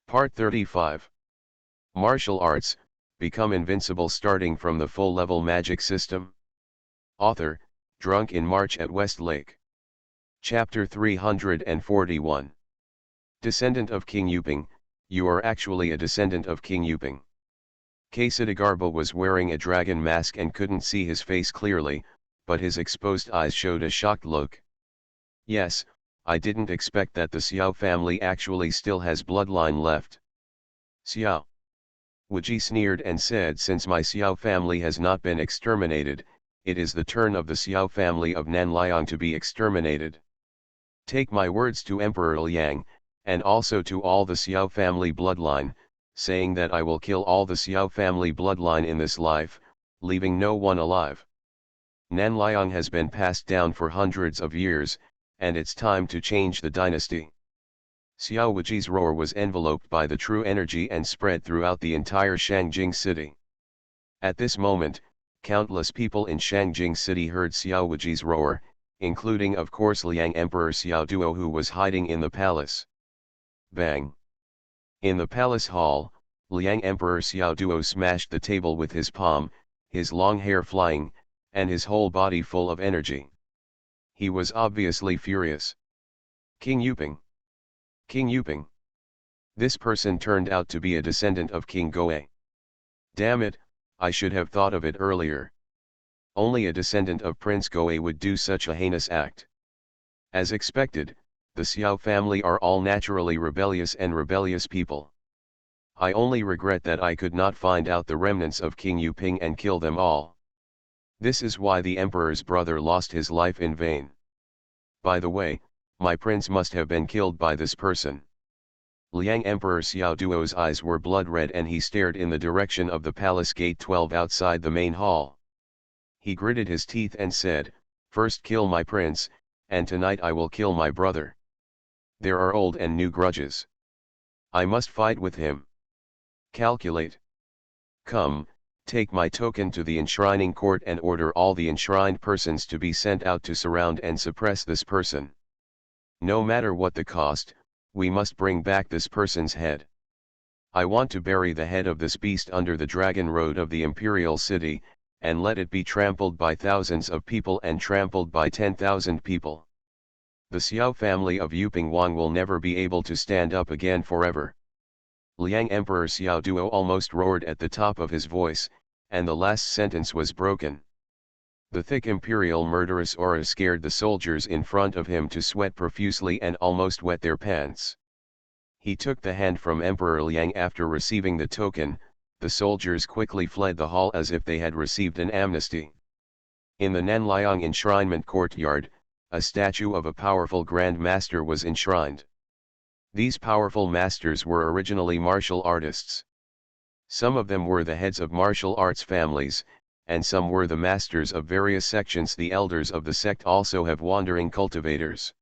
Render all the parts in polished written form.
Part 35. Martial Arts, Become Invincible starting from the full level magic system. Author, Drunk in March at Westlake. Chapter 341. Descendant of King Yuping, you are actually a descendant of King Yuping. Ksitagarba was wearing a dragon mask and couldn't see his face clearly, but his exposed eyes showed a shocked look. Yes, I didn't expect that the Xiao family actually still has bloodline left. Xiao. Wuxia sneered and said, since my Xiao family has not been exterminated, it is the turn of the Xiao family of Nanliang to be exterminated. Take my words to Emperor Liang, and also to all the Xiao family bloodline, saying that I will kill all the Xiao family bloodline in this life, leaving no one alive. Nanliang has been passed down for hundreds of years, and it's time to change the dynasty. Xiao Wuji's roar was enveloped by the true energy and spread throughout the entire Shangjing city. At this moment, countless people in Shangjing city heard Xiao Wuji's roar, including of course Liang Emperor Xiao Duo, who was hiding in the palace. Bang! In the palace hall, Liang Emperor Xiao Duo smashed the table with his palm, his long hair flying, and his whole body full of energy. He was obviously furious. King Yuping! King Yuping! This person turned out to be a descendant of King Goe. Damn it, I should have thought of it earlier. Only a descendant of Prince Goe would do such a heinous act. As expected, the Xiao family are all naturally rebellious people. I only regret that I could not find out the remnants of King Yuping and kill them all. This is why the emperor's brother lost his life in vain. By the way, my prince must have been killed by this person. Liang Emperor Xiao Duo's eyes were blood red and he stared in the direction of the palace gate 12 outside the main hall. He gritted his teeth and said, first kill my prince, and tonight I will kill my brother. There are old and new grudges. I must fight with him. Calculate. Come, take my token to the enshrining court and order all the enshrined persons to be sent out to surround and suppress this person. No matter what the cost, we must bring back this person's head. I want to bury the head of this beast under the Dragon Road of the Imperial City, and let it be trampled by thousands of people and trampled by 10,000 people. The Xiao family of Yuping Wang will never be able to stand up again forever. Liang Emperor Xiao Duo almost roared at the top of his voice, and the last sentence was broken. The thick imperial murderous aura scared the soldiers in front of him to sweat profusely and almost wet their pants. He took the hand from Emperor Liang after receiving the token. The soldiers quickly fled the hall as if they had received an amnesty. In the Nanliang enshrinement courtyard, a statue of a powerful Grand Master was enshrined. These powerful masters were originally martial artists. Some of them were the heads of martial arts families, and some were the masters of various sections. The elders of the sect also have wandering cultivators.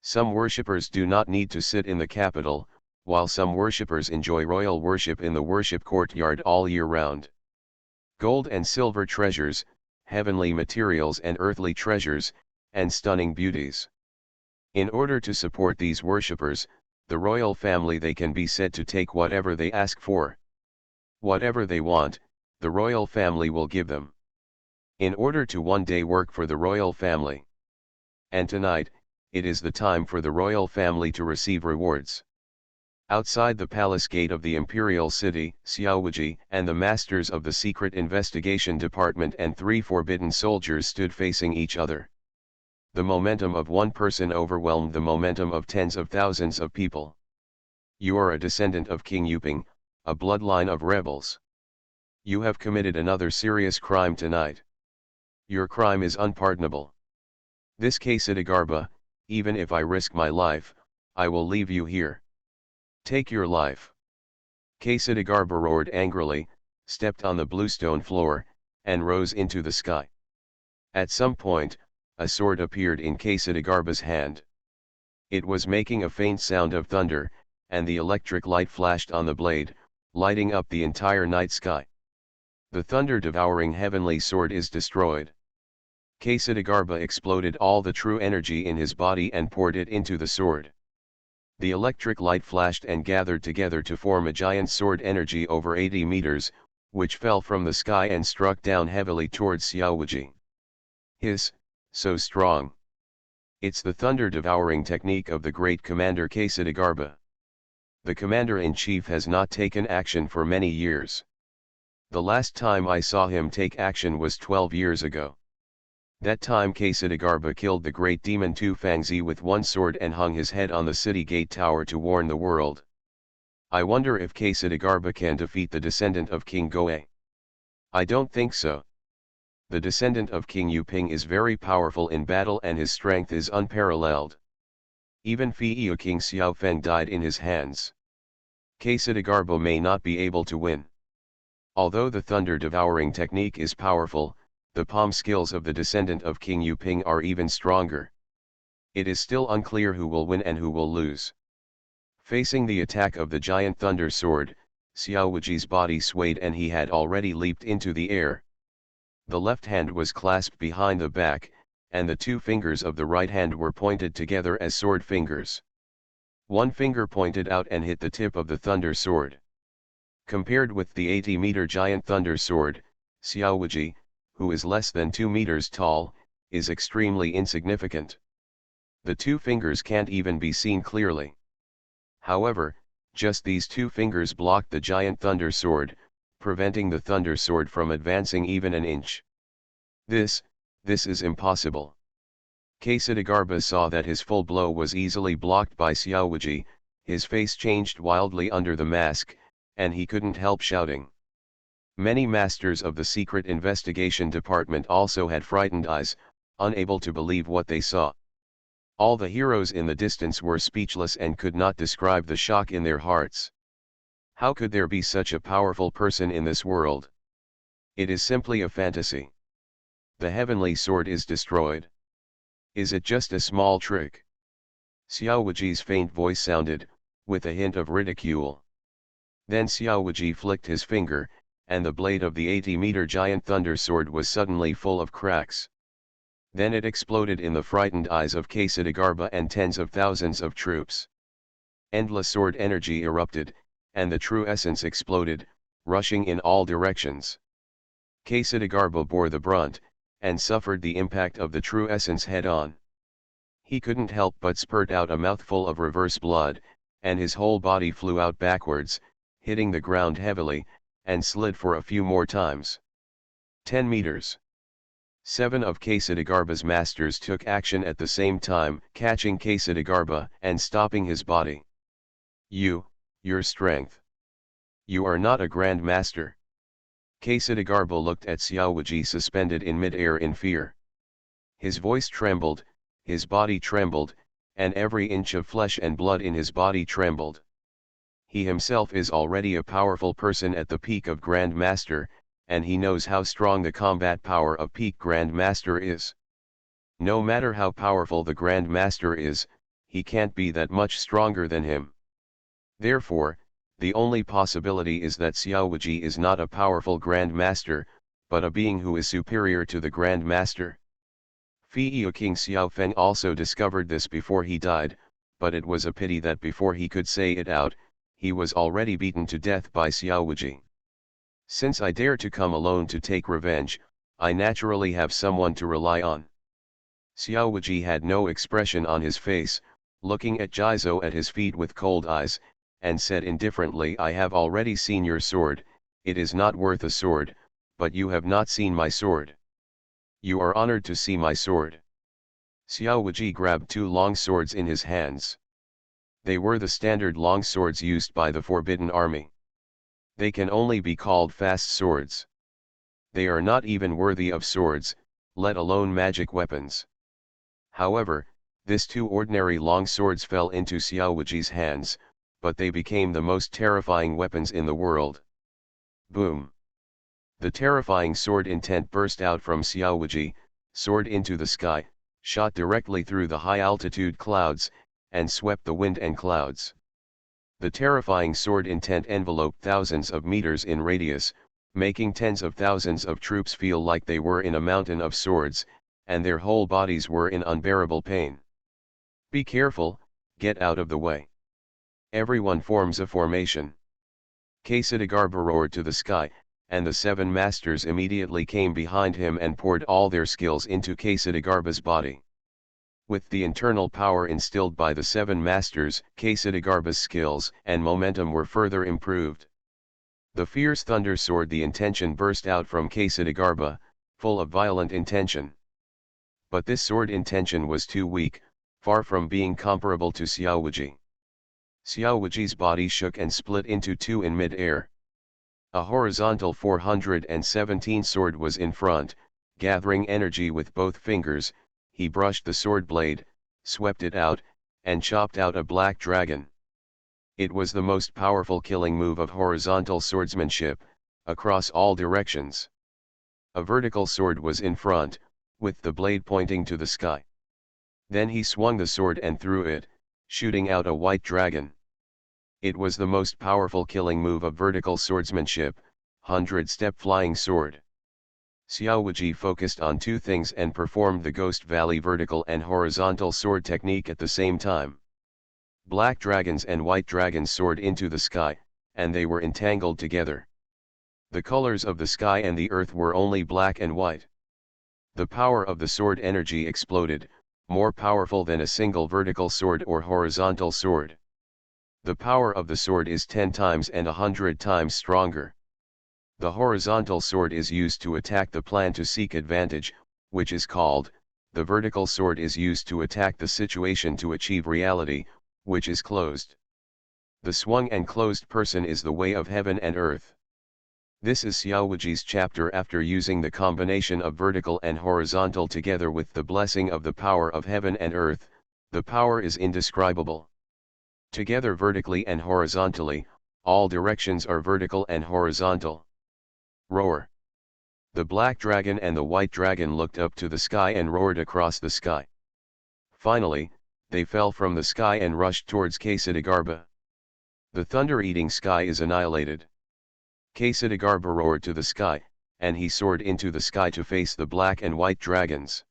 Some worshippers do not need to sit in the capital, while some worshippers enjoy royal worship in the worship courtyard all year round. Gold and silver treasures, heavenly materials and earthly treasures, and stunning beauties. In order to support these worshippers, the royal family, they can be said to take whatever they ask for. Whatever they want, the royal family will give them. In order to one day work for the royal family. And tonight, it is the time for the royal family to receive rewards. Outside the palace gate of the imperial city, Xiao Wuji and the masters of the secret investigation department and 3 forbidden soldiers stood facing each other. The momentum of one person overwhelmed the momentum of tens of thousands of people. You are a descendant of King Yuping, a bloodline of rebels. You have committed another serious crime tonight. Your crime is unpardonable. This Ksitagarba, even if I risk my life, I will leave you here. Take your life. Ksitagarba roared angrily, stepped on the bluestone floor, and rose into the sky. At some point, a sword appeared in Ksitagarba's hand. It was making a faint sound of thunder, and the electric light flashed on the blade, lighting up the entire night sky. The thunder-devouring heavenly sword is destroyed. Ksitagarba exploded all the true energy in his body and poured it into the sword. The electric light flashed and gathered together to form a giant sword energy over 80 meters, which fell from the sky and struck down heavily towards Xiao Wuji. Hiss, so strong. It's the thunder-devouring technique of the great commander Kesidagarba. The commander-in-chief has not taken action for many years. The last time I saw him take action was 12 years ago. That time Kesidagarba killed the great demon Tu Fangzi with one sword and hung his head on the city gate tower to warn the world. I wonder if Kesidagarba can defeat the descendant of King Goe. I don't think so. The descendant of King Yuping is very powerful in battle and his strength is unparalleled. Even Fi'e King Xiaofeng died in his hands. Kesidagarba may not be able to win. Although the thunder-devouring technique is powerful, the palm skills of the descendant of King Yuping are even stronger. It is still unclear who will win and who will lose. Facing the attack of the giant thunder sword, Xiao Wuji's body swayed and he had already leaped into the air. The left hand was clasped behind the back, and the two fingers of the right hand were pointed together as sword fingers. One finger pointed out and hit the tip of the thunder sword. Compared with the 80-meter giant thunder sword, Xiao Wuji, who is less than 2 meters tall, is extremely insignificant. The two fingers can't even be seen clearly. However, just these two fingers blocked the giant thunder sword, preventing the thunder sword from advancing even an inch. This is impossible. Kesidagarba saw that his full blow was easily blocked by Xiao Wuji, his face changed wildly under the mask, and he couldn't help shouting. Many masters of the Secret Investigation Department also had frightened eyes, unable to believe what they saw. All the heroes in the distance were speechless and could not describe the shock in their hearts. How could there be such a powerful person in this world? It is simply a fantasy. The heavenly sword is destroyed. Is it just a small trick? Xiao Wuji's faint voice sounded, with a hint of ridicule. Then Xiao Wuji flicked his finger, and the blade of the 80-meter giant thunder sword was suddenly full of cracks. Then it exploded in the frightened eyes of Kesidagarba and tens of thousands of troops. Endless sword energy erupted, and the true essence exploded, rushing in all directions. Kesidagarba bore the brunt, and suffered the impact of the true essence head-on. He couldn't help but spurt out a mouthful of reverse blood, and his whole body flew out backwards, hitting the ground heavily, and slid for a few more times. 10 meters. 7 of Kesidagarba's masters took action at the same time, catching Kesidagarba and stopping his body. Your strength. You are not a grand master. Kesidagarba looked at Xiao Wuji suspended in mid-air in fear. His voice trembled, his body trembled, and every inch of flesh and blood in his body trembled. He himself is already a powerful person at the peak of Grand Master, and he knows how strong the combat power of peak Grand Master is. No matter how powerful the Grand Master is, he can't be that much stronger than him. Therefore, the only possibility is that Xiao Wuji is not a powerful Grand Master, but a being who is superior to the Grand Master. Fi'e King Xiaofeng also discovered this before he died, but it was a pity that before he could say it out, he was already beaten to death by Xiao Wuji. Since I dare to come alone to take revenge, I naturally have someone to rely on. Xiao Wuji had no expression on his face, looking at Jizo at his feet with cold eyes, and said indifferently, I have already seen your sword, it is not worth a sword, but you have not seen my sword. You are honored to see my sword. Xiao Wuji grabbed 2 long swords in his hands. They were the standard long swords used by the Forbidden Army. They can only be called fast swords. They are not even worthy of swords, let alone magic weapons. However, these 2 ordinary long swords fell into Xiao Wuji's hands, but they became the most terrifying weapons in the world. Boom! The terrifying sword intent burst out from Xiao Wuji, soared into the sky, shot directly through the high-altitude clouds, and swept the wind and clouds. The terrifying sword intent enveloped thousands of meters in radius, making tens of thousands of troops feel like they were in a mountain of swords, and their whole bodies were in unbearable pain. Be careful, get out of the way. Everyone forms a formation. Ksatagarbha roared to the sky, and the seven masters immediately came behind him and poured all their skills into Ksatagarbha's body. With the internal power instilled by the seven masters, Ksatagarbha's skills and momentum were further improved. The fierce thunder sword, the intention burst out from Ksatagarbha, full of violent intention. But this sword intention was too weak, far from being comparable to Xiaowuji. Xiaowuji's body shook and split into two in mid-air. A horizontal 417 sword was in front, gathering energy with both fingers. He brushed the sword blade, swept it out, and chopped out a black dragon. It was the most powerful killing move of horizontal swordsmanship, across all directions. A vertical sword was in front, with the blade pointing to the sky. Then he swung the sword and threw it, shooting out a white dragon. It was the most powerful killing move of vertical swordsmanship, 100-step flying sword. Xiaowuji focused on two things and performed the Ghost Valley vertical and horizontal sword technique at the same time. Black dragons and white dragons soared into the sky, and they were entangled together. The colors of the sky and the earth were only black and white. The power of the sword energy exploded, more powerful than a single vertical sword or horizontal sword. The power of the sword is 10 times and 100 times stronger. The horizontal sword is used to attack the plan to seek advantage, which is called, the vertical sword is used to attack the situation to achieve reality, which is closed. The swung and closed person is the way of heaven and earth. This is Xiaowuji's chapter after using the combination of vertical and horizontal together with the blessing of the power of heaven and earth. The power is indescribable. Together vertically and horizontally, all directions are vertical and horizontal. Roar. The black dragon and the white dragon looked up to the sky and roared across the sky. Finally, they fell from the sky and rushed towards Ksatagarbha. The thunder-eating sky is annihilated. Ksatagarbha roared to the sky, and he soared into the sky to face the black and white dragons.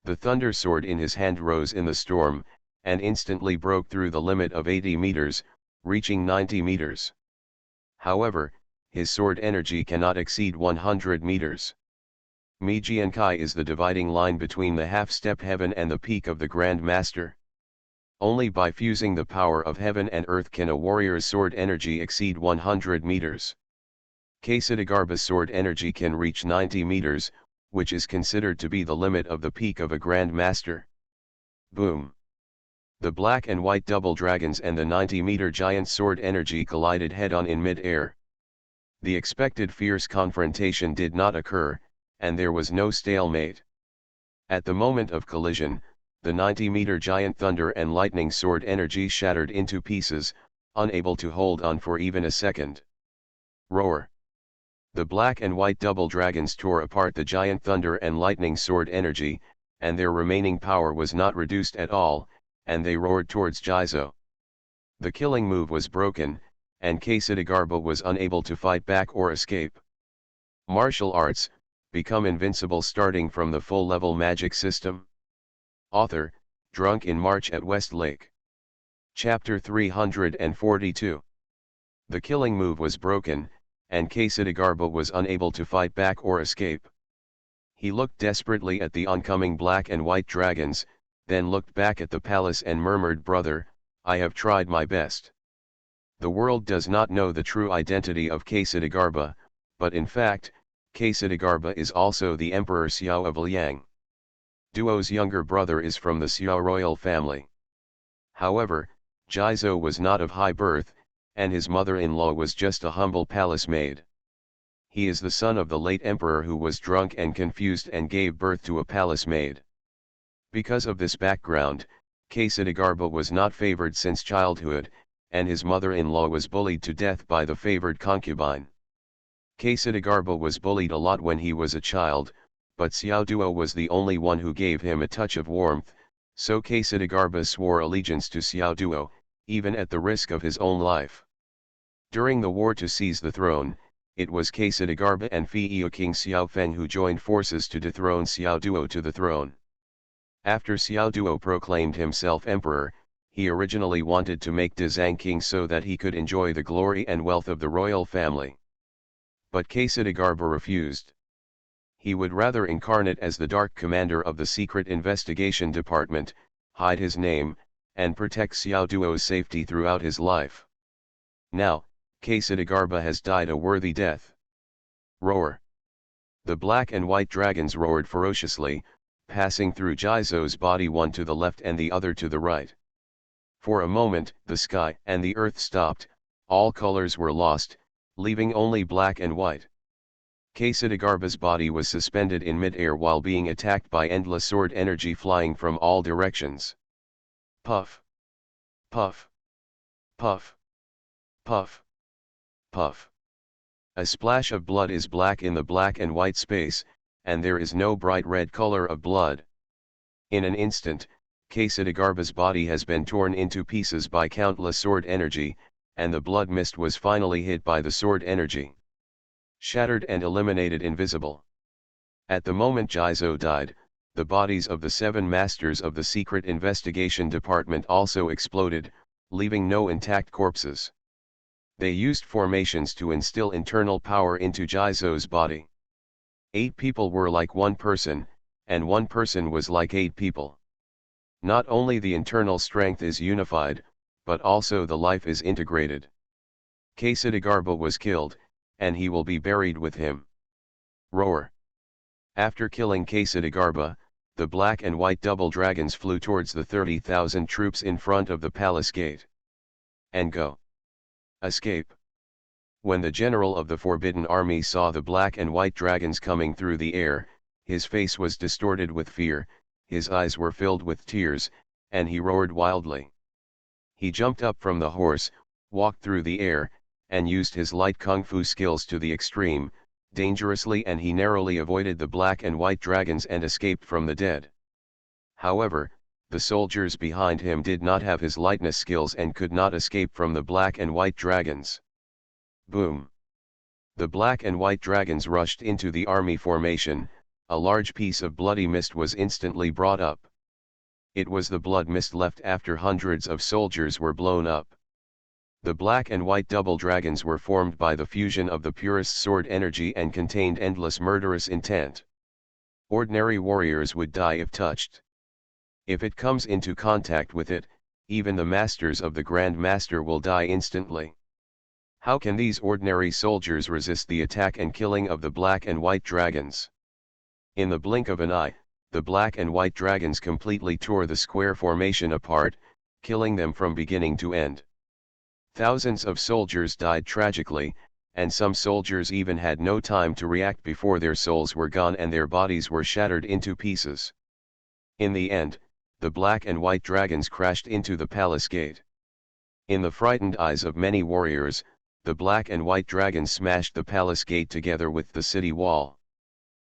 The thunder sword in his hand rose in the storm, and instantly broke through the limit of 80 meters, reaching 90 meters. However, his sword energy cannot exceed 100 meters. Mijiankai is the dividing line between the half-step heaven and the peak of the Grand Master. Only by fusing the power of heaven and earth can a warrior's sword energy exceed 100 meters. Ksatagarbha's sword energy can reach 90 meters, which is considered to be the limit of the peak of a Grand Master. Boom! The black and white double dragons and the 90-meter giant sword energy collided head-on in mid-air. The expected fierce confrontation did not occur, and there was no stalemate. At the moment of collision, the 90-meter giant thunder and lightning sword energy shattered into pieces, unable to hold on for even a second. Roar! The black and white double dragons tore apart the giant thunder and lightning sword energy, and their remaining power was not reduced at all, and they roared towards Jizo. The killing move was broken, and Ksatagarbha was unable to fight back or escape. Martial arts, become invincible starting from the full-level magic system. Author, Drunk in March at West Lake. Chapter 342. The killing move was broken, and Ksatagarbha was unable to fight back or escape. He looked desperately at the oncoming black and white dragons, then looked back at the palace and murmured, "Brother, I have tried my best." The world does not know the true identity of Ksatagarbha, but in fact, Ksatagarbha is also the Emperor Xiao of Liang. Duo's younger brother is from the Xiao royal family. However, Jizo was not of high birth, and his mother-in-law was just a humble palace maid. He is the son of the late emperor who was drunk and confused and gave birth to a palace maid. Because of this background, Ksatagarbha was not favored since childhood, and his mother-in-law was bullied to death by the favored concubine. Ksatagarbha was bullied a lot when he was a child, but Xiao Duo was the only one who gave him a touch of warmth, so Ksatagarbha swore allegiance to Xiao Duo, even at the risk of his own life. During the war to seize the throne, it was Ksatagarbha and Fi'eo King Xiao Feng who joined forces to dethrone Xiao Duo to the throne. After Xiao Duo proclaimed himself emperor, he originally wanted to make Dezang king so that he could enjoy the glory and wealth of the royal family. But Kesidagarba refused. He would rather incarnate as the Dark Commander of the Secret Investigation Department, hide his name, and protect Xiao Duo's safety throughout his life. Now, Kesidagarba has died a worthy death. Roar! The black and white dragons roared ferociously, passing through Jizo's body, one to the left and the other to the right. For a moment, the sky and the earth stopped, all colors were lost, leaving only black and white. Kesidagarba's body was suspended in mid-air while being attacked by endless sword energy flying from all directions. Puff! Puff! Puff! Puff! Puff! A splash of blood is black in the black and white space, and there is no bright red color of blood. In an instant, Kesidagarba's body has been torn into pieces by countless sword energy, and the blood mist was finally hit by the sword energy. Shattered and eliminated invisible. At the moment Jizo died, the bodies of the 7 masters of the Secret Investigation Department also exploded, leaving no intact corpses. They used formations to instill internal power into Jizo's body. 8 people were like 1 person, and 1 person was like 8 people. Not only the internal strength is unified, but also the life is integrated. Kesidagarba was killed, and he will be buried with him. Roar! After killing Kesidagarba, the black and white double dragons flew towards the 30,000 troops in front of the palace gate. And go! Escape! When the general of the Forbidden Army saw the black and white dragons coming through the air, his face was distorted with fear, his eyes were filled with tears, and he roared wildly. He jumped up from the horse, walked through the air, and used his light kung fu skills to the extreme, dangerously, and he narrowly avoided the black and white dragons and escaped from the dead. However, the soldiers behind him did not have his lightness skills and could not escape from the black and white dragons. Boom! The black and white dragons rushed into the army formation, a large piece of bloody mist was instantly brought up. It was the blood mist left after hundreds of soldiers were blown up. The black and white double dragons were formed by the fusion of the purest sword energy and contained endless murderous intent. Ordinary warriors would die if touched. If it comes into contact with it, even the masters of the Grand Master will die instantly. How can these ordinary soldiers resist the attack and killing of the black and white dragons? In the blink of an eye, the black and white dragons completely tore the square formation apart, killing them from beginning to end. Thousands of soldiers died tragically, and some soldiers even had no time to react before their souls were gone and their bodies were shattered into pieces. In the end, the black and white dragons crashed into the palace gate. In the frightened eyes of many warriors, the black and white dragons smashed the palace gate together with the city wall.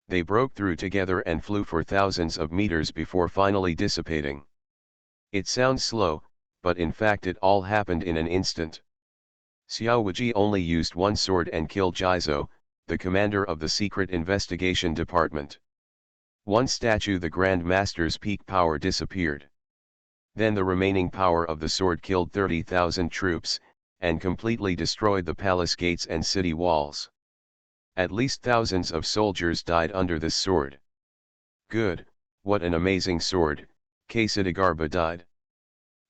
They broke through together and flew for thousands of meters before finally dissipating. It sounds slow, but in fact it all happened in an instant. Xiao Wuji only used 1 sword and killed Jizo, the commander of the Secret Investigation Department. 1 statue, the Grand Master's peak power, disappeared. Then the remaining power of the sword killed 30,000 troops, and completely destroyed the palace gates and city walls. At least thousands of soldiers died under this sword. Good, what an amazing sword, Kesidagarba died.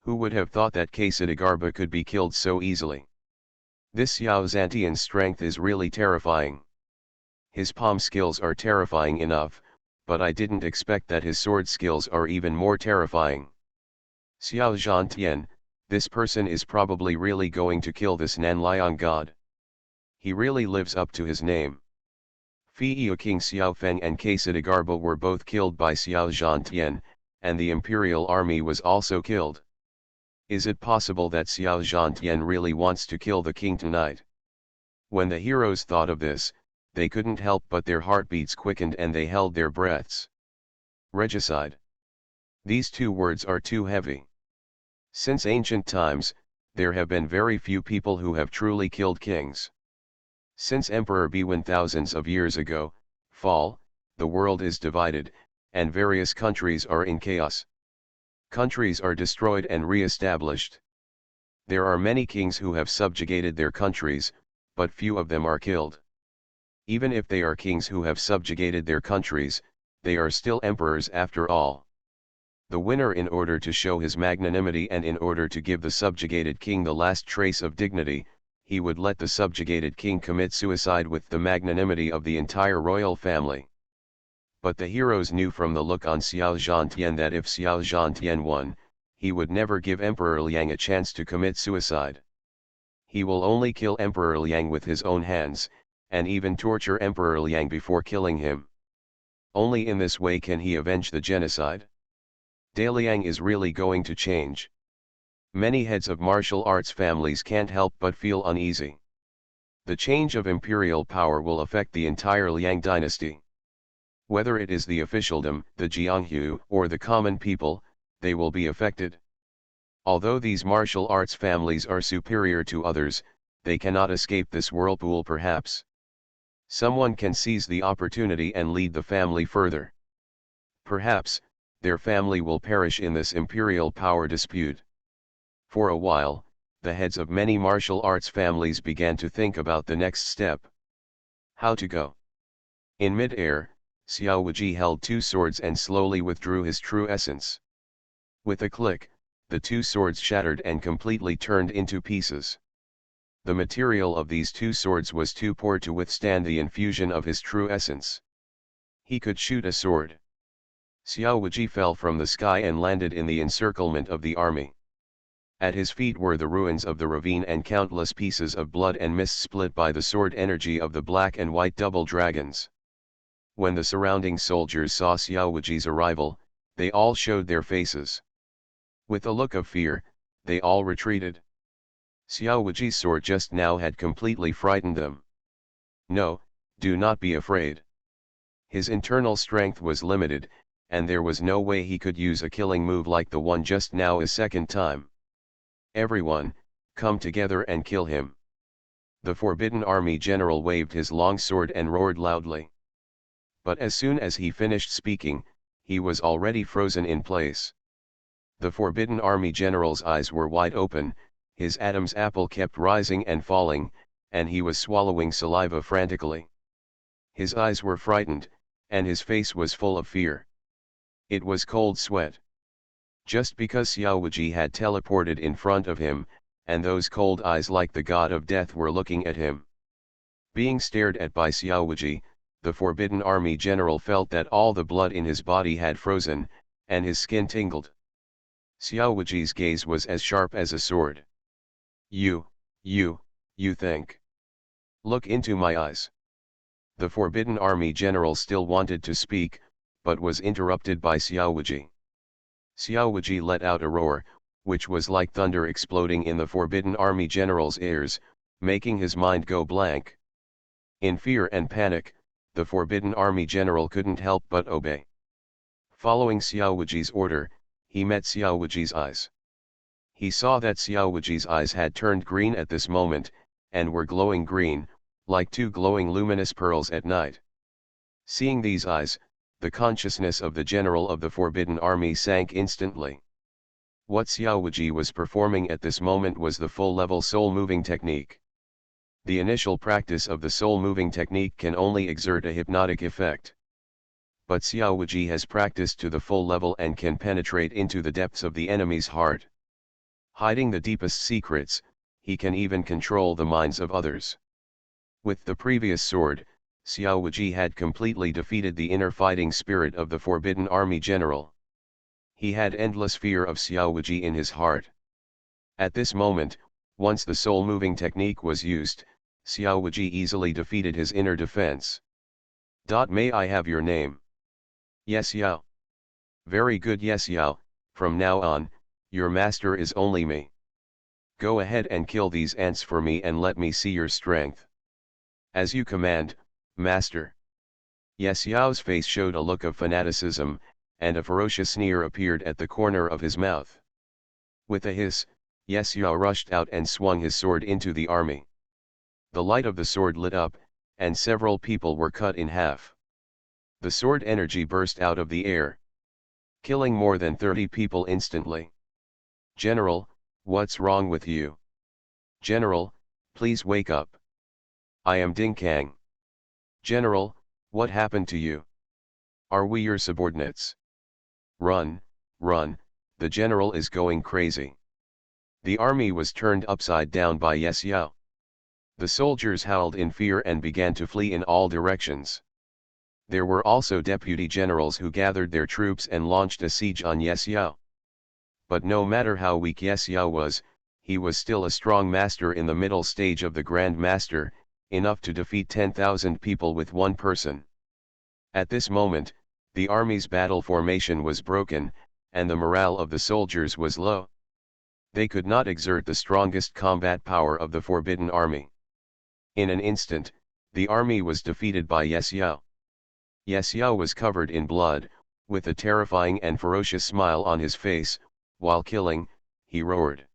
Who would have thought that Kesidagarba could be killed so easily? This Xiao Zantian's strength is really terrifying. His palm skills are terrifying enough, but I didn't expect that his sword skills are even more terrifying. Xiao Zhantian, this person is probably really going to kill this Nanliang god. He really lives up to his name. Fiyu King Xiao Feng and Kesidagarba were both killed by Xiao Zhantian, and the imperial army was also killed. Is it possible that Xiao Zhantian really wants to kill the king tonight? When the heroes thought of this, they couldn't help but their heartbeats quickened and they held their breaths. Regicide. These 2 words are too heavy. Since ancient times, there have been very few people who have truly killed kings. Since Emperor Biwen thousands of years ago, fall, the world is divided, and various countries are in chaos. Countries are destroyed and re-established. There are many kings who have subjugated their countries, but few of them are killed. Even if they are kings who have subjugated their countries, they are still emperors after all. The winner, in order to show his magnanimity and in order to give the subjugated king the last trace of dignity, he would let the subjugated king commit suicide with the magnanimity of the entire royal family. But the heroes knew from the look on Xiao Zhantian that if Xiao Zhantian won, he would never give Emperor Liang a chance to commit suicide. He will only kill Emperor Liang with his own hands, and even torture Emperor Liang before killing him. Only in this way can he avenge the genocide. Liang is really going to change. Many heads of martial arts families can't help but feel uneasy. The change of imperial power will affect the entire Liang dynasty. Whether it is the officialdom, the Jianghu, or the common people, they will be affected. Although these martial arts families are superior to others, they cannot escape this whirlpool perhaps. Someone can seize the opportunity and lead the family further. Perhaps, their family will perish in this imperial power dispute. For a while, the heads of many martial arts families began to think about the next step. How to go. In mid-air, Xiao Wuji held two swords and slowly withdrew his true essence. With a click, the two swords shattered and completely turned into pieces. The material of these two swords was too poor to withstand the infusion of his true essence. He could shoot a sword. Xiao Wuji fell from the sky and landed in the encirclement of the army. At his feet were the ruins of the ravine and countless pieces of blood and mist split by the sword energy of the black and white double dragons. When the surrounding soldiers saw Xiao Wuji's arrival, they all showed their faces. With a look of fear, they all retreated. Xiao Wuji's sword just now had completely frightened them. No, do not be afraid. His internal strength was limited, and there was no way he could use a killing move like the one just now a second time. Everyone, come together and kill him. The Forbidden Army general waved his long sword and roared loudly. But as soon as he finished speaking, he was already frozen in place. The Forbidden Army general's eyes were wide open, his Adam's apple kept rising and falling, and he was swallowing saliva frantically. His eyes were frightened, and his face was full of fear. It was cold sweat. Just because Xiao Wuji had teleported in front of him, and those cold eyes like the god of death were looking at him. Being stared at by Xiao Wuji, the Forbidden Army general felt that all the blood in his body had frozen, and his skin tingled. Xiao Wuji's gaze was as sharp as a sword. You think? Look into my eyes. The Forbidden Army general still wanted to speak, but was interrupted by Xiao Wuji. Xiao Wuji let out a roar, which was like thunder exploding in the Forbidden Army general's ears, making his mind go blank. In fear and panic, the Forbidden Army general couldn't help but obey. Following Xiao Wuji's order, he met Xiao Wuji's eyes. He saw that Xiao Wuji's eyes had turned green at this moment, and were glowing green, like two glowing luminous pearls at night. Seeing these eyes, the consciousness of the general of the Forbidden Army sank instantly. What Xiao Wuji was performing at this moment was the full-level soul-moving technique. The initial practice of the soul-moving technique can only exert a hypnotic effect. But Xiao Wuji has practiced to the full level and can penetrate into the depths of the enemy's heart. Hiding the deepest secrets, he can even control the minds of others. With the previous sword, Xiao Wuji had completely defeated the inner fighting spirit of the Forbidden Army general. He had endless fear of Xiao Wuji in his heart. At this moment, once the soul-moving technique was used, Xiao Wuji easily defeated his inner defense. May I have your name? Yes Yao. Very good yes Yao, from now on, your master is only me. Go ahead and kill these ants for me and let me see your strength. As you command, master. Yes Yao's face showed a look of fanaticism, and a ferocious sneer appeared at the corner of his mouth. With a hiss, Yes Yao rushed out and swung his sword into the army. The light of the sword lit up, and several people were cut in half. The sword energy burst out of the air. killing more than 30 people instantly. General, what's wrong with you? General, please wake up. I am Ding Kang. General, what happened to you? Are we your subordinates? Run, run, the general is going crazy. The army was turned upside down by Yes Yao. The soldiers howled in fear and began to flee in all directions. There were also deputy generals who gathered their troops and launched a siege on Yes Yao. But no matter how weak Yes Yao was, he was still a strong master in the middle stage of the Grand Master, enough to defeat 10,000 people with one person. At this moment, the army's battle formation was broken, and the morale of the soldiers was low. They could not exert the strongest combat power of the Forbidden Army. In an instant, the army was defeated by Yes Yao. Yes Yao was covered in blood, with a terrifying and ferocious smile on his face. While killing, he roared.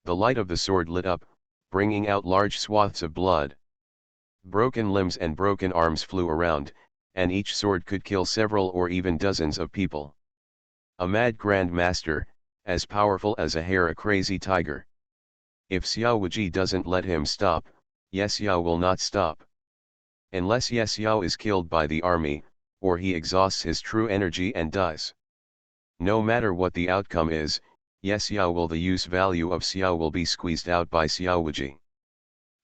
The light of the sword lit up, bringing out large swaths of blood. Broken limbs and broken arms flew around, and each sword could kill several or even dozens of people. A mad Grand Master, as powerful as a crazy tiger. If Xiao Wuji doesn't let him stop, Yes Yao will not stop. Unless Yes Yao is killed by the army, or he exhausts his true energy and dies. No matter what the outcome is, Yes Yao will the use value of Xiao will be squeezed out by Xiao Wuji.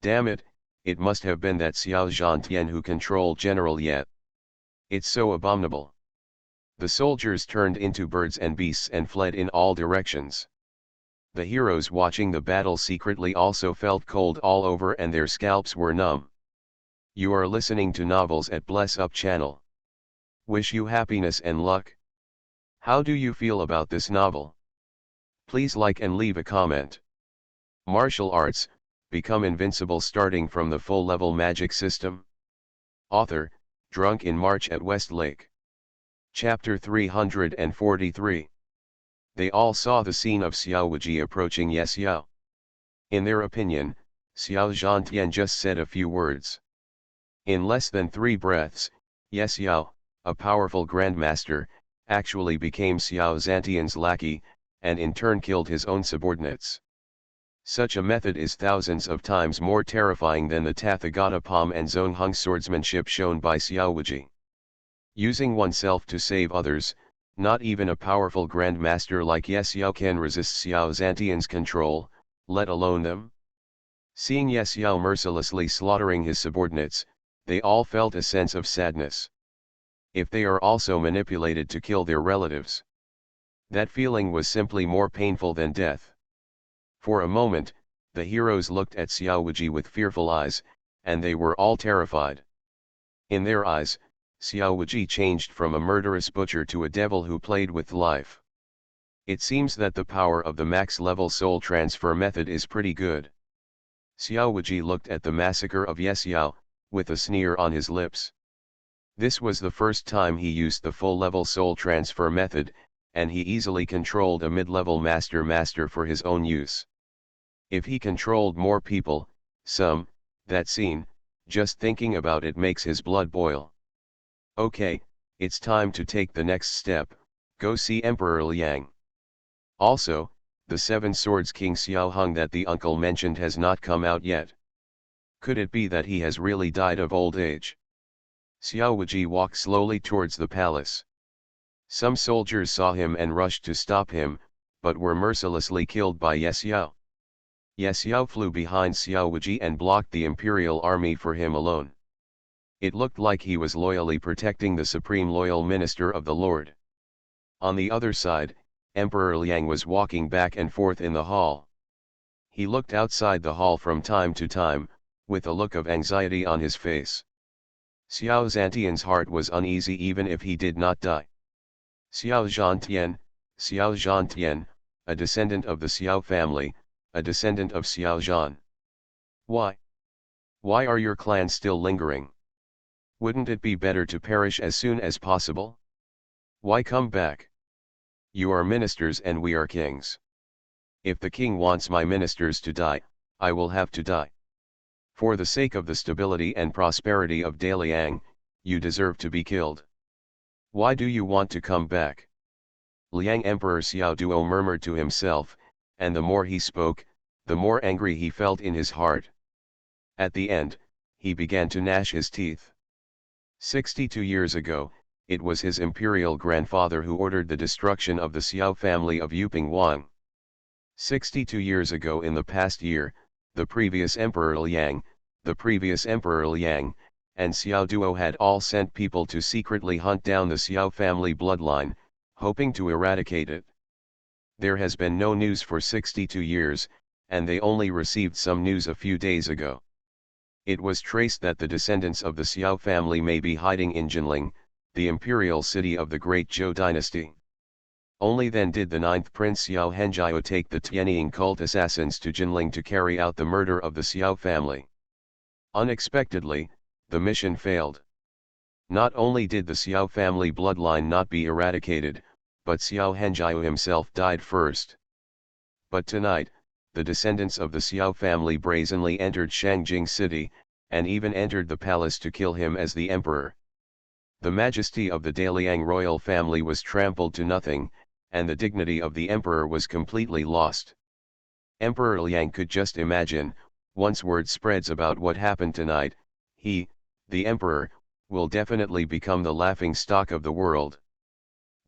Damn it, it must have been that Xiao Zhantian who controlled General Yet. It's so abominable. The soldiers turned into birds and beasts and fled in all directions. The heroes watching the battle secretly also felt cold all over and their scalps were numb. You are listening to Novels at Bless Up channel. Wish you happiness and luck. How do you feel about this novel? Please like and leave a comment. Martial arts, become invincible starting from the full level magic system. Author, Drunk in March at West Lake. Chapter 343. They all saw the scene of Xiao Wuji approaching Yes Yao. In their opinion, Xiao Zhantian just said a few words. In less than 3 breaths, Yes Yao, a powerful grandmaster, actually became Xiao Zhantian's lackey, and in turn killed his own subordinates. Such a method is thousands of times more terrifying than the Tathagata palm and Zonghung swordsmanship shown by Xiao Wuji. Using oneself to save others, not even a powerful grandmaster like Yes Yao can resist Xiao Zhantian's control, let alone them. Seeing Yes Yao mercilessly slaughtering his subordinates, they all felt a sense of sadness. If they are also manipulated to kill their relatives, that feeling was simply more painful than death. For a moment, the heroes looked at Xiao Wuji with fearful eyes, and they were all terrified. In their eyes, Xiao Wuji changed from a murderous butcher to a devil who played with life. It seems that the power of the max-level soul transfer method is pretty good. Xiao Wuji looked at the massacre of Yes Yao, with a sneer on his lips. This was the first time he used the full-level soul transfer method, and he easily controlled a mid-level master for his own use. If he controlled more people, that scene, just thinking about it makes his blood boil. Okay, it's time to take the next step, go see Emperor Liang. Also, the 7 Swords King Xiao Hung that the uncle mentioned has not come out yet. Could it be that he has really died of old age? Xiao Wuji walked slowly towards the palace. Some soldiers saw him and rushed to stop him, but were mercilessly killed by Yes Yao. Yes Yao flew behind Xiao Wuji and blocked the imperial army for him alone. It looked like he was loyally protecting the supreme loyal minister of the Lord. On the other side, Emperor Liang was walking back and forth in the hall. He looked outside the hall from time to time, with a look of anxiety on his face. Xiao Zhantian's heart was uneasy even if he did not die. Xiao Zhantian, a descendant of the Xiao family, a descendant of Xiao Zhan. Why? Why are your clans still lingering? Wouldn't it be better to perish as soon as possible? Why come back? You are ministers and we are kings. If the king wants my ministers to die, I will have to die. For the sake of the stability and prosperity of Daliang, you deserve to be killed. Why do you want to come back? Liang Emperor Xiao Duo murmured to himself, and the more he spoke, the more angry he felt in his heart. At the end, he began to gnash his teeth. 62 years ago, it was his imperial grandfather who ordered the destruction of the Xiao family of Yuping Wang. 62 years ago in the past year, the previous Emperor Liang, and Xiao Duo had all sent people to secretly hunt down the Xiao family bloodline, hoping to eradicate it. There has been no news for 62 years, and they only received some news a few days ago. It was traced that the descendants of the Xiao family may be hiding in Jinling, the imperial city of the great Zhou dynasty. Only then did the 9th Prince Xiao Henjiao take the Tianying cult assassins to Jinling to carry out the murder of the Xiao family. Unexpectedly, the mission failed. Not only did the Xiao family bloodline not be eradicated, but Xiao Henjiao himself died first. But tonight, the descendants of the Xiao family brazenly entered Shangjing city, and even entered the palace to kill him as the emperor. The majesty of the Daliang royal family was trampled to nothing, and the dignity of the emperor was completely lost. Emperor Liang could just imagine, once word spreads about what happened tonight, he, the emperor, will definitely become the laughing stock of the world.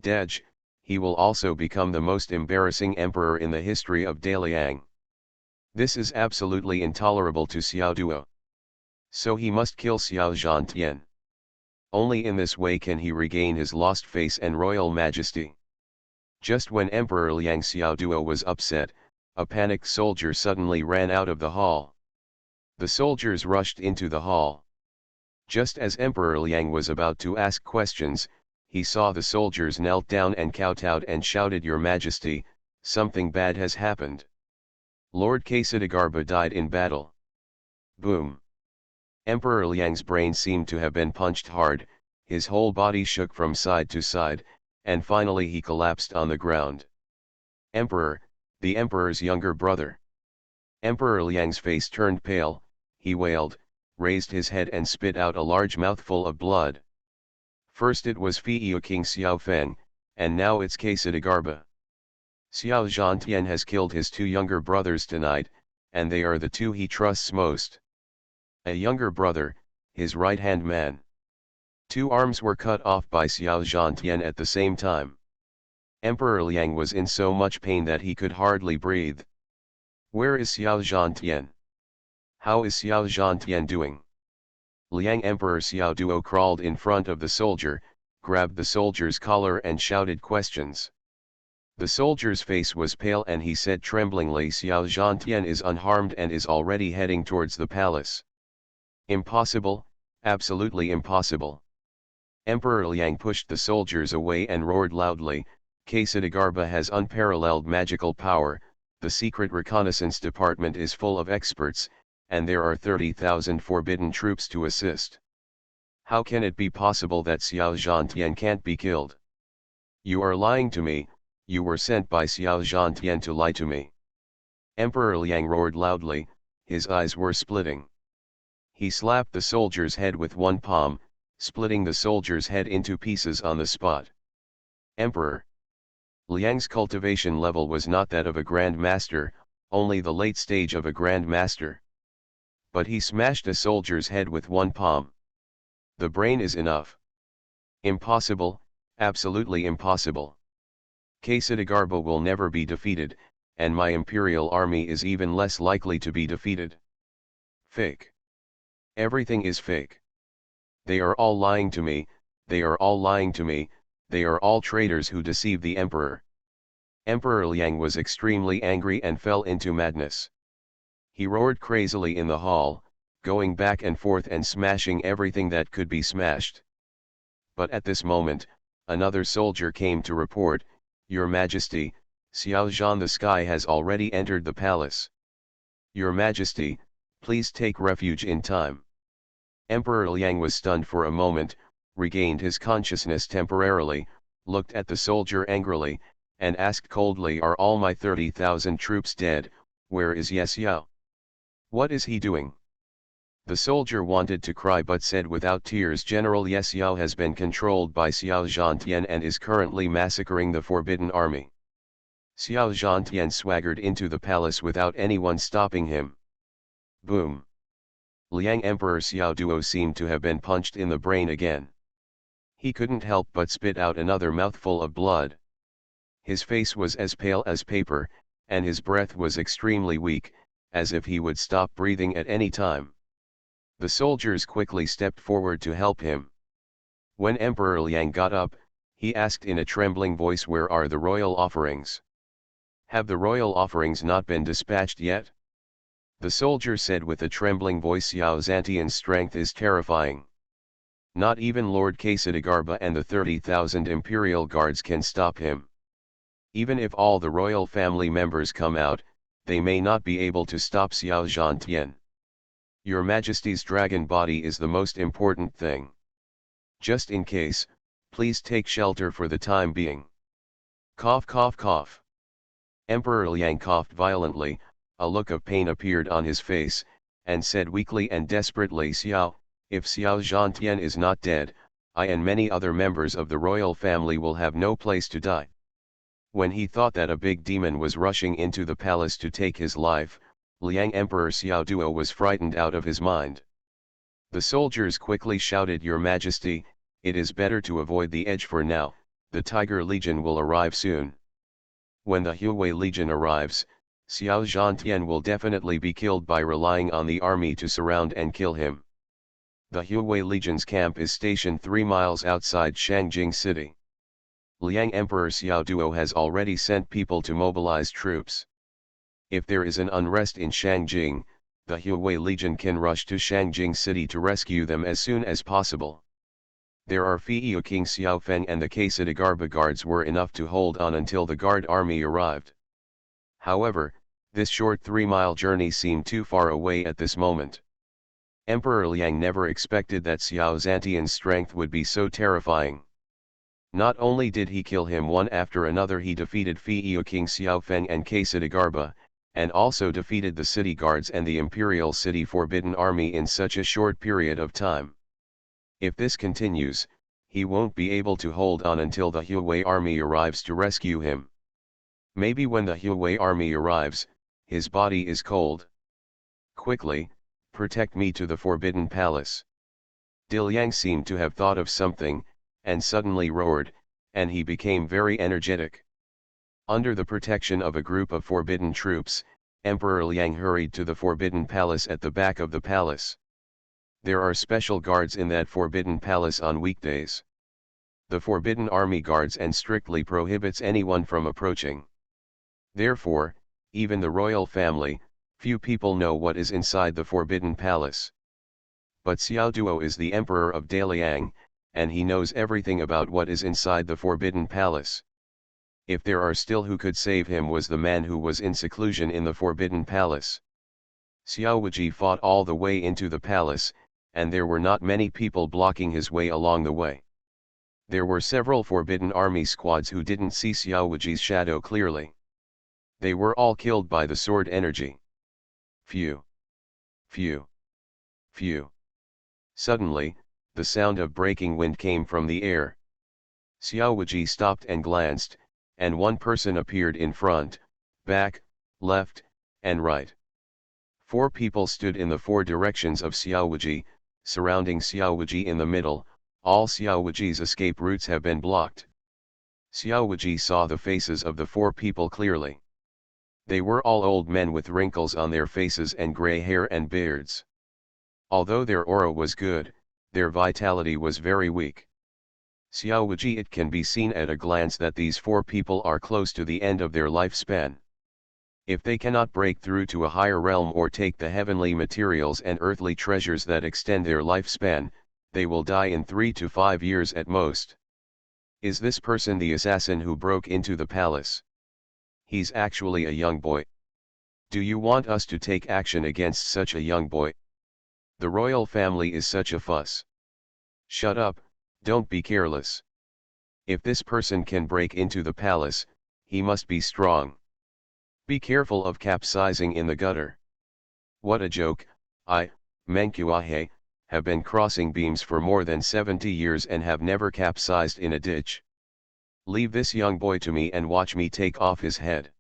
Dej, he will also become the most embarrassing emperor in the history of Daliang. This is absolutely intolerable to Xiao Duo. So he must kill Xiao Zhantian. Only in this way can he regain his lost face and royal majesty. Just when Emperor Liang Xiao Duo was upset, a panicked soldier suddenly ran out of the hall. The soldiers rushed into the hall. Just as Emperor Liang was about to ask questions, he saw the soldiers knelt down and kowtowed and shouted, "Your Majesty, something bad has happened. Lord Kesidagarba died in battle." Boom! Emperor Liang's brain seemed to have been punched hard, his whole body shook from side to side, and finally he collapsed on the ground. Emperor, the emperor's younger brother. Emperor Liang's face turned pale, he wailed, raised his head and spit out a large mouthful of blood. First it was Fiyu King Xiao Feng, and now it's Kesidagarba. Xiao Zhantian has killed his two younger brothers tonight, and they are the two he trusts most. A younger brother, his right-hand man. Two arms were cut off by Xiao Zhantian at the same time. Emperor Liang was in so much pain that he could hardly breathe. Where is Xiao Zhantian? How is Xiao Zhantian doing? Liang Emperor Xiao Duo crawled in front of the soldier, grabbed the soldier's collar and shouted questions. The soldier's face was pale and he said tremblingly, "Xiao Zhantian is unharmed and is already heading towards the palace." Impossible, absolutely impossible. Emperor Liang pushed the soldiers away and roared loudly, "Kesidagarba has unparalleled magical power, the secret reconnaissance department is full of experts, and there are 30,000 forbidden troops to assist. How can it be possible that Xiao Zhantian can't be killed? You are lying to me, you were sent by Xiao Zhantian to lie to me." Emperor Liang roared loudly, his eyes were splitting. He slapped the soldier's head with one palm, splitting the soldier's head into pieces on the spot. Emperor Liang's cultivation level was not that of a grand master, only the late stage of a grand master. But he smashed a soldier's head with one palm. The brain is enough. Impossible, absolutely impossible. Kesidagarba will never be defeated, and my imperial army is even less likely to be defeated. Fake. Everything is fake. They are all lying to me, they are all lying to me, they are all traitors who deceive the emperor. Emperor Liang was extremely angry and fell into madness. He roared crazily in the hall, going back and forth and smashing everything that could be smashed. But at this moment, another soldier came to report, "Your Majesty, Xiao Zhan the Sky has already entered the palace. Your Majesty, please take refuge in time." Emperor Liang was stunned for a moment, regained his consciousness temporarily, looked at the soldier angrily, and asked coldly, "Are all my 30,000 troops dead? Where is Ye Xiao? What is he doing?" The soldier wanted to cry but said without tears, General, Ye Xiao has been controlled by Xiao Zhantian and is currently massacring the Forbidden Army. Xiao Zhantian swaggered into the palace without anyone stopping him. Boom! Liang Emperor Xiao Duo seemed to have been punched in the brain again. He couldn't help but spit out another mouthful of blood. His face was as pale as paper, and his breath was extremely weak, as if he would stop breathing at any time. The soldiers quickly stepped forward to help him. When Emperor Liang got up, he asked in a trembling voice, "Where are the royal offerings? Have the royal offerings not been dispatched yet?" The soldier said with a trembling voice, "Xiao Zhantian's strength is terrifying. Not even Lord Kasidagarba and the 30,000 imperial guards can stop him. Even if all the royal family members come out, they may not be able to stop Xiao Zhantian. Your Majesty's dragon body is the most important thing. Just in case, please take shelter for the time being." Cough, cough, cough. Emperor Liang coughed violently, a look of pain appeared on his face, and said weakly and desperately, "Xiao, if Xiao Zhantian is not dead, I and many other members of the royal family will have no place to die." When he thought that a big demon was rushing into the palace to take his life, Liang Emperor Xiao Duo was frightened out of his mind. The soldiers quickly shouted, "Your Majesty, it is better to avoid the edge for now, the Tiger Legion will arrive soon. When the Huawei Legion arrives, Xiao Zhantian will definitely be killed by relying on the army to surround and kill him. The Huawei Legion's camp is stationed 3 miles outside Shangjing City. Liang Emperor Xiao Duo has already sent people to mobilize troops. If there is an unrest in Shangjing, the Huawei Legion can rush to Shangjing City to rescue them as soon as possible. There are Fiyu King Xiaofeng and the Kasidagarba guards were enough to hold on until the guard army arrived. However, this short 3-mile journey seemed too far away at this moment. Emperor Liang never expected that Xiao Zhantian's strength would be so terrifying. Not only did he kill him one after another, he defeated Fiyu King Xiaofeng and Kasidagarba, and also defeated the city guards and the Imperial City Forbidden Army in such a short period of time. If this continues, he won't be able to hold on until the Huawei army arrives to rescue him. Maybe when the Huawei army arrives, his body is cold. Quickly, protect me to the Forbidden Palace. Liang seemed to have thought of something, and suddenly roared, and he became very energetic. Under the protection of a group of forbidden troops, Emperor Liang hurried to the Forbidden Palace at the back of the palace. There are special guards in that Forbidden Palace on weekdays. The Forbidden Army guards and strictly prohibits anyone from approaching. Therefore, even the royal family, few people know what is inside the Forbidden Palace. But Xiao Duo is the Emperor of Daliang, and he knows everything about what is inside the Forbidden Palace. If there are still who could save him, was the man who was in seclusion in the Forbidden Palace. Xiao Wuji fought all the way into the palace, and there were not many people blocking his way along the way. There were several Forbidden Army squads who didn't see Xiao Wuji's shadow clearly. They were all killed by the sword energy. Phew! Phew! Phew! Suddenly, the sound of breaking wind came from the air. Xiao Wuji stopped and glanced, and one person appeared in front, back, left, and right. 4 people stood in the 4 directions of Xiao Wuji, surrounding Xiao Wuji in the middle. All Xiao Wuji's escape routes have been blocked. Xiao Wuji saw the faces of the 4 people clearly. They were all old men with wrinkles on their faces and gray hair and beards. Although their aura was good, their vitality was very weak. Xiao Wuji, it can be seen at a glance that these 4 people are close to the end of their lifespan. If they cannot break through to a higher realm or take the heavenly materials and earthly treasures that extend their lifespan, they will die in 3 to 5 years at most. Is this person the assassin who broke into the palace? He's actually a young boy. Do you want us to take action against such a young boy? The royal family is such a fuss. Shut up, don't be careless. If this person can break into the palace, he must be strong. Be careful of capsizing in the gutter. What a joke, Mankuahe, have been crossing beams for more than 70 years and have never capsized in a ditch. Leave this young boy to me and watch me take off his head.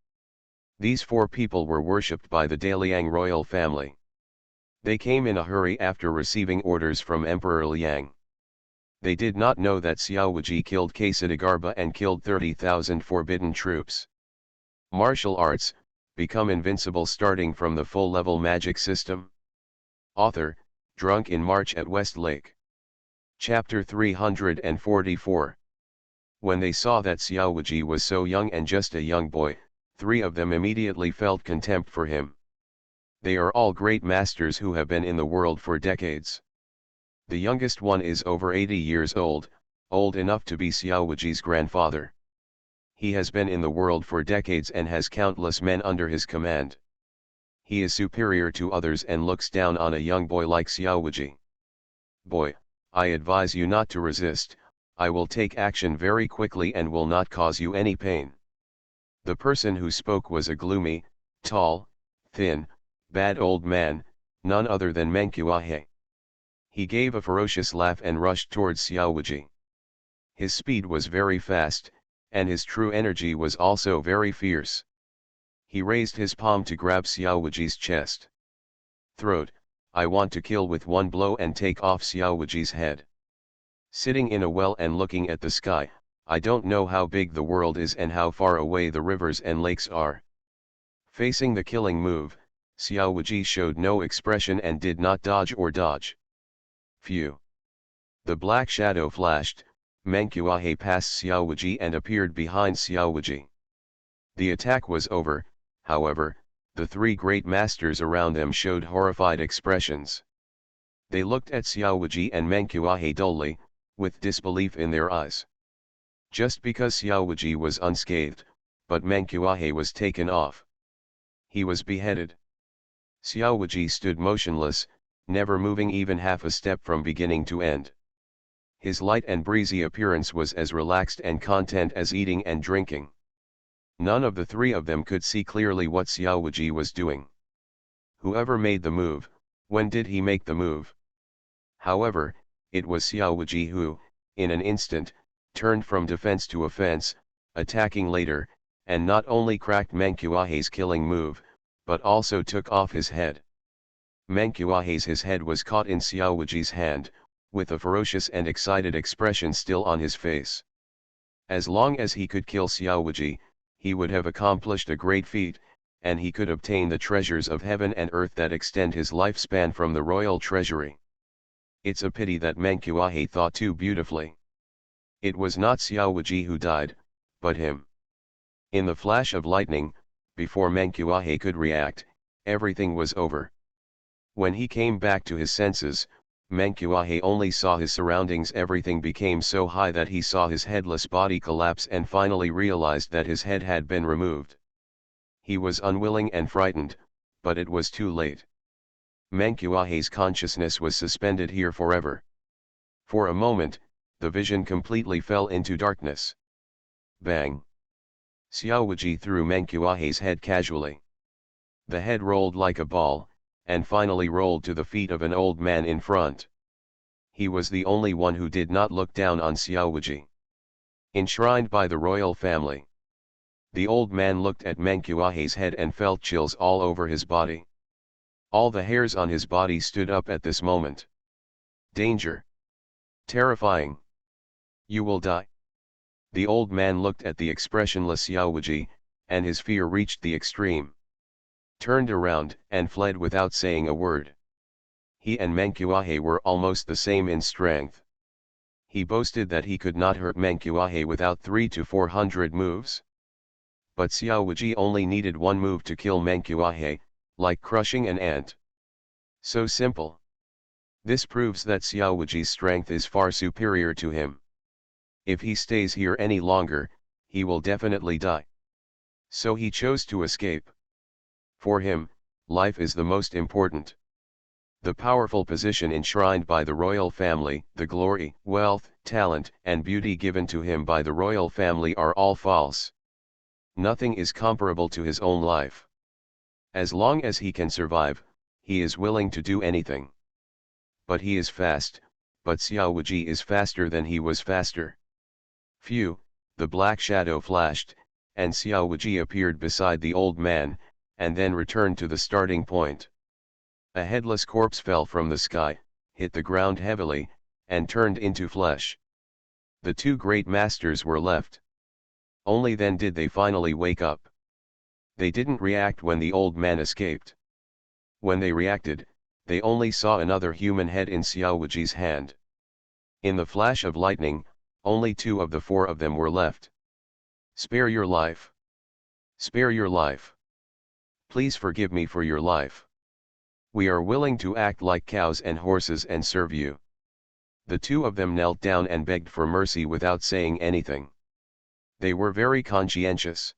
These 4 people were worshipped by the Daliang royal family. They came in a hurry after receiving orders from Emperor Liang. They did not know that Xiao Wuji killed Kasidagarba and killed 30,000 forbidden troops. Martial arts, become invincible starting from the full-level magic system. Author, Drunk in March at West Lake. Chapter 344. When they saw that Xiao Wuji was so young and just a young boy, 3 of them immediately felt contempt for him. They are all great masters who have been in the world for decades. The youngest one is over 80 years old enough to be Xiao Wuji's grandfather. He has been in the world for decades and has countless men under his command. He is superior to others and looks down on a young boy like Xiao Wuji. Boy, I advise you not to resist. I will take action very quickly and will not cause you any pain. The person who spoke was a gloomy, tall, thin, bad old man, none other than Mankuahe. He gave a ferocious laugh and rushed towards Xiao Wuji. His speed was very fast, and his true energy was also very fierce. He raised his palm to grab Xiao Wuji's chest. Throat, I want to kill with one blow and take off Xiao Wuji's head. Sitting in a well and looking at the sky, I don't know how big the world is and how far away the rivers and lakes are. Facing the killing move, Xiao Wuji showed no expression and did not dodge or dodge. Phew! The black shadow flashed, Mankuahe passed Xiao Wuji and appeared behind Xiao Wuji. The attack was over, however, the 3 great masters around them showed horrified expressions. They looked at Xiao Wuji and Mankuahe dully, with disbelief in their eyes. Just because Xiao Wuji was unscathed, but Mankuahe was taken off. He was beheaded. Xiao Wuji stood motionless, never moving even half a step from beginning to end. His light and breezy appearance was as relaxed and content as eating and drinking. None of the 3 of them could see clearly what Xiao Wuji was doing. Whoever made the move, when did he make the move? However, it was Xiao Wuji who, in an instant, turned from defense to offense, attacking later, and not only cracked Mankuahe's killing move, but also took off his head. Mankuahe's head was caught in Xiao Wuji's hand, with a ferocious and excited expression still on his face. As long as he could kill Xiao Wuji, he would have accomplished a great feat, and he could obtain the treasures of heaven and earth that extend his lifespan from the royal treasury. It's a pity that Mankuahe thought too beautifully. It was not Xiao Wuji who died, but him. In the flash of lightning, before Mankuahe could react, everything was over. When he came back to his senses, Mankuahe only saw his surroundings. Everything became so high that he saw his headless body collapse and finally realized that his head had been removed. He was unwilling and frightened, but it was too late. Mankuahe's consciousness was suspended here forever. For a moment, the vision completely fell into darkness. Bang! Xiao Wuji threw Mankuahe's head casually. The head rolled like a ball, and finally rolled to the feet of an old man in front. He was the only one who did not look down on Xiao Wuji. Enshrined by the royal family. The old man looked at Mankuahe's head and felt chills all over his body. All the hairs on his body stood up at this moment. Danger! Terrifying! You will die. The old man looked at the expressionless Xiao Wuji, and his fear reached the extreme. Turned around and fled without saying a word. He and Mankuahe were almost the same in strength. He boasted that he could not hurt Mankuahe without 300 to 400 moves. But Xiao Wuji only needed one move to kill Mankuahe, like crushing an ant. So simple. This proves that Xiao Wuji's strength is far superior to him. If he stays here any longer, he will definitely die. So he chose to escape. For him, life is the most important. The powerful position enshrined by the royal family, the glory, wealth, talent, and beauty given to him by the royal family are all false. Nothing is comparable to his own life. As long as he can survive, he is willing to do anything. but he is fast, but Xiao Wuji is faster than he was faster. Phew, the black shadow flashed, and Xiao Wuji appeared beside the old man, and then returned to the starting point. A headless corpse fell from the sky, hit the ground heavily, and turned into flesh. The two great masters were left. Only then did they finally wake up. They didn't react when the old man escaped. When they reacted, they only saw another human head in Xiao Wuji's hand. In the flash of lightning, only 2 of the 4 of them were left. Spare your life. Spare your life. Please forgive me for your life. We are willing to act like cows and horses and serve you. The 2 of them knelt down and begged for mercy without saying anything. They were very conscientious.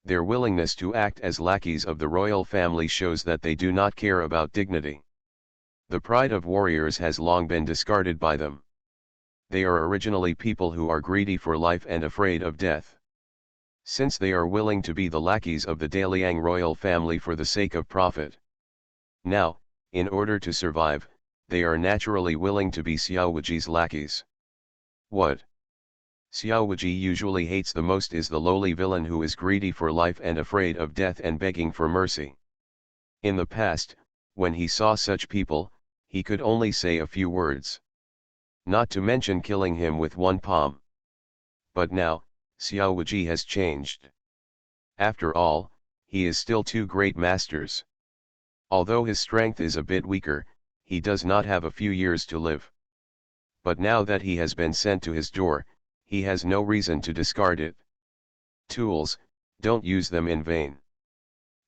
Their willingness to act as lackeys of the royal family shows that they do not care about dignity. The pride of warriors has long been discarded by them. They are originally people who are greedy for life and afraid of death. Since they are willing to be the lackeys of the Daliang royal family for the sake of profit. Now, in order to survive, they are naturally willing to be Xiao Wuji's lackeys. What Xiao Wuji usually hates the most is the lowly villain who is greedy for life and afraid of death and begging for mercy. In the past, when he saw such people, he could only say a few words. Not to mention killing him with one palm. But now, Xiao Wuji has changed. After all, he is still 2 great masters. Although his strength is a bit weaker, he does not have a few years to live. But now that he has been sent to his door, he has no reason to discard it. Tools, don't use them in vain.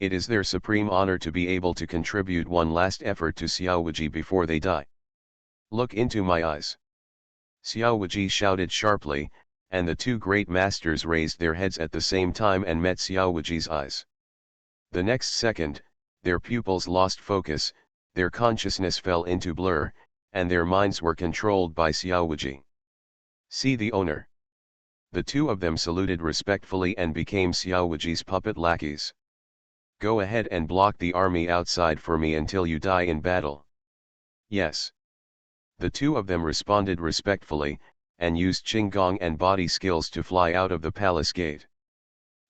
It is their supreme honor to be able to contribute one last effort to Xiao Wuji before they die. Look into my eyes. Xiao Wuji shouted sharply, and the 2 great masters raised their heads at the same time and met Xiao Wuji's eyes. The next second, their pupils lost focus, their consciousness fell into blur, and their minds were controlled by Xiao Wuji. See the owner. The 2 of them saluted respectfully and became Xiao Wuji's puppet lackeys. Go ahead and block the army outside for me until you die in battle. Yes. The 2 of them responded respectfully, and used Qinggong and body skills to fly out of the palace gate.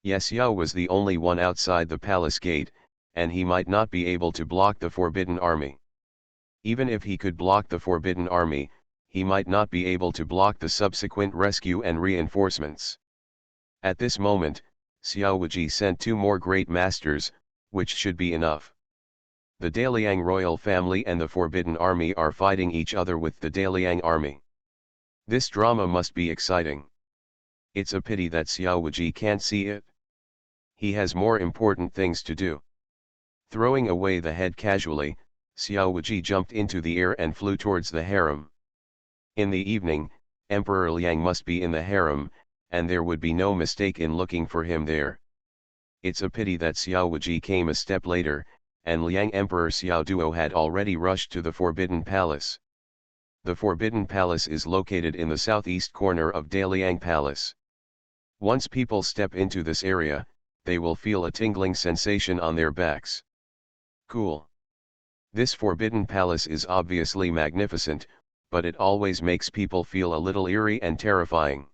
Yes, Xiao was the only one outside the palace gate, and he might not be able to block the forbidden army. Even if he could block the forbidden army, he might not be able to block the subsequent rescue and reinforcements. At this moment, Xiao Wuji sent 2 more great masters, which should be enough. The Daliang royal family and the forbidden army are fighting each other with the Daliang army. This drama must be exciting. It's a pity that Xiao Wuji can't see it. He has more important things to do. Throwing away the head casually, Xiao Wuji jumped into the air and flew towards the harem. In the evening, Emperor Liang must be in the harem, and there would be no mistake in looking for him there. It's a pity that Xiao Wuji came a step later, and Liang Emperor Xiao Duo had already rushed to the Forbidden Palace. The Forbidden Palace is located in the southeast corner of Daliang Palace. Once people step into this area, they will feel a tingling sensation on their backs. Cool. This Forbidden Palace is obviously magnificent, but it always makes people feel a little eerie and terrifying.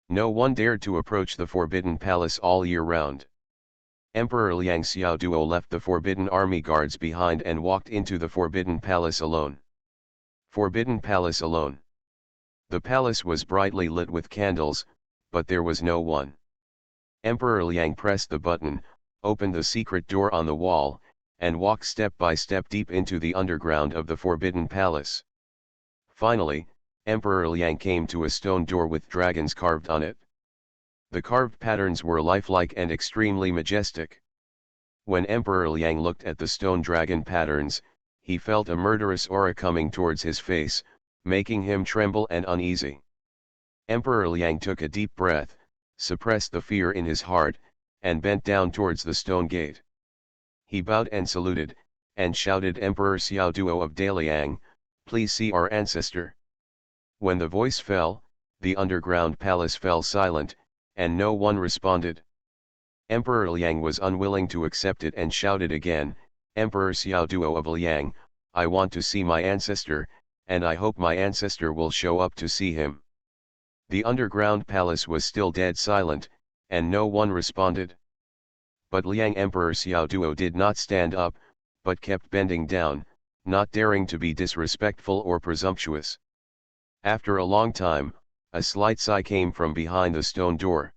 No one dared to approach the Forbidden Palace all year round. Emperor Liang Xiaoduo left the Forbidden Army guards behind and walked into the Forbidden Palace alone. Forbidden Palace alone. The palace was brightly lit with candles, but there was no one. Emperor Liang pressed the button, opened the secret door on the wall, and walked step by step deep into the underground of the Forbidden Palace. Finally, Emperor Liang came to a stone door with dragons carved on it. The carved patterns were lifelike and extremely majestic. When Emperor Liang looked at the stone dragon patterns, he felt a murderous aura coming towards his face, making him tremble and uneasy. Emperor Liang took a deep breath, suppressed the fear in his heart, and bent down towards the stone gate. He bowed and saluted, and shouted, "Emperor Xiaoduo of Daliang, please see our ancestor." When the voice fell, the underground palace fell silent, and no one responded. Emperor Liang was unwilling to accept it and shouted again, "Emperor Xiaoduo of Liang, I want to see my ancestor, and I hope my ancestor will show up to see him. The underground palace was still dead silent, and no one responded. But Liang Emperor Xiao Duo did not stand up, but kept bending down, not daring to be disrespectful or presumptuous. After a long time, a slight sigh came from behind the stone door.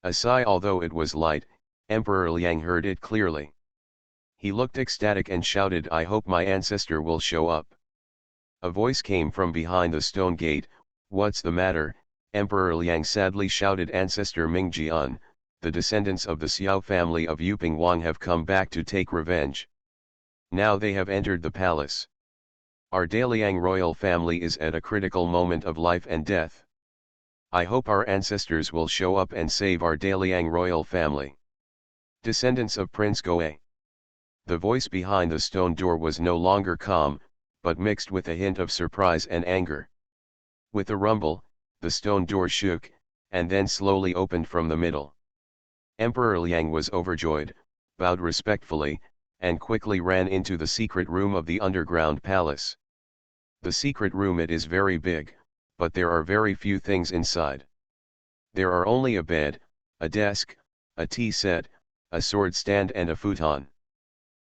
A sigh, although it was light, Emperor Liang heard it clearly. He looked ecstatic and shouted, "I hope my ancestor will show up." A voice came from behind the stone gate. "What's the matter?" Emperor Liang sadly shouted. "Ancestor Mingjian, the descendants of the Xiao family of Yuping Wang have come back to take revenge. Now they have entered the palace. Our Daliang royal family is at a critical moment of life and death. I hope our ancestors will show up and save our Daliang royal family. Descendants of Prince Goe." The voice behind the stone door was no longer calm, but mixed with a hint of surprise and anger. With a rumble, the stone door shook, and then slowly opened from the middle. Emperor Liang was overjoyed, bowed respectfully, and quickly ran into the secret room of the underground palace. The secret room, it is very big, but there are very few things inside. There are only a bed, a desk, a tea set, a sword stand and a futon.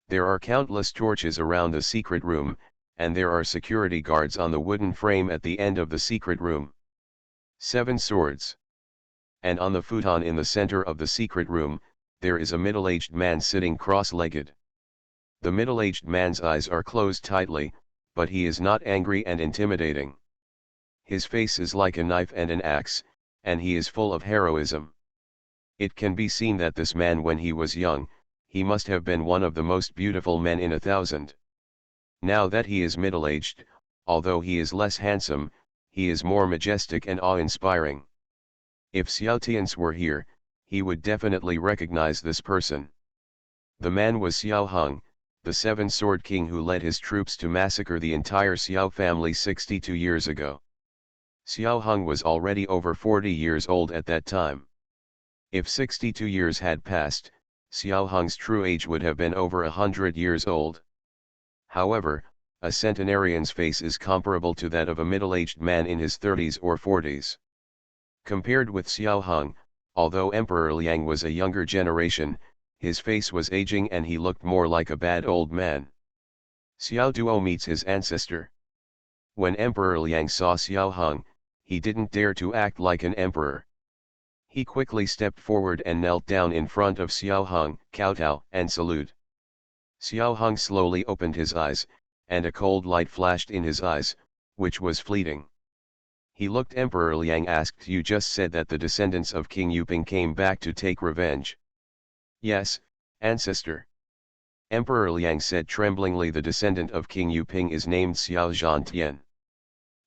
There are countless torches around the secret room, and there are security guards on the wooden frame at the end of the secret room. 7 swords. And on the futon in the center of the secret room, there is a middle-aged man sitting cross-legged. The middle-aged man's eyes are closed tightly, but he is not angry and intimidating. His face is like a knife and an axe, and he is full of heroism. It can be seen that this man, when he was young, he must have been one of the most beautiful men in 1,000. Now that he is middle-aged, although he is less handsome, he is more majestic and awe-inspiring. If Xiao Tians were here, he would definitely recognize this person. The man was Xiao Hung, the 7-sword king who led his troops to massacre the entire Xiao family 62 years ago. Xiao Hung was already over 40 years old at that time. If 62 years had passed, Xiao Hung's true age would have been over 100 years old. However, a centenarian's face is comparable to that of a middle-aged man in his 30s or 40s. Compared with Xiao Hung, although Emperor Liang was a younger generation, his face was aging and he looked more like a bad old man. Xiao Duo meets his ancestor. When Emperor Liang saw Xiao Hung, he didn't dare to act like an emperor. He quickly stepped forward and knelt down in front of Xiao Hung, kowtow and salute. Xiao Hung slowly opened his eyes, and a cold light flashed in his eyes, which was fleeting. He looked Emperor Liang asked, "You just said that the descendants of King Yuping came back to take revenge." "Yes, ancestor." Emperor Liang said tremblingly, "The descendant of King Yuping is named Xiao Zhantian.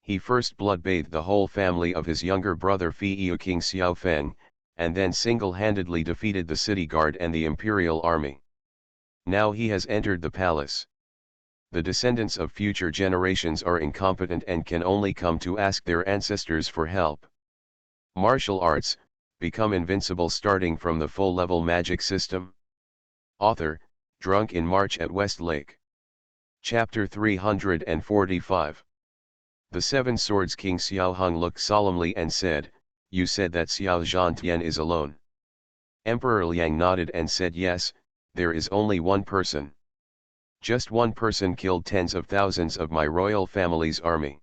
He first blood-bathed the whole family of his younger brother Fiyu King Xiao Feng, and then single-handedly defeated the city guard and the imperial army. Now he has entered the palace. The descendants of future generations are incompetent and can only come to ask their ancestors for help. Martial arts, become invincible starting from the full-level magic system." Author, Drunk in March at West Lake. Chapter 345. The 7 Swords King Xiao Hung looked solemnly and said, "You said that Xiao Zhantian is alone." Emperor Liang nodded and said, "Yes, there is only one person. Just one person killed tens of thousands of my royal family's army.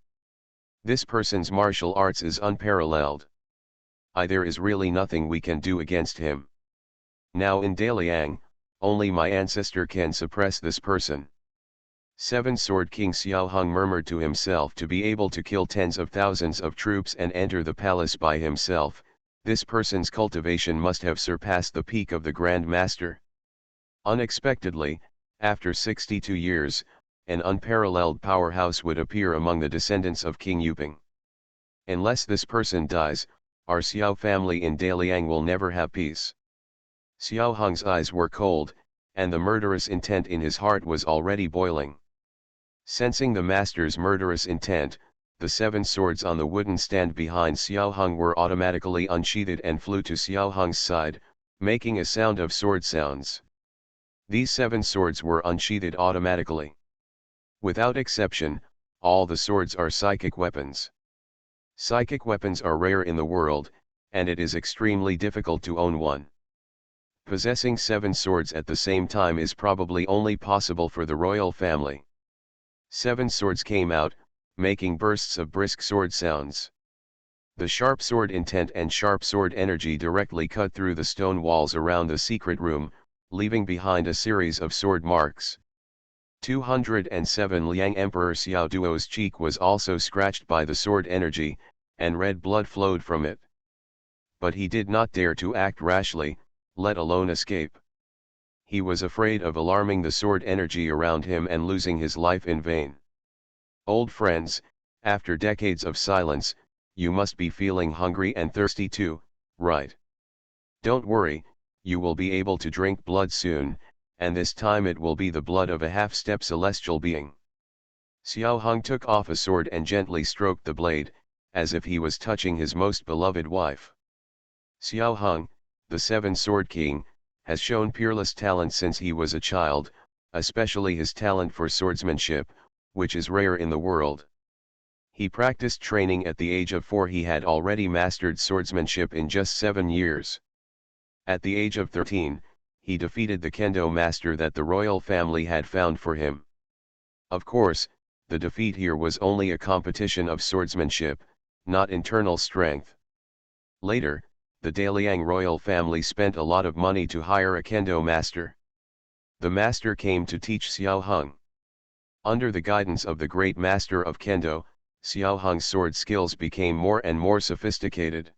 This person's martial arts is unparalleled. There is really nothing we can do against him. Now in Daliang, only my ancestor can suppress this person." 7-Sword King Xiao Hung murmured to himself, to be able to kill tens of thousands of troops and enter the palace by himself, this person's cultivation must have surpassed the peak of the Grand Master. Unexpectedly, after 62 years, an unparalleled powerhouse would appear among the descendants of King Yuping. Unless this person dies, our Xiao family in Daliang will never have peace. Xiao Hung's eyes were cold, and the murderous intent in his heart was already boiling. Sensing the master's murderous intent, the 7 swords on the wooden stand behind Xiao Hung were automatically unsheathed and flew to Xiao Hung's side, making a sound of sword sounds. These 7 swords were unsheathed automatically. Without exception, all the swords are psychic weapons. Psychic weapons are rare in the world, and it is extremely difficult to own one. Possessing 7 swords at the same time is probably only possible for the royal family. 7 swords came out, making bursts of brisk sword sounds. The sharp sword intent and sharp sword energy directly cut through the stone walls around the secret room, leaving behind a series of sword marks. 207 Liang Emperor Xiao Duo's cheek was also scratched by the sword energy, and red blood flowed from it. But he did not dare to act rashly, let alone escape. He was afraid of alarming the sword energy around him and losing his life in vain. Old friends, after decades of silence, you must be feeling hungry and thirsty too, right? Don't worry, you will be able to drink blood soon, and this time it will be the blood of a half-step celestial being. Xiao Hung took off a sword and gently stroked the blade, as if he was touching his most beloved wife. Xiao Hung, the 7-sword king, has shown peerless talent since he was a child, especially his talent for swordsmanship, which is rare in the world. He practiced training at the age of 4. He had already mastered swordsmanship in just 7 years. At the age of 13, he defeated the kendo master that the royal family had found for him. Of course, the defeat here was only a competition of swordsmanship, not internal strength. Later, the Daliang royal family spent a lot of money to hire a kendo master. The master came to teach Xiao Hung. Under the guidance of the great master of kendo, Xiao Hung's sword skills became more and more sophisticated.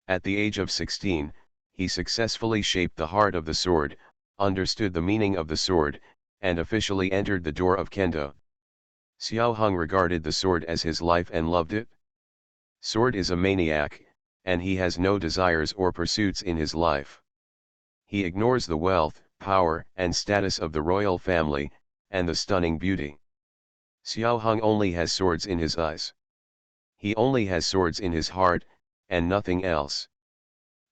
At the age of 16, he successfully shaped the heart of the sword, understood the meaning of the sword, and officially entered the door of kendo. Xiao Hung regarded the sword as his life and loved it. Sword is a maniac, and he has no desires or pursuits in his life. He ignores the wealth, power, and status of the royal family, and the stunning beauty. Xiao Hung only has swords in his eyes. He only has swords in his heart, and nothing else.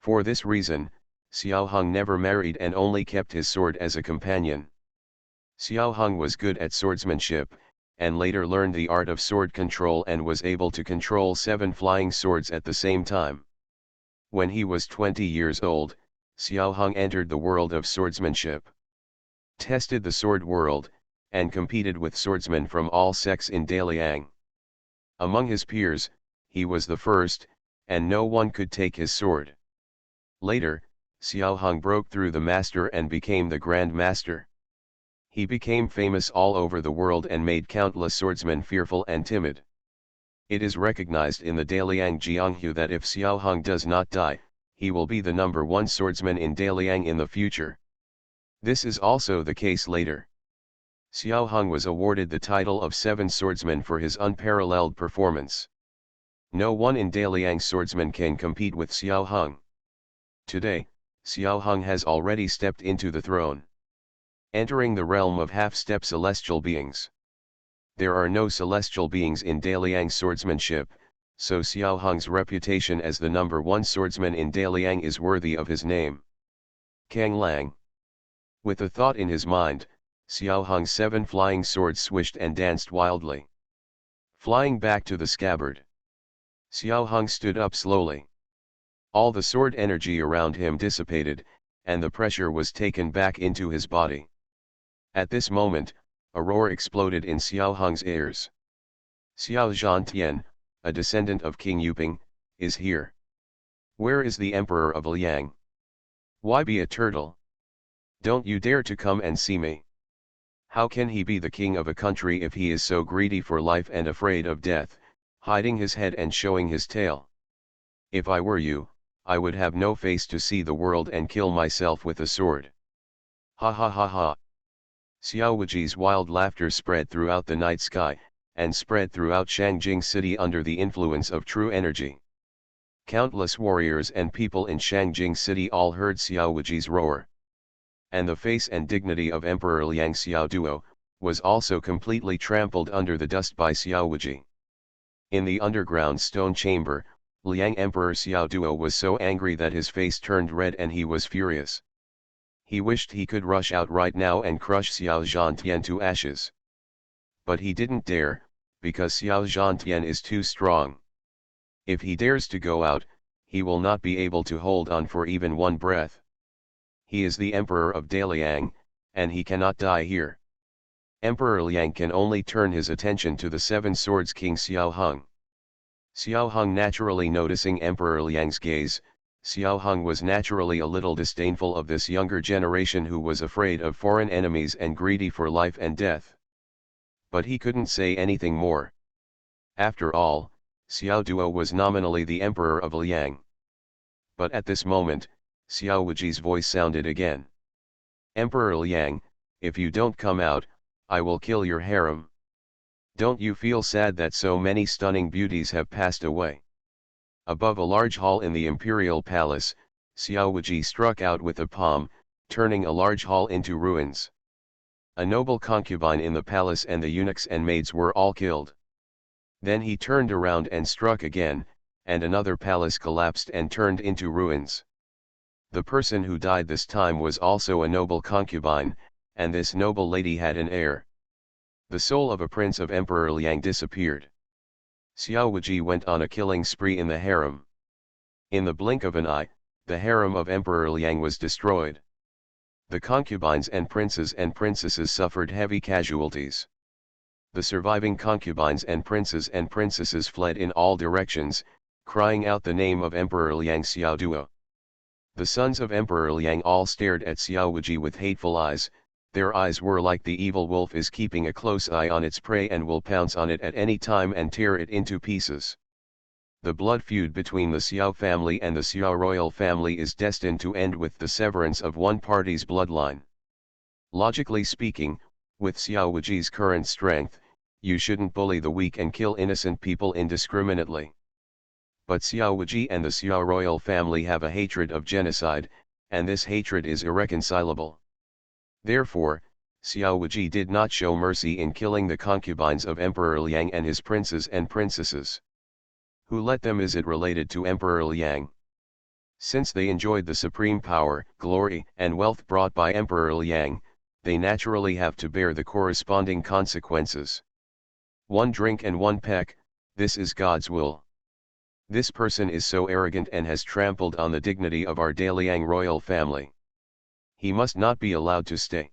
For this reason, Xiao Hung never married and only kept his sword as a companion. Xiao Hung was good at swordsmanship, and later learned the art of sword control and was able to control 7 flying swords at the same time. When he was 20 years old, Xiao Hung entered the world of swordsmanship, tested the sword world, and competed with swordsmen from all sects in Daliang. Among his peers, he was the first, and no one could take his sword. Later, Xiao Hung broke through the master and became the Grand Master. He became famous all over the world and made countless swordsmen fearful and timid. It is recognized in the Daliang Jianghu that if Xiao Hung does not die, he will be the #1 swordsman in Daliang in the future. This is also the case later. Xiao Hung was awarded the title of 7 swordsman for his unparalleled performance. No one in Daliang swordsmen can compete with Xiao Hung. Today, Xiao Hung has already stepped into the throne, entering the realm of half-step celestial beings. There are no celestial beings in Daliang swordsmanship, so Xiao Hung's reputation as the #1 swordsman in Daliang is worthy of his name. Kang Lang. With a thought in his mind, Xiao Hung's 7 flying swords swished and danced wildly, flying back to the scabbard. Xiao Hung stood up slowly. All the sword energy around him dissipated, and the pressure was taken back into his body. At this moment, a roar exploded in Xiao Hung's ears. Xiao Zhantian, a descendant of King Yuping, is here. Where is the Emperor of Liang? Why be a turtle? Don't you dare to come and see me. How can he be the king of a country if he is so greedy for life and afraid of death, hiding his head and showing his tail? If I were you, I would have no face to see the world and kill myself with a sword. Ha ha ha ha. Xiao Wuji's wild laughter spread throughout the night sky, and spread throughout Shangjing city under the influence of true energy. Countless warriors and people in Shangjing city all heard Xiao Wuji's roar. And the face and dignity of Emperor Liang Xiaoduo was also completely trampled under the dust by Xiao Wuji. In the underground stone chamber, Liang Emperor Xiaoduo was so angry that his face turned red and he was furious. He wished he could rush out right now and crush Xiao Zhantian to ashes. But he didn't dare, because Xiao Zhantian is too strong. If he dares to go out, he will not be able to hold on for even one breath. He is the Emperor of Daliang, and he cannot die here. Emperor Liang can only turn his attention to the Seven Swords King Xiao Hung. Xiao Hung, naturally noticing Emperor Liang's gaze, Xiao Hung was naturally a little disdainful of this younger generation who was afraid of foreign enemies and greedy for life and death. But he couldn't say anything more. After all, Xiao Duo was nominally the Emperor of Liang. But at this moment, Xiao Wuji's voice sounded again. Emperor Liang, if you don't come out, I will kill your harem. Don't you feel sad that so many stunning beauties have passed away? Above a large hall in the imperial palace, Xiao Wuji struck out with a palm, turning a large hall into ruins. A noble concubine in the palace and the eunuchs and maids were all killed. Then he turned around and struck again, and another palace collapsed and turned into ruins. The person who died this time was also a noble concubine, and this noble lady had an heir. The soul of a prince of Emperor Liang disappeared. Xiao Wuji went on a killing spree in the harem. In the blink of an eye, the harem of Emperor Liang was destroyed. The concubines and princes and princesses suffered heavy casualties. The surviving concubines and princes and princesses fled in all directions, crying out the name of Emperor Liang Xiao Duo. The sons of Emperor Liang all stared at Xiao Wuji with hateful eyes. Their eyes were like the evil wolf is keeping a close eye on its prey and will pounce on it at any time and tear it into pieces. The blood feud between the Xiao family and the Xiao royal family is destined to end with the severance of one party's bloodline. Logically speaking, with Xiao Wuji's current strength, you shouldn't bully the weak and kill innocent people indiscriminately. But Xiao Wuji and the Xiao royal family have a hatred of genocide, and this hatred is irreconcilable. Therefore, Xiao Wuji did not show mercy in killing the concubines of Emperor Liang and his princes and princesses. Who let them? Is it related to Emperor Liang? Since they enjoyed the supreme power, glory, and wealth brought by Emperor Liang, they naturally have to bear the corresponding consequences. One drink and one peck, this is God's will. This person is so arrogant and has trampled on the dignity of our Daliang royal family. He must not be allowed to stay.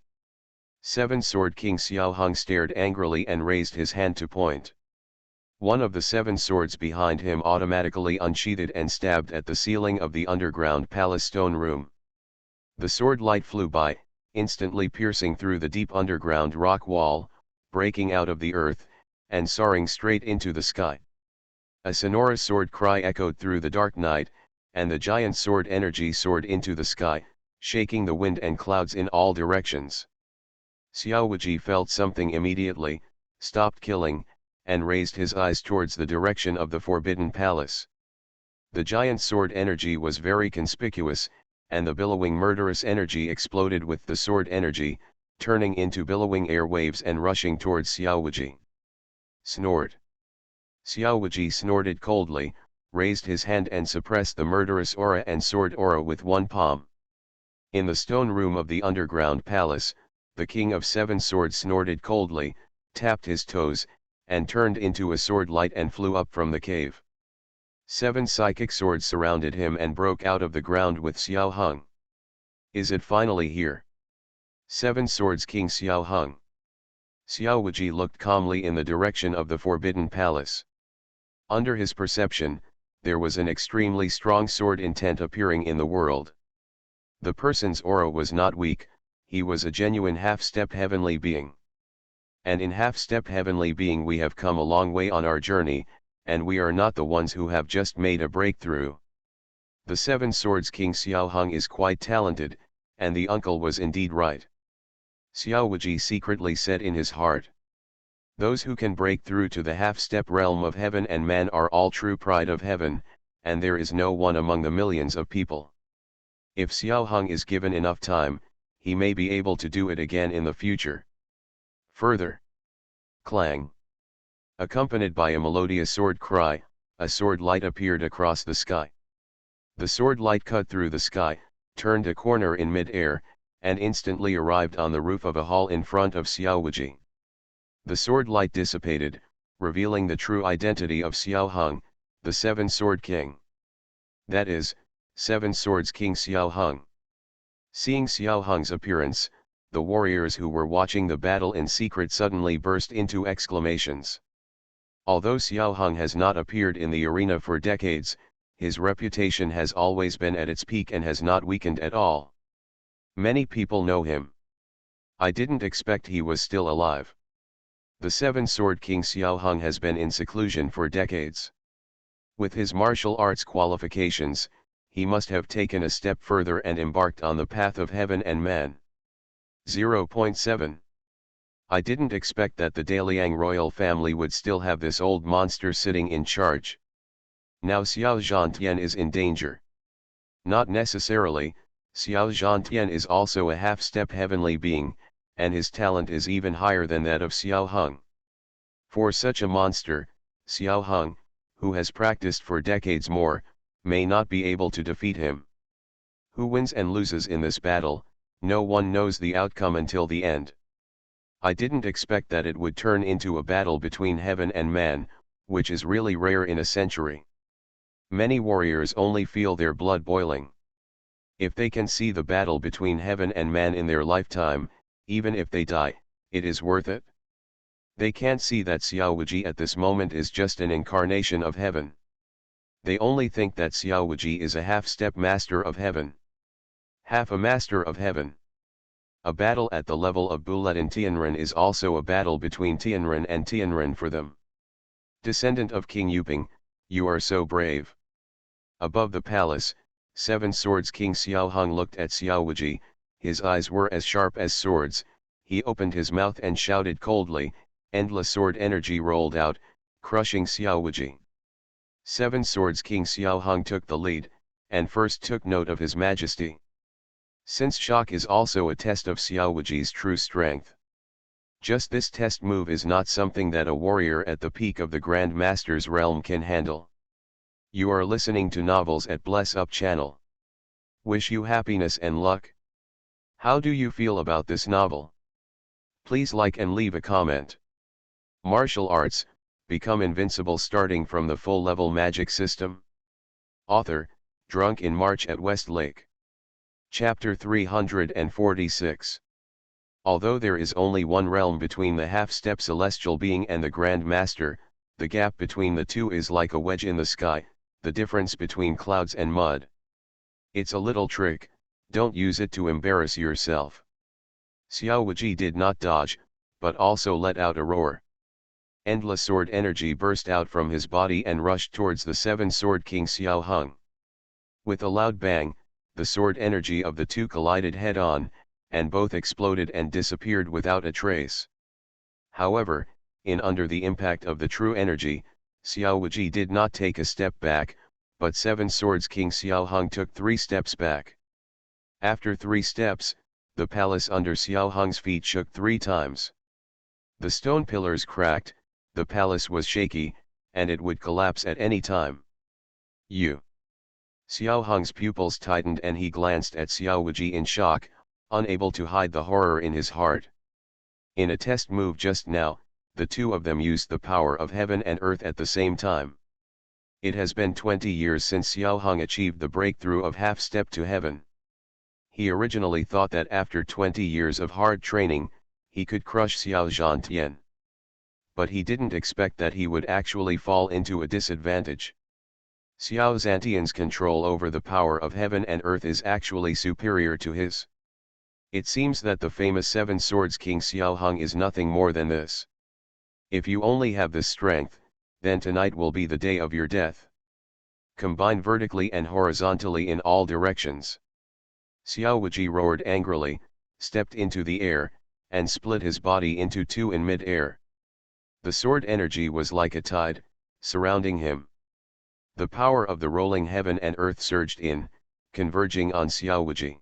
Seven Sword King Xiao Hung stared angrily and raised his hand to point. One of the seven swords behind him automatically unsheathed and stabbed at the ceiling of the underground palace stone room. The sword light flew by, instantly piercing through the deep underground rock wall, breaking out of the earth, and soaring straight into the sky. A sonorous sword cry echoed through the dark night, and the giant sword energy soared into the sky, shaking the wind and clouds in all directions. Xiao Wuji felt something immediately, stopped killing, and raised his eyes towards the direction of the Forbidden Palace. The giant sword energy was very conspicuous, and the billowing murderous energy exploded with the sword energy, turning into billowing air waves and rushing towards Xiao Wuji. Snort. Xiao Wuji snorted coldly, raised his hand and suppressed the murderous aura and sword aura with one palm. In the stone room of the underground palace, the King of Seven Swords snorted coldly, tapped his toes, and turned into a sword light and flew up from the cave. Seven psychic swords surrounded him and broke out of the ground with Xiao Hung. Is it finally here? Seven Swords King Xiao Hung. Xiao Wuji looked calmly in the direction of the Forbidden Palace. Under his perception, there was an extremely strong sword intent appearing in the world. The person's aura was not weak, he was a genuine half-step heavenly being. And in half-step heavenly being we have come a long way on our journey, and we are not the ones who have just made a breakthrough. The Seven Swords King Xiao Hung is quite talented, and the uncle was indeed right. Xiao Wuji secretly said in his heart. Those who can break through to the half-step realm of heaven and man are all true pride of heaven, and there is no one among the millions of people. If Xiao Hung is given enough time, he may be able to do it again in the future. Further. Clang. Accompanied by a melodious sword cry, a sword light appeared across the sky. The sword light cut through the sky, turned a corner in mid-air, and instantly arrived on the roof of a hall in front of Xiao Wuji. The sword light dissipated, revealing the true identity of Xiao Hung, the Seven Sword King. That is, Seven Swords King Xiao Hung. Seeing Xiao Hung's appearance, the warriors who were watching the battle in secret suddenly burst into exclamations. Although Xiao Hung has not appeared in the arena for decades, his reputation has always been at its peak and has not weakened at all. Many people know him. I didn't expect he was still alive. The Seven Sword King Xiao Hung has been in seclusion for decades. With his martial arts qualifications, he must have taken a step further and embarked on the path of heaven and man. 0.7. I didn't expect that the Daliang royal family would still have this old monster sitting in charge. Now Xiao Zhantian is in danger. Not necessarily, Xiao Zhantian is also a half-step heavenly being, and his talent is even higher than that of Xiao Hung. For such a monster, Xiao Hung, who has practiced for decades more, may not be able to defeat him. Who wins and loses in this battle, no one knows the outcome until the end. I didn't expect that it would turn into a battle between heaven and man, which is really rare in a century. Many warriors only feel their blood boiling. If they can see the battle between heaven and man in their lifetime, even if they die, it is worth it. They can't see that Xiao Wuji at this moment is just an incarnation of heaven. They only think that Xiao Wuji is a half-step master of heaven. Half a master of heaven. A battle at the level of Bulet and Tianren is also a battle between Tianren and Tianren for them. Descendant of King Yuping, you are so brave. Above the palace, Seven Swords King Xiao Hung looked at Xiao Wuji, his eyes were as sharp as swords, he opened his mouth and shouted coldly, endless sword energy rolled out, crushing Xiao Wuji. Seven Swords King Xiao Hung took the lead, and first took note of his majesty. Since shock is also a test of Xiao Wuji's true strength. Just this test move is not something that a warrior at the peak of the Grand Master's realm can handle. You are listening to Novels at Bless Up channel. Wish you happiness and luck. How do you feel about this novel? Please like and leave a comment. Martial arts, become invincible starting from the full level magic system. Author, Drunk in March at Westlake. Chapter 346. Although there is only one realm between the half-step celestial being and the Grand Master, the gap between the two is like a wedge in the sky, the difference between clouds and mud. It's a little trick, don't use it to embarrass yourself. Xiao Wuji did not dodge, but also let out a roar. Endless sword energy burst out from his body and rushed towards the Seven Sword King Xiao Hung. With a loud bang, the sword energy of the two collided head-on, and both exploded and disappeared without a trace. However, under the impact of the true energy, Xiao Wuji did not take a step back, but Seven Swords King Xiao Hung took 3 steps back. After 3 steps, the palace under Xiao Hung's feet shook 3 times. The stone pillars cracked, the palace was shaky, and it would collapse at any time. Xiao Hung's pupils tightened and he glanced at Xiao Wuji in shock, unable to hide the horror in his heart. In a test move just now, the two of them used the power of heaven and earth at the same time. It has been 20 years since Xiao Hung achieved the breakthrough of half-step to heaven. He originally thought that after 20 years of hard training, he could crush Xiao Zhantian. But he didn't expect that he would actually fall into a disadvantage. Xiao Zhantian's control over the power of heaven and earth is actually superior to his. It seems that the famous Seven Swords King Xiao Hung is nothing more than this. If you only have this strength, then tonight will be the day of your death. Combine vertically and horizontally in all directions. Xiao Wuji roared angrily, stepped into the air, and split his body into 2 in mid-air. The sword energy was like a tide, surrounding him. The power of the rolling heaven and earth surged in, converging on Xiao Wuji.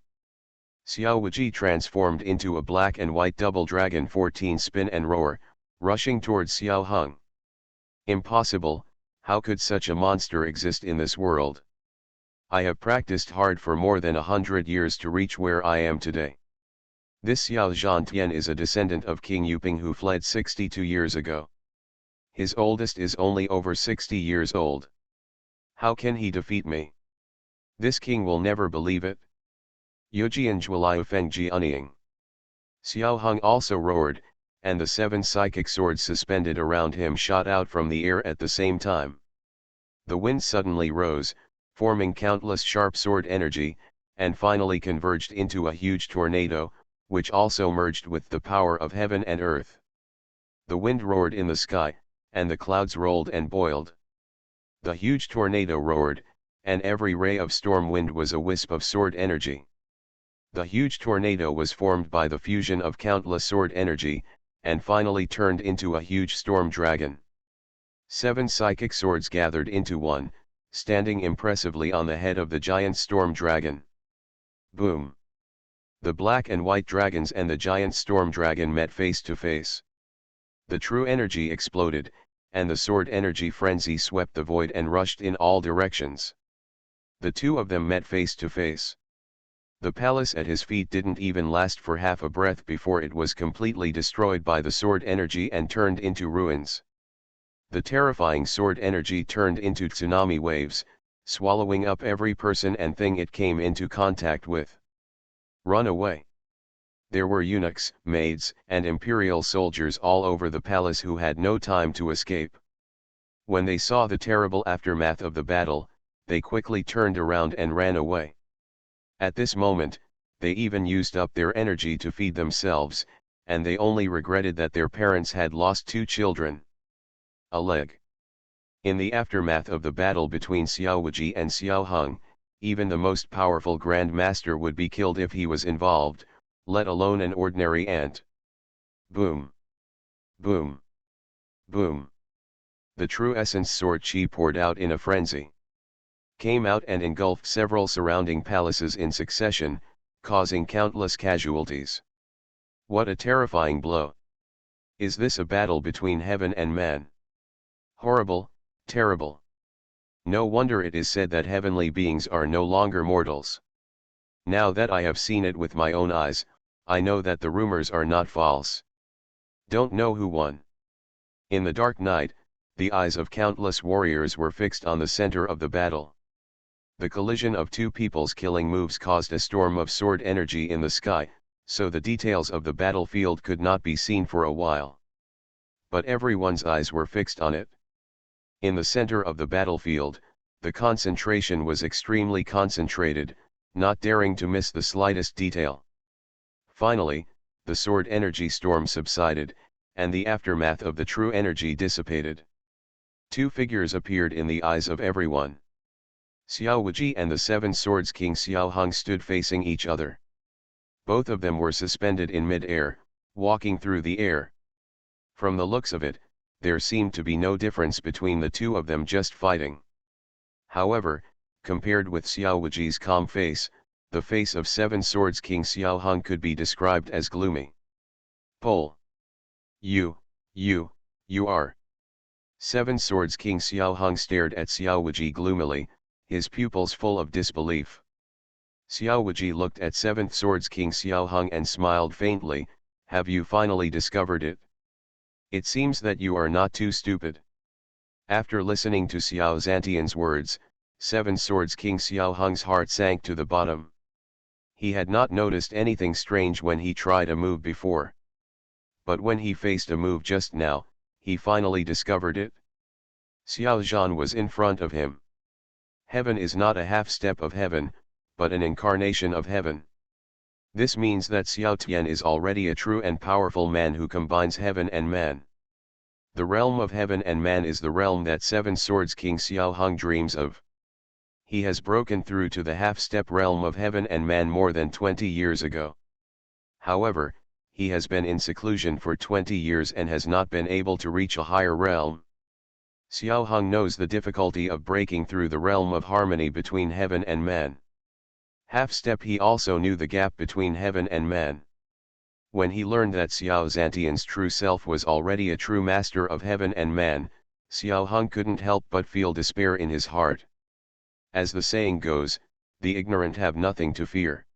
Xiao Wuji transformed into a black and white double dragon 14 spin and roar, rushing towards Xiao Hung. Impossible, how could such a monster exist in this world? I have practiced hard for more than 100 years to reach where I am today. This Xiao Zhantian is a descendant of King Yuping who fled 62 years ago. His oldest is only over 60 years old. How can he defeat me? This king will never believe it. Yujian Zhualiu Fengji Unying. Xiao Hung also roared, and the 7 psychic swords suspended around him shot out from the air at the same time. The wind suddenly rose, forming countless sharp sword energy, and finally converged into a huge tornado, which also merged with the power of heaven and earth. The wind roared in the sky, and the clouds rolled and boiled. The huge tornado roared, and every ray of storm wind was a wisp of sword energy. The huge tornado was formed by the fusion of countless sword energy, and finally turned into a huge storm dragon. 7 psychic swords gathered into one, standing impressively on the head of the giant storm dragon. Boom! The black and white dragons and the giant storm dragon met face to face. The true energy exploded, and the sword energy frenzy swept the void and rushed in all directions. The two of them met face to face. The palace at his feet didn't even last for half a breath before it was completely destroyed by the sword energy and turned into ruins. The terrifying sword energy turned into tsunami waves, swallowing up every person and thing it came into contact with. Run away! There were eunuchs, maids, and imperial soldiers all over the palace who had no time to escape. When they saw the terrible aftermath of the battle, they quickly turned around and ran away. At this moment, they even used up their energy to feed themselves, and they only regretted that their parents had lost 2 children. A leg. In the aftermath of the battle between Xiao Wuji and Xiao Hung, even the most powerful Grand Master would be killed if he was involved, let alone an ordinary ant. Boom! Boom! Boom! The true essence sword chi poured out in a frenzy. Came out and engulfed several surrounding palaces in succession, causing countless casualties. What a terrifying blow! Is this a battle between heaven and man? Horrible, terrible. No wonder it is said that heavenly beings are no longer mortals. Now that I have seen it with my own eyes, I know that the rumors are not false. Don't know who won. In the dark night, the eyes of countless warriors were fixed on the center of the battle. The collision of 2 people's killing moves caused a storm of sword energy in the sky, so the details of the battlefield could not be seen for a while. But everyone's eyes were fixed on it. In the center of the battlefield, the concentration was extremely concentrated, not daring to miss the slightest detail. Finally, the sword energy storm subsided, and the aftermath of the true energy dissipated. 2 figures appeared in the eyes of everyone. Xiao Wuji and the 7 Swords King Xiao Hung stood facing each other. Both of them were suspended in mid-air, walking through the air. From the looks of it, there seemed to be no difference between the two of them just fighting. However, compared with Xiao Wuji's calm face, the face of 7 Swords King Xiao Hung could be described as gloomy. Pole. You are. 7 Swords King Xiao Hung stared at Xiao Wuji gloomily, his pupils full of disbelief. Xiao Wuji looked at 7th Swords King Xiao Hung and smiled faintly. Have you finally discovered it? It seems that you are not too stupid. After listening to Xiao Zhantian's words, 7 Swords King Xiao Hung's heart sank to the bottom. He had not noticed anything strange when he tried a move before. But when he faced a move just now, he finally discovered it. Xiao Zhan was in front of him. Heaven is not a half step of heaven, but an incarnation of heaven. This means that Xiao Tian is already a true and powerful man who combines heaven and man. The realm of heaven and man is the realm that 7 Swords King Xiao Hung dreams of. He has broken through to the half-step realm of heaven and man more than 20 years ago. However, he has been in seclusion for 20 years and has not been able to reach a higher realm. Xiao Hung knows the difficulty of breaking through the realm of harmony between heaven and man. Half-step he also knew the gap between heaven and man. When he learned that Xiao Zhantian's true self was already a true master of heaven and man, Xiao Hung couldn't help but feel despair in his heart. As the saying goes, the ignorant have nothing to fear.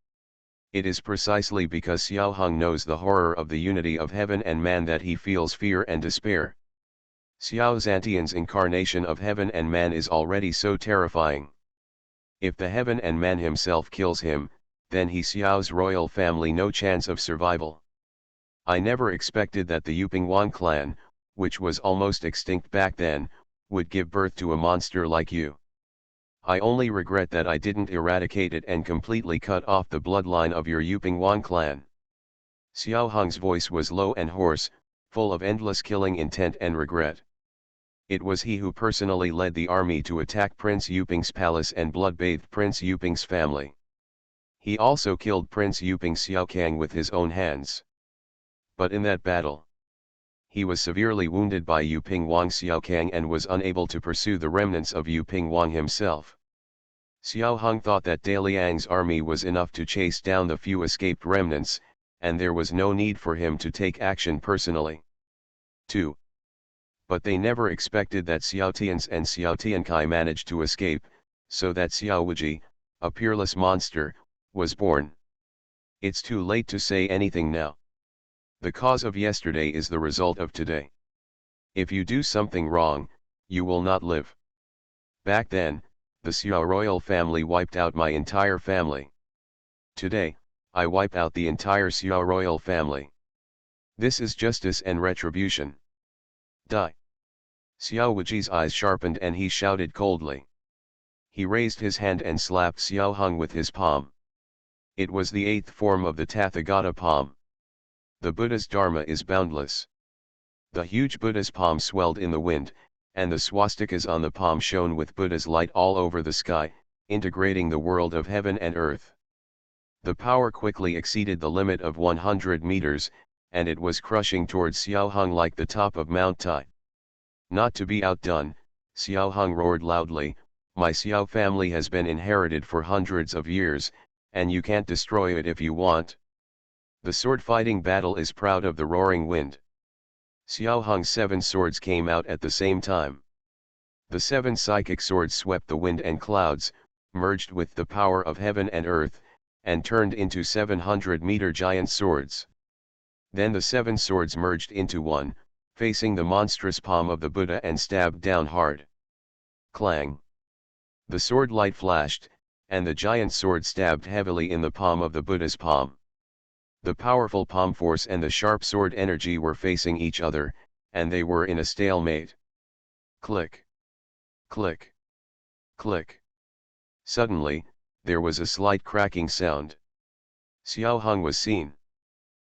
It is precisely because Xiao Hung knows the horror of the unity of heaven and man that he feels fear and despair. Xiao Zhantian's incarnation of heaven and man is already so terrifying. If the heaven and man himself kills him, then he Xiao's royal family no chance of survival. I never expected that the Yuping clan, which was almost extinct back then, would give birth to a monster like you. I only regret that I didn't eradicate it and completely cut off the bloodline of your Yuping clan. Xiao Hung's voice was low and hoarse, full of endless killing intent and regret. It was he who personally led the army to attack Prince Yuping's palace and blood-bathed Prince Yuping's family. He also killed Prince Yuping Xiaokang with his own hands. But in that battle, he was severely wounded by Yuping Wang Xiaokang and was unable to pursue the remnants of Yuping Wang himself. Xiao Hung thought that Daliang's army was enough to chase down the few escaped remnants, and there was no need for him to take action personally. 2. But they never expected that Xiao Tians and Xiao Tiankai managed to escape, so that Xiao Wuji, a peerless monster, was born. It's too late to say anything now. The cause of yesterday is the result of today. If you do something wrong, you will not live. Back then, the Xiao royal family wiped out my entire family. Today, I wipe out the entire Xiao royal family. This is justice and retribution. Die. Xiao Wuji's eyes sharpened and he shouted coldly. He raised his hand and slapped Xiao Hung with his palm. It was the 8th form of the Tathagata palm. The Buddha's Dharma is boundless. The huge Buddha's palm swelled in the wind, and the swastikas on the palm shone with Buddha's light all over the sky, integrating the world of heaven and earth. The power quickly exceeded the limit of 100 meters, and it was crushing towards Xiao Hung like the top of Mount Tai. Not to be outdone, Xiao Hung roared loudly, "My Xiao family has been inherited for hundreds of years, and you can't destroy it if you want." The sword-fighting battle is proud of the roaring wind. Xiao Hung's 7 swords came out at the same time. The 7 psychic swords swept the wind and clouds, merged with the power of heaven and earth, and turned into 700-meter giant swords. Then the 7 swords merged into one, facing the monstrous palm of the Buddha and stabbed down hard. Clang! The sword light flashed, and the giant sword stabbed heavily in the palm of the Buddha's palm. The powerful palm force and the sharp sword energy were facing each other, and they were in a stalemate. Click! Click! Click! Suddenly, there was a slight cracking sound. Xiao Hung was seen.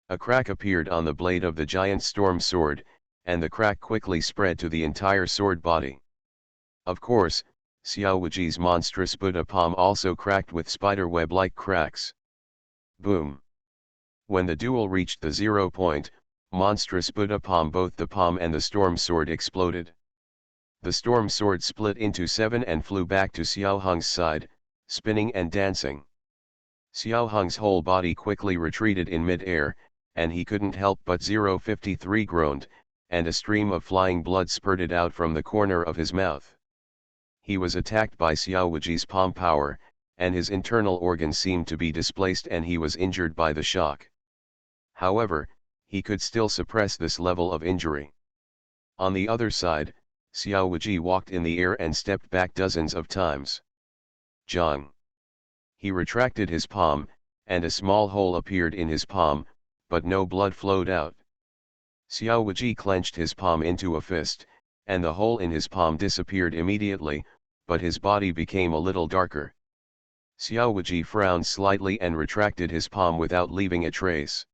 A crack appeared on the blade of the giant storm sword, and the crack quickly spread to the entire sword body. Of course, Xiao Wuji's monstrous Buddha palm also cracked with spiderweb-like cracks. Boom! When the duel reached the 0 point, monstrous Buddha palm, both the palm and the storm sword exploded. The storm sword split into 7 and flew back to Xiao Hung's side, spinning and dancing. Xiao Hung's whole body quickly retreated in mid-air, and he couldn't help but 053 groaned, and a stream of flying blood spurted out from the corner of his mouth. He was attacked by Xiao Wuji's palm power, and his internal organs seemed to be displaced and he was injured by the shock. However, he could still suppress this level of injury. On the other side, Xiao Wuji walked in the air and stepped back dozens of times. Zhang! He retracted his palm, and a small hole appeared in his palm, but no blood flowed out. Xiao Wuji clenched his palm into a fist, and the hole in his palm disappeared immediately, but his body became a little darker. Xiao Wuji frowned slightly and retracted his palm without leaving a trace.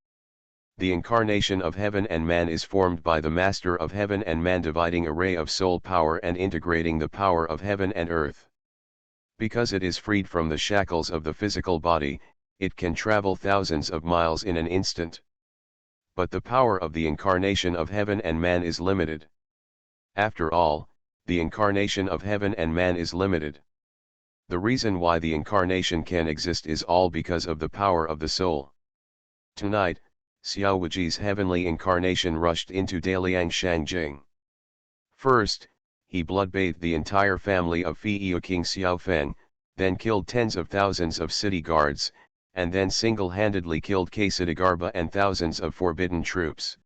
The incarnation of heaven and man is formed by the master of heaven and man dividing a ray of soul power and integrating the power of heaven and earth. Because it is freed from the shackles of the physical body, it can travel thousands of miles in an instant. But the power of the incarnation of heaven and man is limited. After all, the incarnation of heaven and man is limited. The reason why the incarnation can exist is all because of the power of the soul. Tonight, Xiao Wuji's heavenly incarnation rushed into Daliang Shangjing. First, he blood-bathed the entire family of Fiyu King Xiao Feng, then killed tens of thousands of city guards, and then single-handedly killed Kasidagarba and thousands of forbidden troops.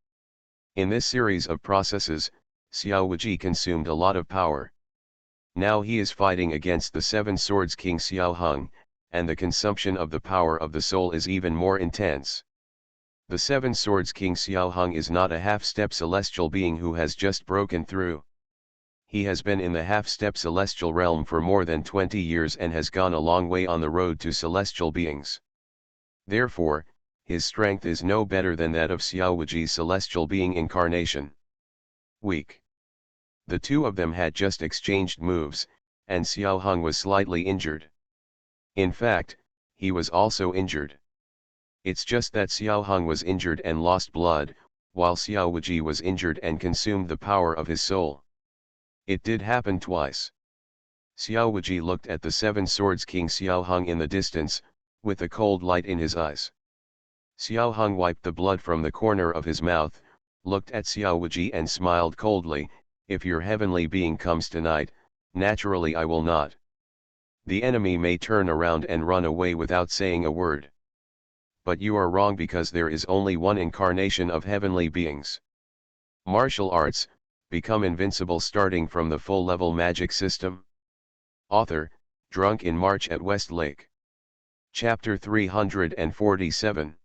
In this series of processes, Xiao Wuji consumed a lot of power. Now he is fighting against the Seven Swords King Xiao Hung, and the consumption of the power of the soul is even more intense. The Seven Swords King Xiao Hung is not a half-step celestial being who has just broken through. He has been in the half-step celestial realm for more than 20 years and has gone a long way on the road to celestial beings. Therefore, his strength is no better than that of Xiao Wuji's celestial being incarnation. Weak. The two of them had just exchanged moves, and Xiao Hung was slightly injured. In fact, he was also injured. It's just that Xiao Hung was injured and lost blood, while Xiao Wuji was injured and consumed the power of his soul. It did happen twice. Xiao Wuji looked at the Seven Swords King Xiao Hung in the distance, with a cold light in his eyes. Xiao Hung wiped the blood from the corner of his mouth, looked at Xiao Wuji and smiled coldly. If your heavenly being comes tonight, naturally I will not. The enemy may turn around and run away without saying a word. But you are wrong, because there is only one incarnation of heavenly beings. Martial arts, become invincible starting from the full-level magic system. Author, Drunk in March at West Lake. Chapter 347.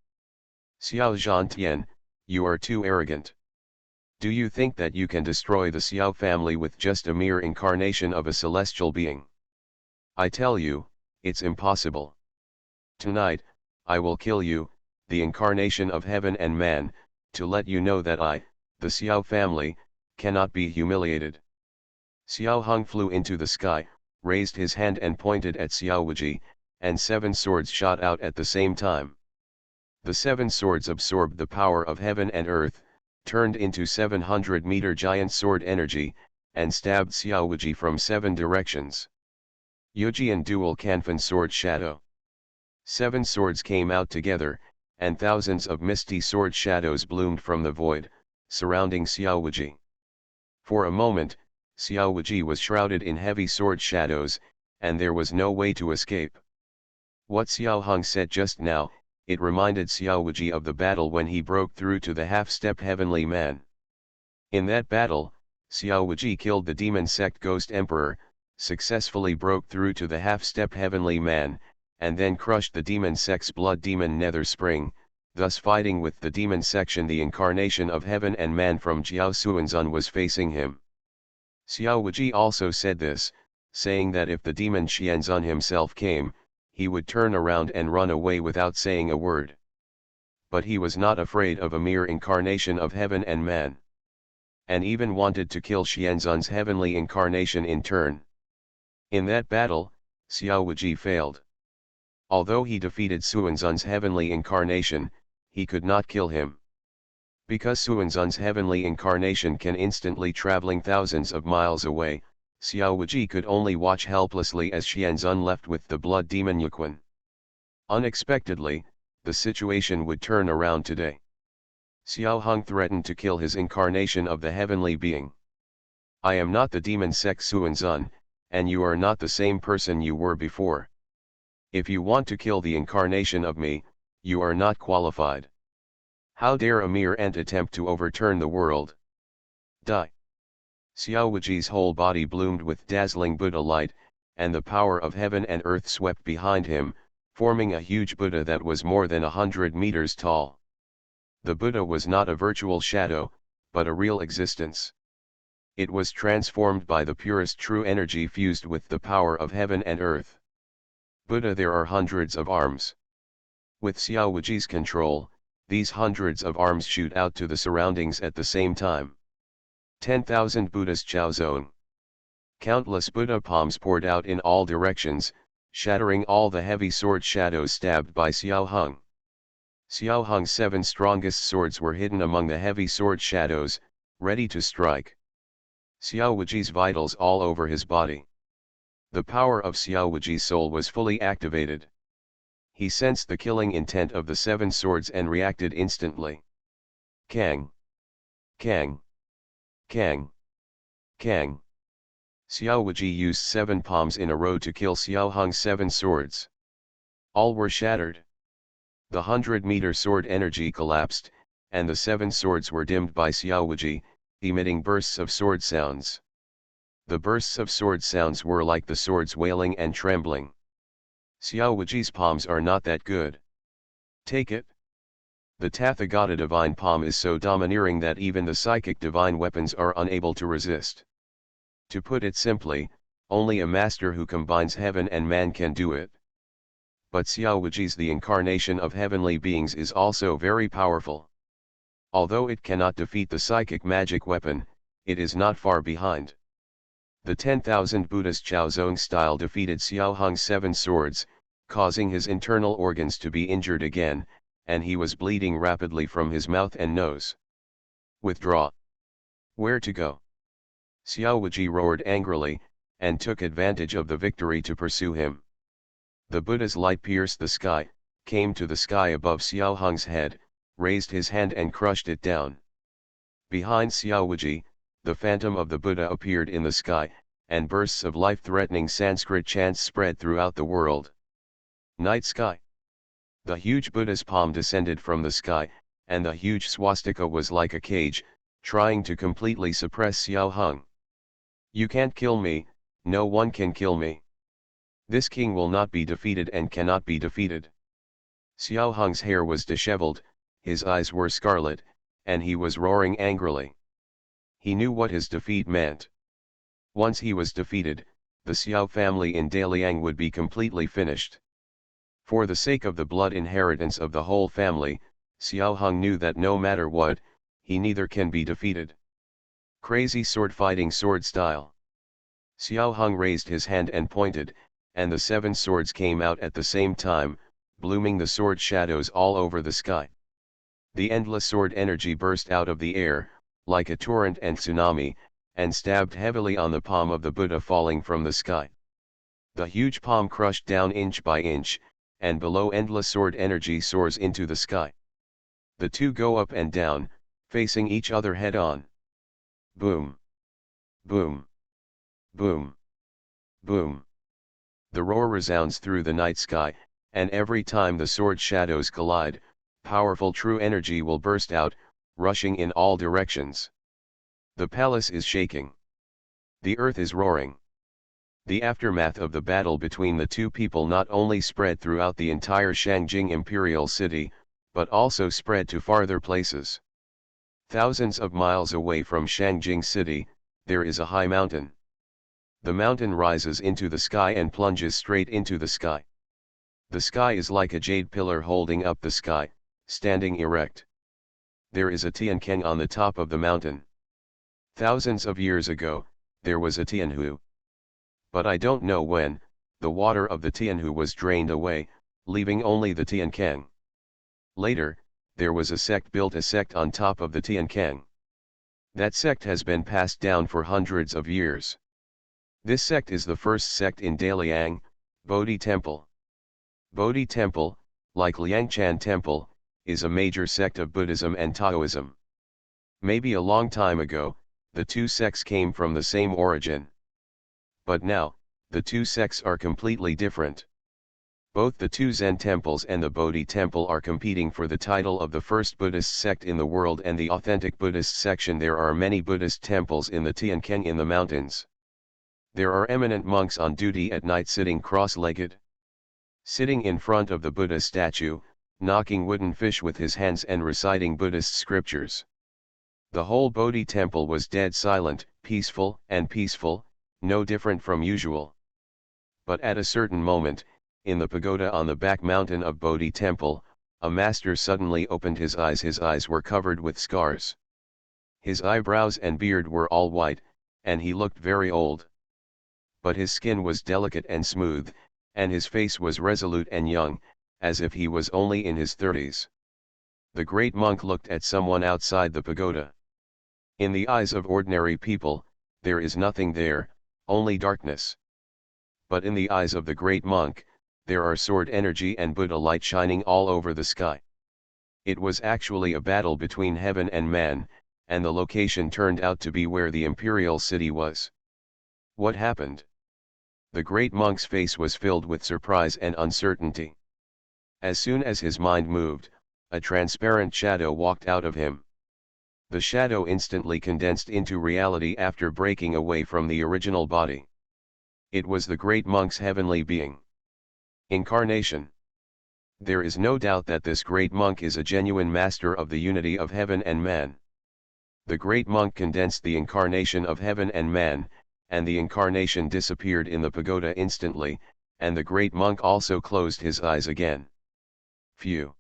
Xiao Zhantian, you are too arrogant. Do you think that you can destroy the Xiao family with just a mere incarnation of a celestial being? I tell you, it's impossible. Tonight, I will kill you, the incarnation of heaven and man, to let you know that I, the Xiao family, cannot be humiliated. Xiao Hung flew into the sky, raised his hand and pointed at Xiao Wuji, and 7 swords shot out at the same time. The 7 swords absorbed the power of heaven and earth, turned into 700-meter giant sword energy, and stabbed Xiao Wuji from 7 directions. Yujian dual Kanfan sword shadow. 7 swords came out together, and thousands of misty sword shadows bloomed from the void, surrounding Xiao Wuji. For a moment, Xiao Wuji was shrouded in heavy sword shadows, and there was no way to escape. What Xiao Hung said just now, it reminded Xiao Wuji of the battle when he broke through to the half-step heavenly man. In that battle, Xiao Wuji killed the demon sect Ghost Emperor, successfully broke through to the half-step heavenly man, and then crushed the demon sect's blood demon Nether Spring, thus fighting with the demon section. The incarnation of heaven and man from Jiao Suanzun was facing him. Xiao Wuji also said this, saying that if the demon Xianzun himself came, he would turn around and run away without saying a word. But he was not afraid of a mere incarnation of heaven and man, and even wanted to kill Xianzun's heavenly incarnation in turn. In that battle, Xiao Wuji failed. Although he defeated Suanzun's heavenly incarnation, he could not kill him. Because Suanzun's heavenly incarnation can instantly traveling thousands of miles away, Xiao Wuji could only watch helplessly as Xianzun left with the blood demon Yuquan. Unexpectedly, the situation would turn around today. Xiao Hung threatened to kill his incarnation of the heavenly being. I am not the demon sect Suanzun, and you are not the same person you were before. If you want to kill the incarnation of me, you are not qualified. How dare a mere ant attempt to overturn the world? Die. Xiao Wuji's whole body bloomed with dazzling Buddha light, and the power of heaven and earth swept behind him, forming a huge Buddha that was more than 100 meters tall. The Buddha was not a virtual shadow, but a real existence. It was transformed by the purest true energy fused with the power of heaven and earth. Buddha, there are hundreds of arms. With Xiao Wuji's control, these hundreds of arms shoot out to the surroundings at the same time. 10,000 Buddhas Chao Zone. Countless Buddha palms poured out in all directions, shattering all the heavy sword shadows stabbed by Xiao Hung. Xiao Hung's 7 strongest swords were hidden among the heavy sword shadows, ready to strike. Xiao Wuji's vitals all over his body. The power of Xiao Wuji's soul was fully activated. He sensed the killing intent of the 7 swords and reacted instantly. Kang! Kang! Kang! Kang! Xiao Wuji used 7 palms in a row to kill Xiao Hung's 7 swords. All were shattered. The 100-meter sword energy collapsed, and the 7 swords were dimmed by Xiaowuji, emitting bursts of sword sounds. The bursts of sword sounds were like the swords wailing and trembling. Xiaowuji's palms are not that good. Take it. The Tathagata divine palm is so domineering that even the psychic divine weapons are unable to resist. To put it simply, only a master who combines heaven and man can do it. But Xiaowuji's the incarnation of heavenly beings is also very powerful. Although it cannot defeat the psychic magic weapon, it is not far behind. The 10,000 Buddhist Chaozong style defeated Xiao Hung's 7 swords, causing his internal organs to be injured again, and he was bleeding rapidly from his mouth and nose. Withdraw. Where to go? Xiaowuji roared angrily, and took advantage of the victory to pursue him. The Buddha's light pierced the sky, came to the sky above Xiao Hung's head, raised his hand and crushed it down. Behind Xiaowuji, the phantom of the Buddha appeared in the sky, and bursts of life-threatening Sanskrit chants spread throughout the world. Night sky. The huge Buddha's palm descended from the sky, and the huge swastika was like a cage, trying to completely suppress Xiao Hung. You can't kill me, no one can kill me. This king will not be defeated and cannot be defeated. Xiao Hung's hair was disheveled, his eyes were scarlet, and he was roaring angrily. He knew what his defeat meant. Once he was defeated, the Xiao family in Daliang would be completely finished. For the sake of the blood inheritance of the whole family, Xiao Hung knew that no matter what, he neither can be defeated. Crazy sword fighting sword style. Xiao Hung raised his hand and pointed, and the 7 swords came out at the same time, blooming the sword shadows all over the sky. The endless sword energy burst out of the air, like a torrent and tsunami, and stabbed heavily on the palm of the Buddha falling from the sky. The huge palm crushed down inch by inch, and below endless sword energy soars into the sky. The two go up and down, facing each other head-on. Boom! Boom! Boom! Boom! The roar resounds through the night sky, and every time the sword shadows collide, powerful true energy will burst out, rushing in all directions. The palace is shaking. The earth is roaring. The aftermath of the battle between the two people not only spread throughout the entire Shangjing imperial city, but also spread to farther places. Thousands of miles away from Shangjing city, there is a high mountain. The mountain rises into the sky and plunges straight into the sky. The sky is like a jade pillar holding up the sky, standing erect. There is a Tiankeng on the top of the mountain. Thousands of years ago, there was a Tianhu. But I don't know when, the water of the Tianhu was drained away, leaving only the Tiankeng. Later, there was a sect built a sect on top of the Tiankeng. That sect has been passed down for hundreds of years. This sect is the first sect in Daliang, Bodhi Temple. Bodhi Temple, like Liangchan Temple, is a major sect of Buddhism and Taoism. Maybe a long time ago, the two sects came from the same origin. But now, the two sects are completely different. Both the two Zen temples and the Bodhi temple are competing for the title of the first Buddhist sect in the world and the authentic Buddhist section. There are many Buddhist temples in the Tiankeng in the mountains. There are eminent monks on duty at night sitting cross-legged. Sitting in front of the Buddha statue, knocking wooden fish with his hands and reciting Buddhist scriptures. The whole Bodhi temple was dead silent, peaceful, no different from usual. But at a certain moment, in the pagoda on the back mountain of Bodhi temple, a master suddenly opened his eyes were covered with scars. His eyebrows and beard were all white, and he looked very old. But his skin was delicate and smooth, and his face was resolute and young, as if he was only in his 30s. The great monk looked at someone outside the pagoda. In the eyes of ordinary people, there is nothing there, only darkness. But in the eyes of the great monk, there are sword energy and Buddha light shining all over the sky. It was actually a battle between heaven and man, and the location turned out to be where the imperial city was. What happened? The great monk's face was filled with surprise and uncertainty. As soon as his mind moved, a transparent shadow walked out of him. The shadow instantly condensed into reality after breaking away from the original body. It was the great monk's heavenly being. Incarnation. There is no doubt that this great monk is a genuine master of the unity of heaven and man. The great monk condensed the incarnation of heaven and man, and the incarnation disappeared in the pagoda instantly, and the great monk also closed his eyes again. Phew!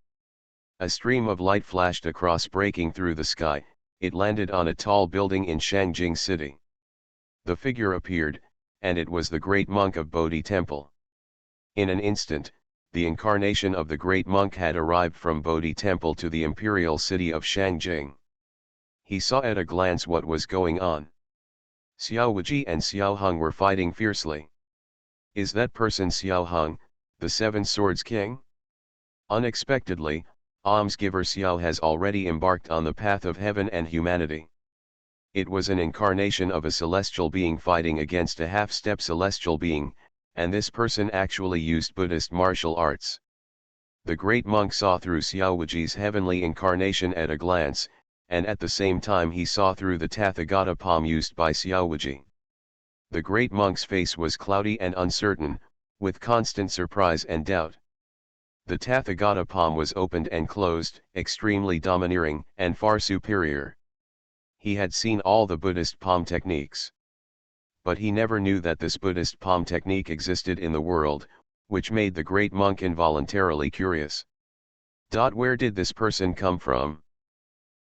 A stream of light flashed across, breaking through the sky. It landed on a tall building in Shangjing City. The figure appeared, and it was the great monk of Bodhi Temple. In an instant, the incarnation of the great monk had arrived from Bodhi Temple to the imperial city of Shangjing. He saw at a glance what was going on. Xiao Wuji and Xiao Hung were fighting fiercely. Is that person Xiao Hung, the Seven Swords King? Unexpectedly, almsgiver Xiao has already embarked on the path of heaven and humanity. It was an incarnation of a celestial being fighting against a half-step celestial being, and this person actually used Buddhist martial arts. The great monk saw through Xiao Wuji's heavenly incarnation at a glance, and at the same time he saw through the Tathagata palm used by Xiao Wuji. The great monk's face was cloudy and uncertain, with constant surprise and doubt. The Tathagata palm was opened and closed, extremely domineering and far superior. He had seen all the Buddhist palm techniques. But he never knew that this Buddhist palm technique existed in the world, which made the great monk involuntarily curious. Where did this person come from?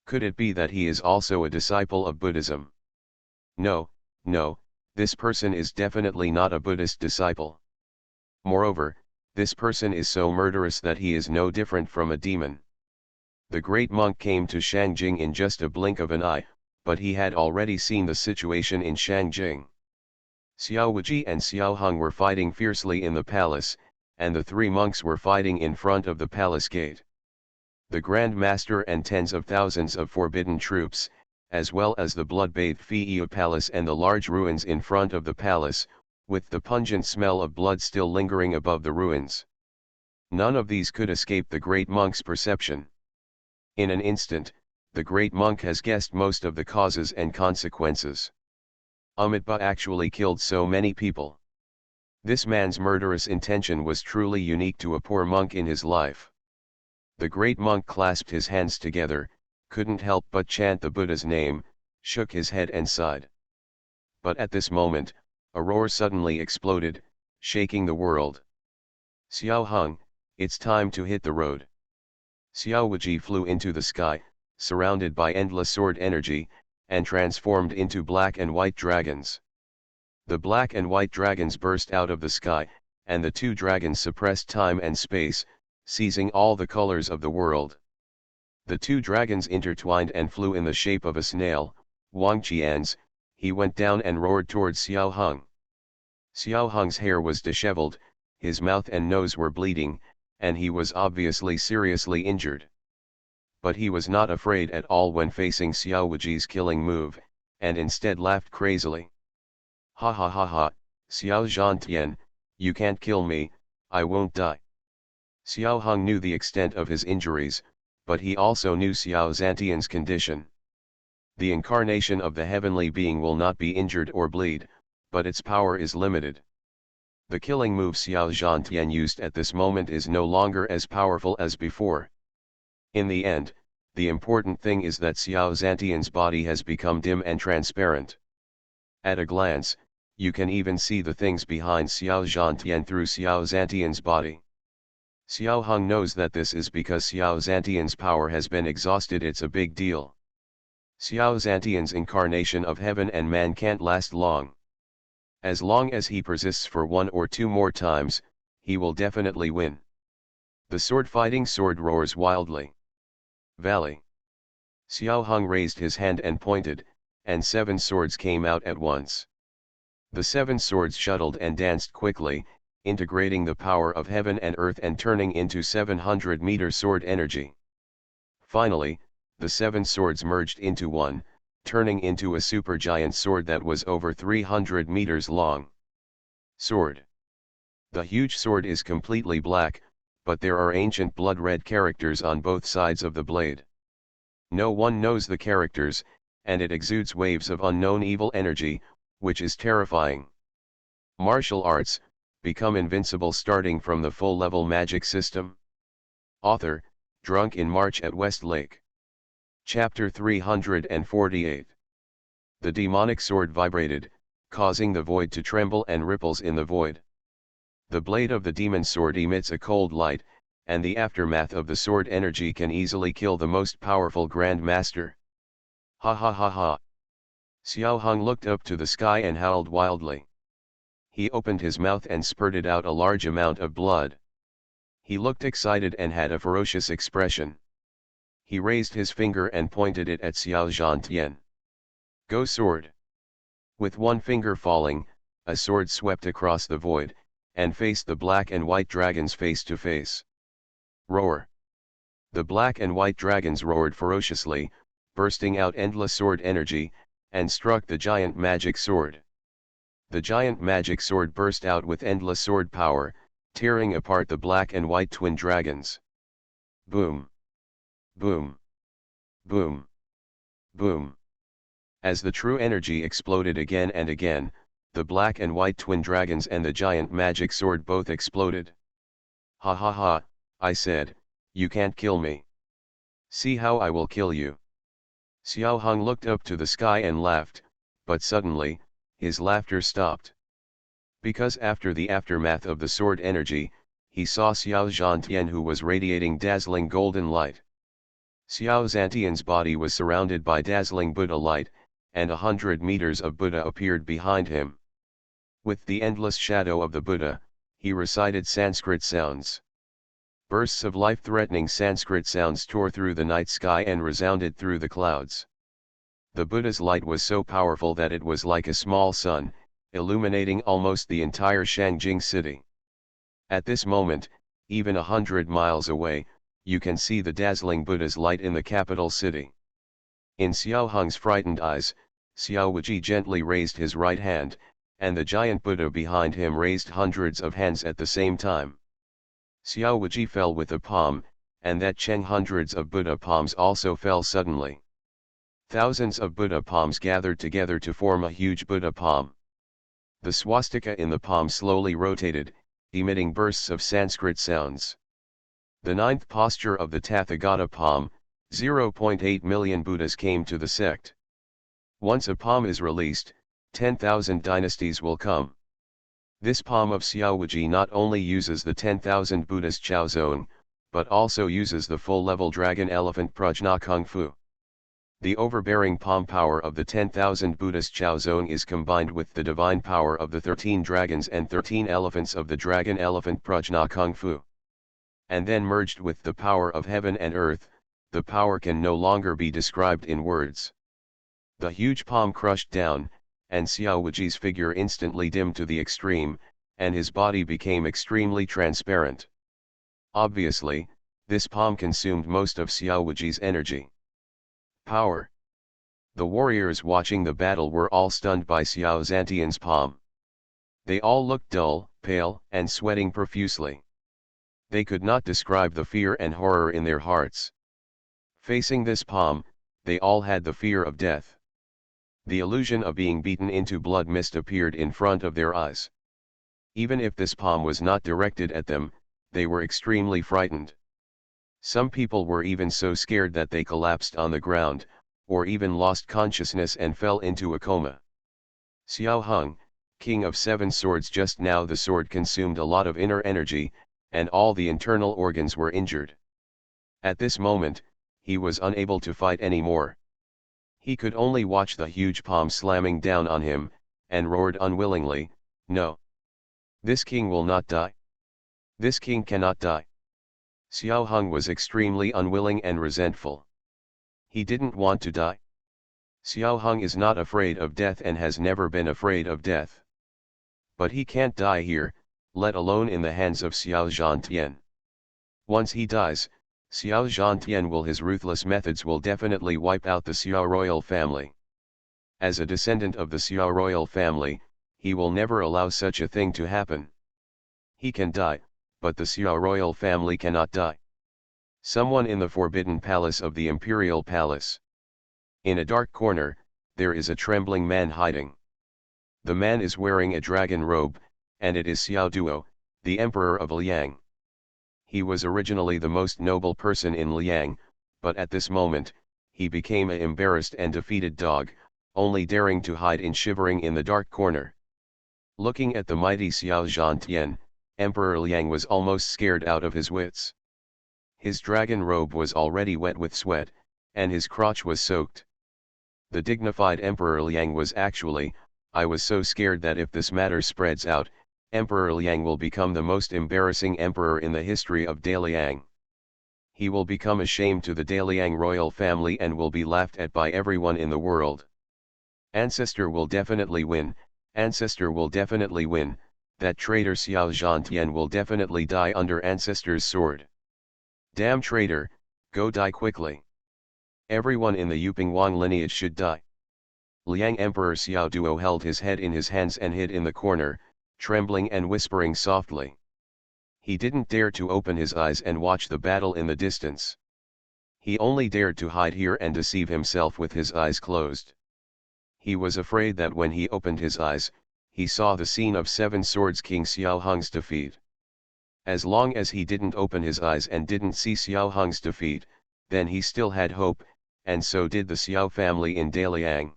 Could it be that he is also a disciple of Buddhism? No, this person is definitely not a Buddhist disciple. Moreover, this person is so murderous that he is no different from a demon. The great monk came to Shangjing in just a blink of an eye, but he had already seen the situation in Shangjing. Xiao Wuji and Xiao Hung were fighting fiercely in the palace, and the three monks were fighting in front of the palace gate. The Grand Master and tens of thousands of forbidden troops, as well as the blood-bathed Fi'ia Palace and the large ruins in front of the palace, with the pungent smell of blood still lingering above the ruins. None of these could escape the great monk's perception. In an instant, the great monk has guessed most of the causes and consequences. Amitabha actually killed so many people. This man's murderous intention was truly unique to a poor monk in his life. The great monk clasped his hands together, couldn't help but chant the Buddha's name, shook his head and sighed. But at this moment, a roar suddenly exploded, shaking the world. Xiao Hung, it's time to hit the road. Xiao Wuji flew into the sky, surrounded by endless sword energy, and transformed into black and white dragons. The black and white dragons burst out of the sky, and the two dragons suppressed time and space, seizing all the colors of the world. The two dragons intertwined and flew in the shape of a snail. Wang Qian's, he went down and roared towards Xiao Hung. Xiao Hung's hair was disheveled, his mouth and nose were bleeding, and he was obviously seriously injured. But he was not afraid at all when facing Xiao Wuji's killing move, and instead laughed crazily. Ha ha ha ha, Xiao Zhantian, you can't kill me, I won't die. Xiao Hung knew the extent of his injuries, but he also knew Xiao Zhantian's condition. The incarnation of the heavenly being will not be injured or bleed, but its power is limited. The killing move Xiao Zhantian used at this moment is no longer as powerful as before. In the end, the important thing is that Xiao Zhantian's body has become dim and transparent. At a glance, you can even see the things behind Xiao Zhantian through Xiao Zhantian's body. Xiao Hung knows that this is because Xiao Zhantian's power has been exhausted. It's a big deal. Xiao Zhantian's incarnation of heaven and man can't last long. As long as he persists for one or two more times, he will definitely win. The sword-fighting sword roars wildly. Valley. Xiao Hung raised his hand and pointed, and 7 swords came out at once. The 7 swords shuttled and danced quickly, integrating the power of heaven and earth and turning into 700-meter sword energy. Finally, the 7 swords merged into one, turning into a supergiant sword that was over 300 meters long. Sword. The huge sword is completely black, but there are ancient blood-red characters on both sides of the blade. No one knows the characters, and it exudes waves of unknown evil energy, which is terrifying. Martial arts, become invincible starting from the full-level magic system. Author, Drunk in March at Westlake. Chapter 348. The demonic sword vibrated, causing the void to tremble and ripples in the void. The blade of the demon sword emits a cold light, and the aftermath of the sword energy can easily kill the most powerful Grand Master. Ha ha ha ha. Xiao Hung looked up to the sky and howled wildly. He opened his mouth and spurted out a large amount of blood. He looked excited and had a ferocious expression. He raised his finger and pointed it at Xiao Zhantian. Go sword! With one finger falling, a sword swept across the void, and faced the black and white dragons face to face. Roar! The black and white dragons roared ferociously, bursting out endless sword energy, and struck the giant magic sword. The giant magic sword burst out with endless sword power, tearing apart the black and white twin dragons. Boom! Boom! Boom! Boom! As the true energy exploded again and again, the black and white twin dragons and the giant magic sword both exploded. Ha ha ha, I said, you can't kill me. See how I will kill you. Xiao Hung looked up to the sky and laughed, but suddenly, his laughter stopped. Because after the aftermath of the sword energy, he saw Xiao Zhantian who was radiating dazzling golden light. Xiao Zhantian's body was surrounded by dazzling Buddha light, and 100 meters of Buddha appeared behind him. With the endless shadow of the Buddha, he recited Sanskrit sounds. Bursts of life-threatening Sanskrit sounds tore through the night sky and resounded through the clouds. The Buddha's light was so powerful that it was like a small sun, illuminating almost the entire Shangjing city. At this moment, even 100 miles away, you can see the dazzling Buddha's light in the capital city. In Xiao Hung's frightened eyes, Xiao Wuji gently raised his right hand, and the giant Buddha behind him raised hundreds of hands at the same time. Xiao Wuji fell with a palm, and that Cheng hundreds of Buddha palms also fell suddenly. Thousands of Buddha palms gathered together to form a huge Buddha palm. The swastika in the palm slowly rotated, emitting bursts of Sanskrit sounds. The ninth posture of the Tathagata palm, 0.8 million Buddhas came to the sect. Once a palm is released, 10,000 dynasties will come. This palm of Xiao Wuji not only uses the 10,000 Buddhist Chao Zone, but also uses the full-level Dragon Elephant Prajna Kung Fu. The overbearing palm power of the 10,000 Buddhist Chao Zone is combined with the divine power of the 13 dragons and 13 elephants of the Dragon Elephant Prajna Kung Fu. And then merged with the power of heaven and earth, the power can no longer be described in words. The huge palm crushed down, and Xiao Wuji's figure instantly dimmed to the extreme, and his body became extremely transparent. Obviously, this palm consumed most of Xiao Wuji's energy. Power. The warriors watching the battle were all stunned by Xiao Zhantian's palm. They all looked dull, pale, and sweating profusely. They could not describe the fear and horror in their hearts. Facing this palm, they all had the fear of death. The illusion of being beaten into blood mist appeared in front of their eyes. Even if this palm was not directed at them, they were extremely frightened. Some people were even so scared that they collapsed on the ground, or even lost consciousness and fell into a coma. Xiao Hung, king of 7 swords, just now the sword consumed a lot of inner energy, and all the internal organs were injured. At this moment, he was unable to fight anymore. He could only watch the huge palm slamming down on him, and roared unwillingly, "No! This king will not die. This king cannot die." Xiao Hung was extremely unwilling and resentful. He didn't want to die. Xiao Hung is not afraid of death and has never been afraid of death. But he can't die here, let alone in the hands of Xiao Zhantian. Once he dies, Xiao Zhantian his ruthless methods will definitely wipe out the Xiao royal family. As a descendant of the Xiao royal family, he will never allow such a thing to happen. He can die, but the Xiao royal family cannot die. Someone in the forbidden palace of the imperial palace. In a dark corner, there is a trembling man hiding. The man is wearing a dragon robe, and it is Xiao Duo, the emperor of Liang. He was originally the most noble person in Liang, but at this moment, he became an embarrassed and defeated dog, only daring to hide in shivering in the dark corner. Looking at the mighty Xiao Zhantian, Emperor Liang was almost scared out of his wits. His dragon robe was already wet with sweat, and his crotch was soaked. The dignified Emperor Liang was actually, I was so scared that if this matter spreads out, Emperor Liang will become the most embarrassing emperor in the history of Daliang. He will become a shame to the Daliang royal family and will be laughed at by everyone in the world. Ancestor will definitely win, Ancestor will definitely win, that traitor Xiao Zhantian will definitely die under Ancestor's sword. Damn traitor, go die quickly. Everyone in the Yuping Wang lineage should die. Liang Emperor Xiao Duo held his head in his hands and hid in the corner, trembling and whispering softly. He didn't dare to open his eyes and watch the battle in the distance. He only dared to hide here and deceive himself with his eyes closed. He was afraid that when he opened his eyes, he saw the scene of Seven Swords King Xiao Hung's defeat. As long as he didn't open his eyes and didn't see Xiao Hung's defeat, then he still had hope, and so did the Xiao family in Daliang.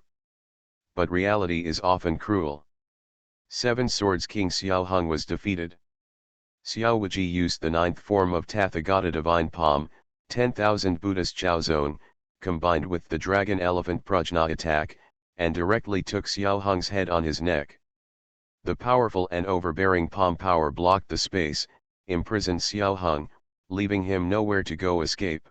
But reality is often cruel. Seven Swords King Xiao Hung was defeated. Xiao Wuji used the ninth form of Tathagata Divine Palm, 10,000 Buddhist Chaozone, combined with the Dragon Elephant Prajna attack, and directly took Xiao Hung's head on his neck. The powerful and overbearing palm power blocked the space, imprisoned Xiao Hung, leaving him nowhere to go escape.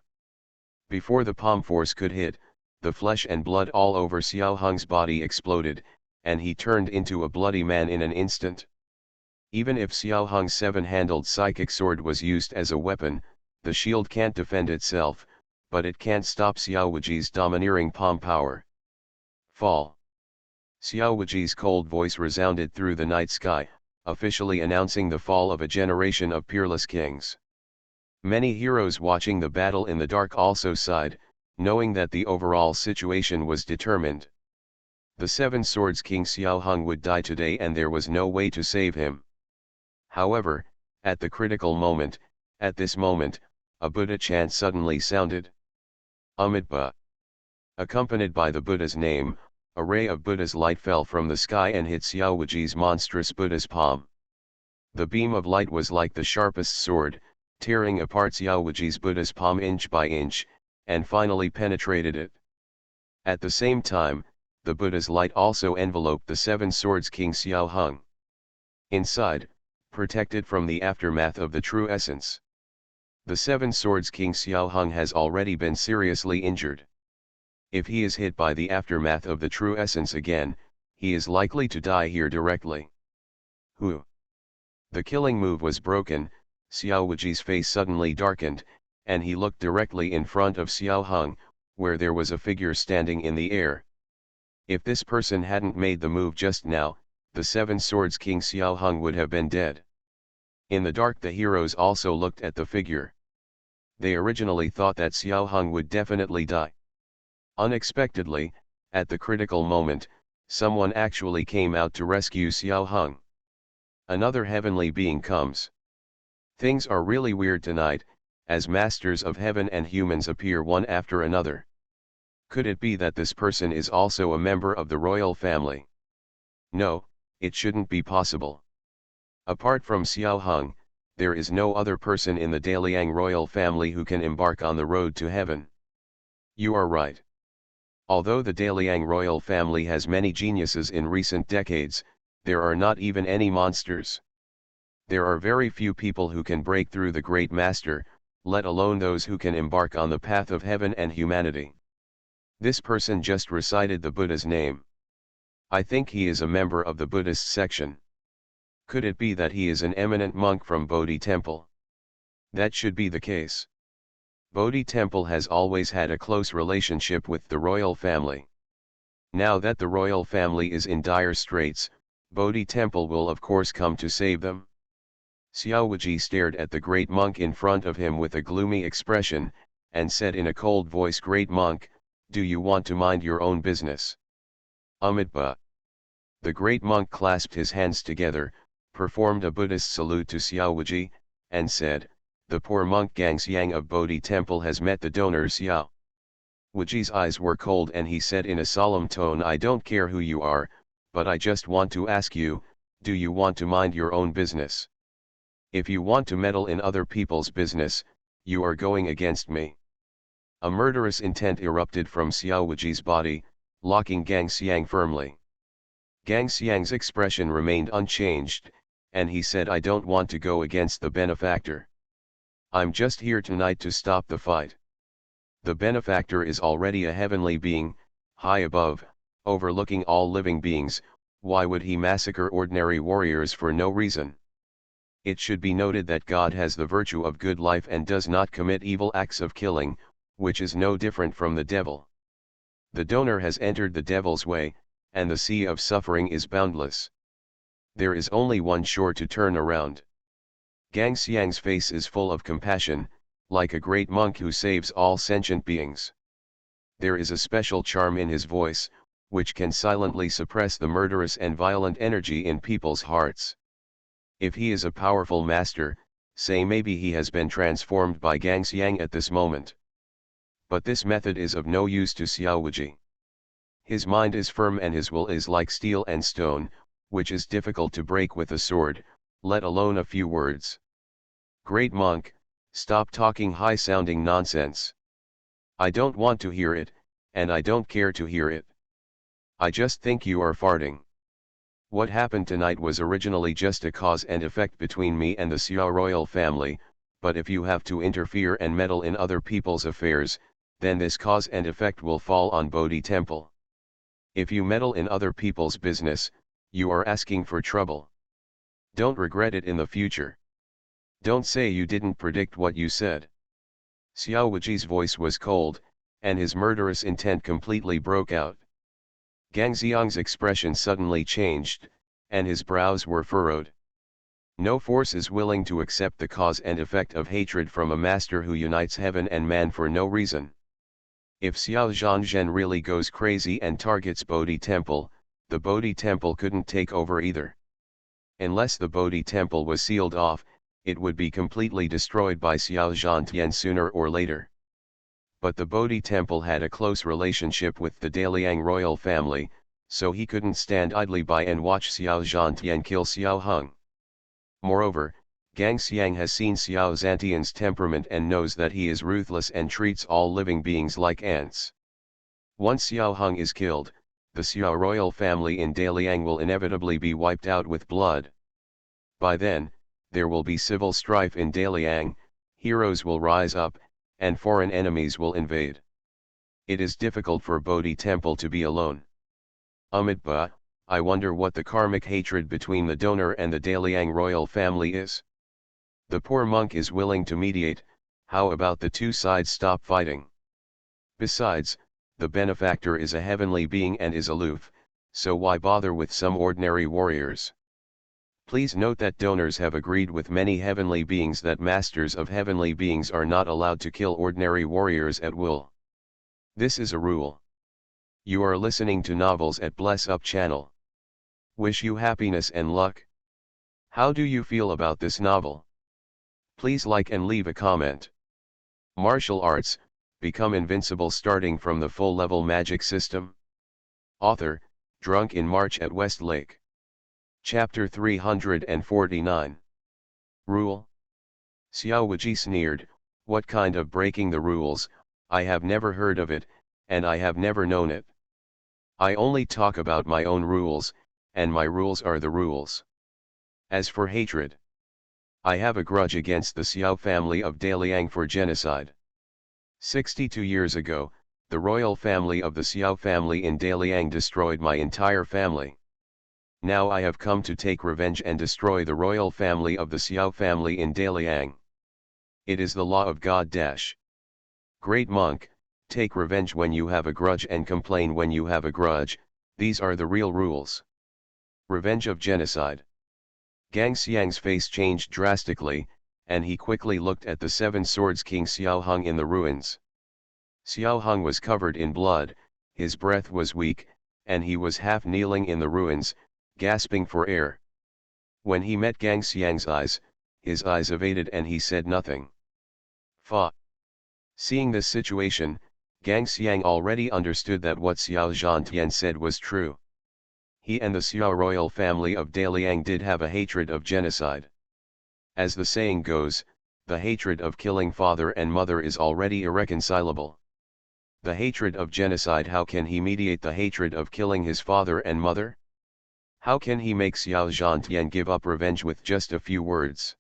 Before the palm force could hit, the flesh and blood all over Xiao Hung's body exploded, and he turned into a bloody man in an instant. Even if Xiao Hung's seven-handled psychic sword was used as a weapon, the shield can't defend itself, but it can't stop Xiao Wuji's domineering palm power. Fall. Xiao Wuji's cold voice resounded through the night sky, officially announcing the fall of a generation of peerless kings. Many heroes watching the battle in the dark also sighed, knowing that the overall situation was determined. The Seven Swords King Xiao Hung would die today and there was no way to save him. However, at the critical moment, at this moment, a Buddha chant suddenly sounded. Amitabha. Accompanied by the Buddha's name, a ray of Buddha's light fell from the sky and hit Xiao Wuji's monstrous Buddha's palm. The beam of light was like the sharpest sword, tearing apart Xiao Wuji's Buddha's palm inch by inch, and finally penetrated it. At the same time, the Buddha's light also enveloped the Seven Swords King Xiao Hung. Inside, protected from the aftermath of the true essence, the Seven Swords King Xiao Hung has already been seriously injured. If he is hit by the aftermath of the true essence again, he is likely to die here directly. Who? The killing move was broken, Xiao Wuji's face suddenly darkened, and he looked directly in front of Xiao Hung, where there was a figure standing in the air. If this person hadn't made the move just now, the Seven Swords King Xiao Hung would have been dead. In the dark the heroes also looked at the figure. They originally thought that Xiao Hung would definitely die. Unexpectedly, at the critical moment, someone actually came out to rescue Xiao Hung. Another heavenly being comes. Things are really weird tonight, as masters of heaven and humans appear one after another. Could it be that this person is also a member of the royal family? No, it shouldn't be possible. Apart from Xiao Hung, there is no other person in the Daliang royal family who can embark on the road to heaven. You are right. Although the Daliang royal family has many geniuses in recent decades, there are not even any monsters. There are very few people who can break through the great master, let alone those who can embark on the path of heaven and humanity. This person just recited the Buddha's name. I think he is a member of the Buddhist section. Could it be that he is an eminent monk from Bodhi Temple? That should be the case. Bodhi Temple has always had a close relationship with the royal family. Now that the royal family is in dire straits, Bodhi Temple will of course come to save them. Xiao Wuji stared at the great monk in front of him with a gloomy expression, and said in a cold voice, "Great monk, do you want to mind your own business?" Amitabha. The great monk clasped his hands together, performed a Buddhist salute to Xiao Wuji, and said, "The poor monk Gangxiang of Bodhi Temple has met the donor Xiao." Wuji's eyes were cold and he said in a solemn tone, "I don't care who you are, but I just want to ask you, do you want to mind your own business? If you want to meddle in other people's business, you are going against me." A murderous intent erupted from Xiao Wuji's body, locking Gangxiang firmly. Gangxiang's expression remained unchanged, and he said, "I don't want to go against the benefactor. I'm just here tonight to stop the fight. The benefactor is already a heavenly being, high above, overlooking all living beings. Why would he massacre ordinary warriors for no reason? It should be noted that God has the virtue of good life and does not commit evil acts of killing, which is no different from the devil. The donor has entered the devil's way, and the sea of suffering is boundless. There is only one shore to turn around." Gangxiang's face is full of compassion, like a great monk who saves all sentient beings. There is a special charm in his voice, which can silently suppress the murderous and violent energy in people's hearts. If he is a powerful master, say maybe he has been transformed by Gangxiang at this moment. But this method is of no use to Xiao Wuji. His mind is firm and his will is like steel and stone, which is difficult to break with a sword, let alone a few words. "Great monk, stop talking high-sounding nonsense. I don't want to hear it, and I don't care to hear it. I just think you are farting. What happened tonight was originally just a cause and effect between me and the Xiao royal family, but if you have to interfere and meddle in other people's affairs, then this cause and effect will fall on Bodhi Temple. If you meddle in other people's business, you are asking for trouble. Don't regret it in the future. Don't say you didn't predict what you said." Xiao Wuji's voice was cold, and his murderous intent completely broke out. Gangxiang's expression suddenly changed, and his brows were furrowed. No force is willing to accept the cause and effect of hatred from a master who unites heaven and man for no reason. If Xiao Zhanzhen really goes crazy and targets Bodhi Temple, the Bodhi Temple couldn't take over either. Unless the Bodhi Temple was sealed off, it would be completely destroyed by Xiao Zhantian sooner or later. But the Bodhi Temple had a close relationship with the Daliang royal family, so he couldn't stand idly by and watch Xiao Zhantian kill Xiao Hung. Moreover, Gangxiang has seen Xiao Zhantian's temperament and knows that he is ruthless and treats all living beings like ants. Once Xiao Hung is killed, the Xiao royal family in Daliang will inevitably be wiped out with blood. By then, there will be civil strife in Daliang, heroes will rise up, and foreign enemies will invade. It is difficult for Bodhi Temple to be alone. Amitabha, I wonder what the karmic hatred between the donor and the Daliang royal family is. The poor monk is willing to mediate. How about the two sides stop fighting? Besides, the benefactor is a heavenly being and is aloof, so why bother with some ordinary warriors? Please note that donors have agreed with many heavenly beings that masters of heavenly beings are not allowed to kill ordinary warriors at will. This is a rule. You are listening to Novels at Bless Up channel. Wish you happiness and luck. How do you feel about this novel? Please like and leave a comment. Martial arts, become invincible starting from the full level magic system. Author, Drunk in March at Westlake. Chapter 349. Rule. Xiao Wuji sneered, "What kind of breaking the rules? I have never heard of it, and I have never known it. I only talk about my own rules, and my rules are the rules. As for hatred, I have a grudge against the Xiao family of Daliang for genocide. 62 years ago, the royal family of the Xiao family in Daliang destroyed my entire family. Now I have come to take revenge and destroy the royal family of the Xiao family in Daliang. It is the law of God. Great monk, take revenge when you have a grudge and complain when you have a grudge, these are the real rules. Revenge of genocide. Gang Xiang's face changed drastically, and he quickly looked at the Seven Swords King Xiao Hung in the ruins. Xiao Hung was covered in blood, his breath was weak, and he was half kneeling in the ruins, gasping for air. When he met Gang Xiang's eyes, his eyes evaded and he said nothing. Fa. Seeing this situation, Gang Xiang already understood that what Xiao Zhantian said was true. He and the Xiao royal family of Daliang did have a hatred of genocide. As the saying goes, the hatred of killing father and mother is already irreconcilable. The hatred of genocide, how can he mediate the hatred of killing his father and mother? How can he make Xiao Zhantian give up revenge with just a few words?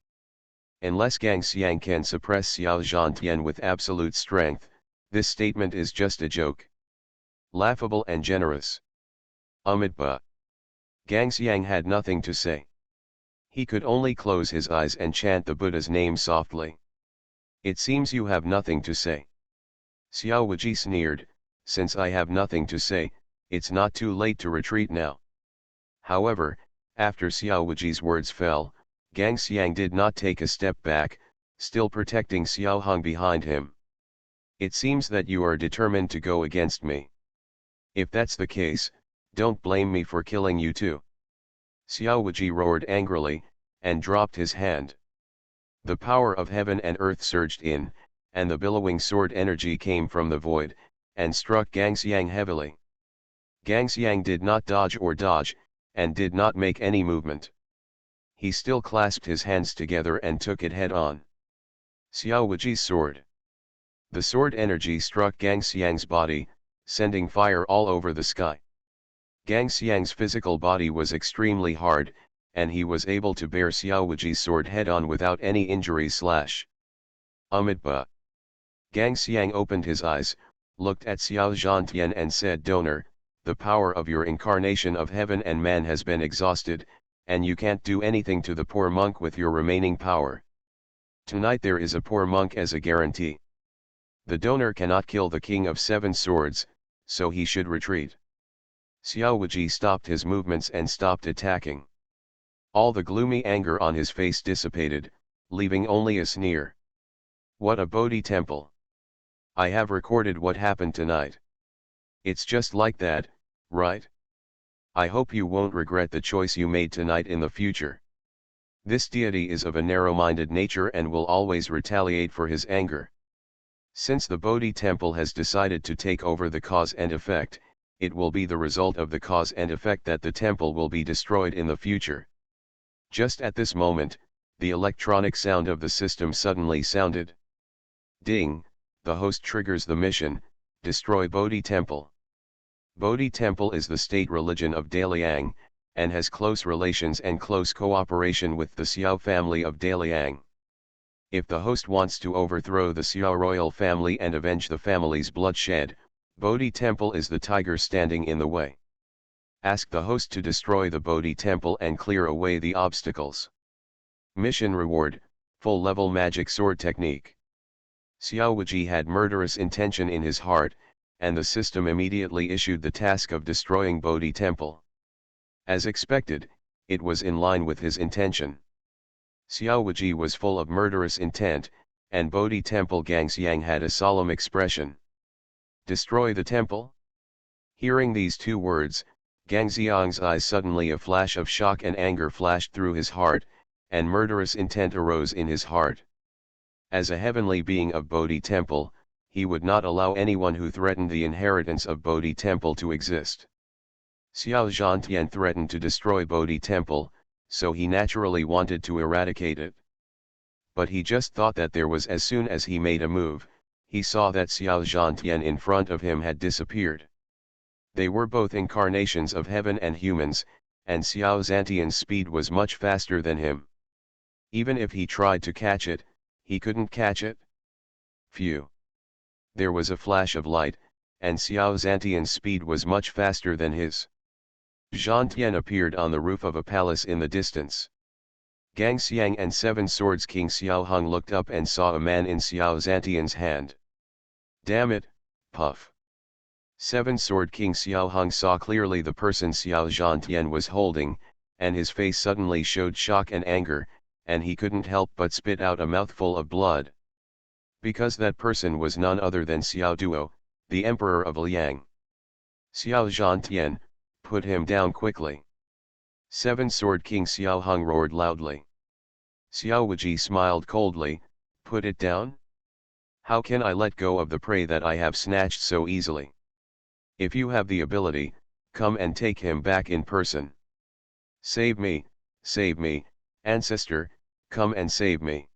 Unless Gang Xiang can suppress Xiao Zhantian with absolute strength, this statement is just a joke. Laughable and generous. Amitabha. Gang Xiang had nothing to say. He could only close his eyes and chant the Buddha's name softly. It seems you have nothing to say. Xiao Wuji sneered, since I have nothing to say, it's not too late to retreat now. However, after Xiao Wuji's words fell, Gang Xiang did not take a step back, still protecting Xiao Hung behind him. It seems that you are determined to go against me. If that's the case, don't blame me for killing you too. Xiao Wuji roared angrily, and dropped his hand. The power of heaven and earth surged in, and the billowing sword energy came from the void, and struck Gang Xiang heavily. Gang Xiang did not dodge or dodge, and did not make any movement. He still clasped his hands together and took it head on. Xiao Wuji's sword. The sword energy struck Gang Xiang's body, sending fire all over the sky. Gang Xiang's physical body was extremely hard, and he was able to bear Xiao Wuji's sword head-on without any injuries. Amitabha. Gang Xiang opened his eyes, looked at Xiao Zhantian and said, Donor, the power of your incarnation of heaven and man has been exhausted, and you can't do anything to the poor monk with your remaining power. Tonight there is a poor monk as a guarantee. The donor cannot kill the king of seven swords, so he should retreat. Xiao Wuji stopped his movements and stopped attacking. All the gloomy anger on his face dissipated, leaving only a sneer. What a Bodhi temple! I have recorded what happened tonight. It's just like that, right? I hope you won't regret the choice you made tonight in the future. This deity is of a narrow-minded nature and will always retaliate for his anger. Since the Bodhi temple has decided to take over the cause and effect, it will be the result of the cause and effect that the temple will be destroyed in the future. Just at this moment, the electronic sound of the system suddenly sounded. Ding, the host triggers the mission, destroy Bodhi temple. Bodhi temple is the state religion of Daliang, and has close relations and close cooperation with the Xiao family of Daliang. If the host wants to overthrow the Xiao royal family and avenge the family's bloodshed, Bodhi temple is the tiger standing in the way. Ask the host to destroy the Bodhi temple and clear away the obstacles. Mission reward, full level magic sword technique. Xiao Wuji had murderous intention in his heart, and the system immediately issued the task of destroying Bodhi temple. As expected, it was in line with his intention. Xiao Wuji was full of murderous intent, and Bodhi temple Gang Xiang had a solemn expression. Destroy the temple? Hearing these two words, Gang Xiang's eyes suddenly a flash of shock and anger flashed through his heart, and murderous intent arose in his heart. As a heavenly being of Bodhi temple, he would not allow anyone who threatened the inheritance of Bodhi temple to exist. Xiao Zhantian threatened to destroy Bodhi temple, so he naturally wanted to eradicate it. But he just thought that there was as soon as he made a move, he saw that Xiao Zhantian in front of him had disappeared. They were both incarnations of heaven and humans, and Xiao Zhantian's speed was much faster than him. Even if he tried to catch it, he couldn't catch it. Phew! There was a flash of light, and Xiao Zhantian's speed was much faster than his. Zhantian appeared on the roof of a palace in the distance. Gang Xiang and Seven Swords King Xiao Hung looked up and saw a man in Xiao Zhantian's hand. Damn it, puff! Seven Sword King Xiao Hung saw clearly the person Xiao Zhantian was holding, and his face suddenly showed shock and anger, and he couldn't help but spit out a mouthful of blood. Because that person was none other than Xiao Duo, the emperor of Liang. Xiao Zhantian, put him down quickly. Seven-Sword King Xiao Hung roared loudly. Xiao Wuji smiled coldly, put it down? How can I let go of the prey that I have snatched so easily? If you have the ability, come and take him back in person. Save me, ancestor, come and save me.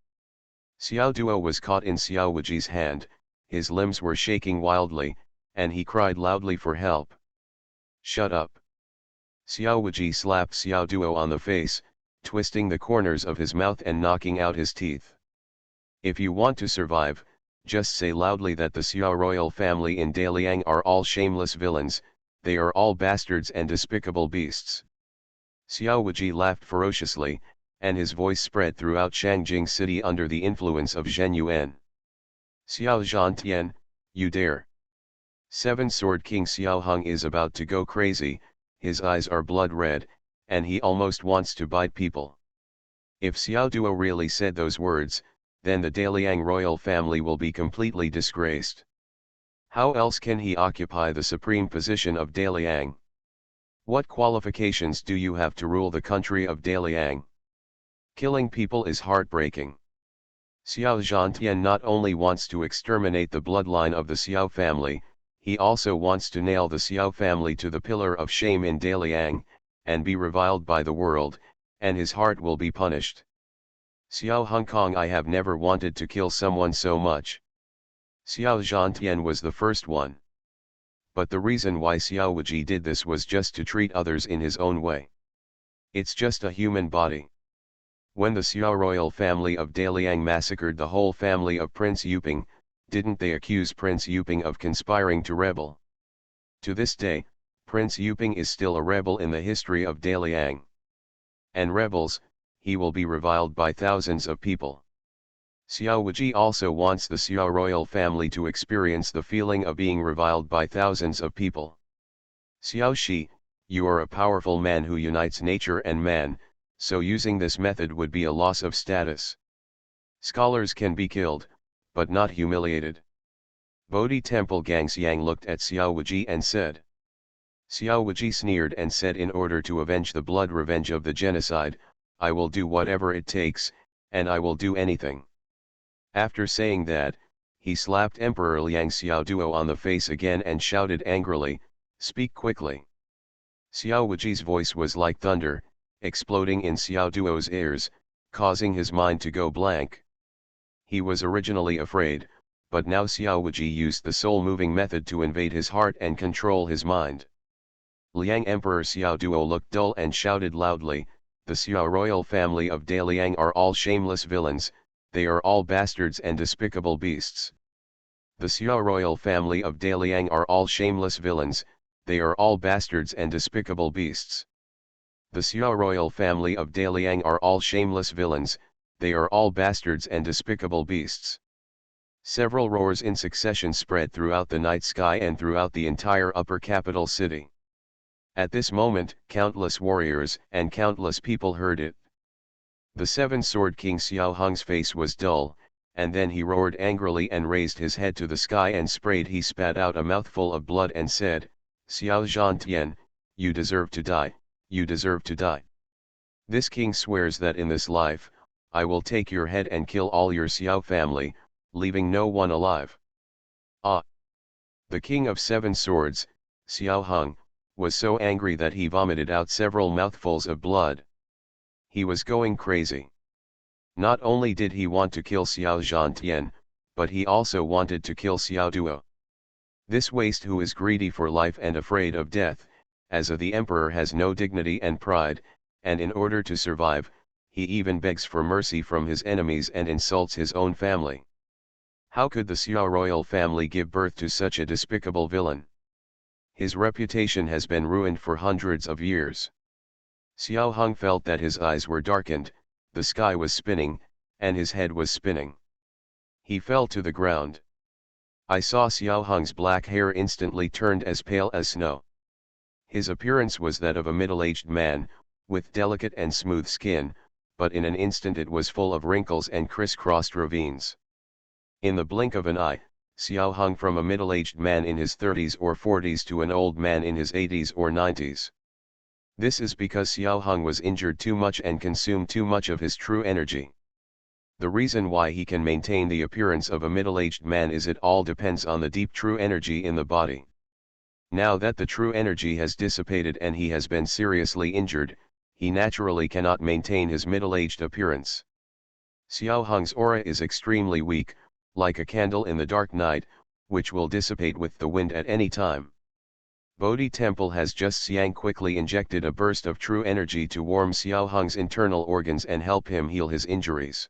Xiao Duo was caught in Xiao Wuji's hand, his limbs were shaking wildly, and he cried loudly for help. Shut up. Xiao Wuji slapped Xiao Duo on the face, twisting the corners of his mouth and knocking out his teeth. If you want to survive, just say loudly that the Xiao royal family in Daliang are all shameless villains, they are all bastards and despicable beasts. Xiao Wuji laughed ferociously, and his voice spread throughout Shangjing city under the influence of Zhen Yuan. Xiao Zhantian, you dare. Seven-Sword King Xiao Hung is about to go crazy, his eyes are blood red, and he almost wants to bite people. If Xiao Duo really said those words, then the Daliang royal family will be completely disgraced. How else can he occupy the supreme position of Daliang? What qualifications do you have to rule the country of Daliang? Killing people is heartbreaking. Xiao Zhantian not only wants to exterminate the bloodline of the Xiao family, he also wants to nail the Xiao family to the pillar of shame in Daliang, and be reviled by the world, and his heart will be punished. Xiao Hongkong, I have never wanted to kill someone so much. Xiao Zhantian was the first one. But the reason why Xiao Wuji did this was just to treat others in his own way. It's just a human body. When the Xiao royal family of Daliang massacred the whole family of Prince Yuping, didn't they accuse Prince Yuping of conspiring to rebel? To this day, Prince Yuping is still a rebel in the history of Daliang. And rebels, he will be reviled by thousands of people. Xiao Wuji also wants the Xiao royal family to experience the feeling of being reviled by thousands of people. Xiao Shi, you are a powerful man who unites nature and man, so using this method would be a loss of status. Scholars can be killed, but not humiliated. Bodhi Temple Gangxiang looked at Xiao Wuji and said. Xiao Wuji sneered and said, in order to avenge the blood revenge of the genocide, I will do whatever it takes, and I will do anything. After saying that, he slapped Emperor Liang Xiao Duo on the face again and shouted angrily, speak quickly. Xiao Wuji's voice was like thunder, exploding in Xiao Duo's ears, causing his mind to go blank. He was originally afraid, but now Xiao Wuji used the soul-moving method to invade his heart and control his mind. Liang Emperor Xiao Duo looked dull and shouted loudly, the Xiao royal family of Daliang are all shameless villains, they are all bastards and despicable beasts. The Xiao royal family of Daliang are all shameless villains, they are all bastards and despicable beasts. The Xiao royal family of Daliang are all shameless villains, they are all bastards and despicable beasts. Several roars in succession spread throughout the night sky and throughout the entire upper capital city. At this moment, countless warriors and countless people heard it. The Seven-Sword King Xiao Hung's face was dull, and then he roared angrily and raised his head to the sky and sprayed. He spat out a mouthful of blood and said, Xiao Zhantian, you deserve to die, you deserve to die. This king swears that in this life, I will take your head and kill all your Xiao family, leaving no one alive. Ah! The king of seven swords, Xiao Hung, was so angry that he vomited out several mouthfuls of blood. He was going crazy. Not only did he want to kill Xiao Zhantian, but he also wanted to kill Xiao Duo. This waste who is greedy for life and afraid of death, as the emperor has no dignity and pride, and in order to survive, he even begs for mercy from his enemies and insults his own family. How could the Xiao royal family give birth to such a despicable villain? His reputation has been ruined for hundreds of years. Xiao Hung felt that his eyes were darkened, the sky was spinning, and his head was spinning. He fell to the ground. I saw Xiao Hung's black hair instantly turned as pale as snow. His appearance was that of a middle-aged man, with delicate and smooth skin, but in an instant it was full of wrinkles and crisscrossed ravines. In the blink of an eye, Xiao hung from a middle-aged man in his 30s or 40s to an old man in his 80s or 90s. This is because Xiao Hung was injured too much and consumed too much of his true energy. The reason why he can maintain the appearance of a middle-aged man is it all depends on the deep true energy in the body. Now that the true energy has dissipated and he has been seriously injured, he naturally cannot maintain his middle-aged appearance. Xiao Hung's aura is extremely weak, like a candle in the dark night, which will dissipate with the wind at any time. Bodhi Temple has just quickly injected a burst of true energy to warm Xiao Hung's internal organs and help him heal his injuries.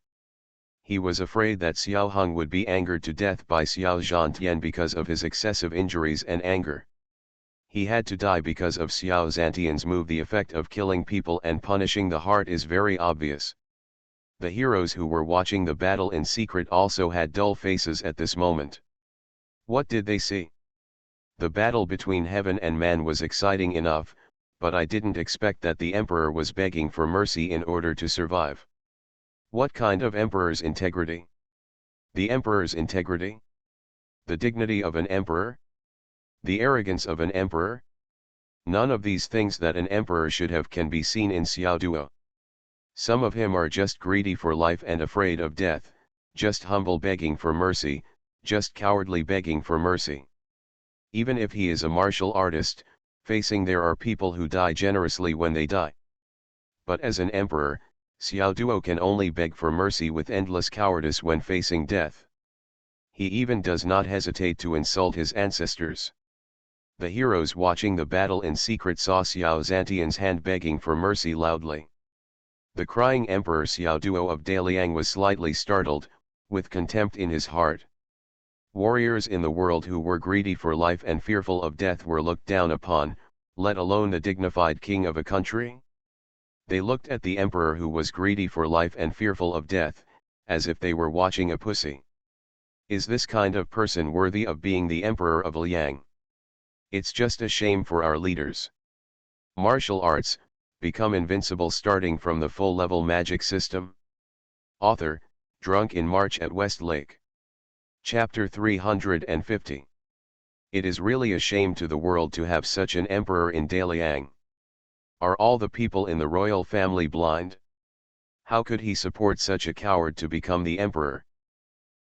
He was afraid that Xiao Hung would be angered to death by Xiao Zhantian because of his excessive injuries and anger. He had to die because of Xiao Zhantian's move. The effect of killing people and punishing the heart is very obvious. The heroes who were watching the battle in secret also had dull faces at this moment. What did they see? The battle between heaven and man was exciting enough, but I didn't expect that the emperor was begging for mercy in order to survive. What kind of emperor's integrity? The emperor's integrity? The dignity of an emperor? The arrogance of an emperor? None of these things that an emperor should have can be seen in Xiao Duo. Some of him are just greedy for life and afraid of death, just humble begging for mercy, just cowardly begging for mercy. Even if he is a martial artist, facing there are people who die generously when they die. But as an emperor, Xiao Duo can only beg for mercy with endless cowardice when facing death. He even does not hesitate to insult his ancestors. The heroes watching the battle in secret saw Xiao Zhantian's hand begging for mercy loudly. The crying Emperor Xiao Duo of Daliang was slightly startled, with contempt in his heart. Warriors in the world who were greedy for life and fearful of death were looked down upon, let alone the dignified king of a country. They looked at the emperor who was greedy for life and fearful of death, as if they were watching a pussy. Is this kind of person worthy of being the emperor of Liang? It's just a shame for our leaders. Martial arts, become invincible starting from the full-level magic system. Author, Drunk in March at West Lake. Chapter 350. It is really a shame to the world to have such an emperor in Daliang. Are all the people in the royal family blind? How could he support such a coward to become the emperor?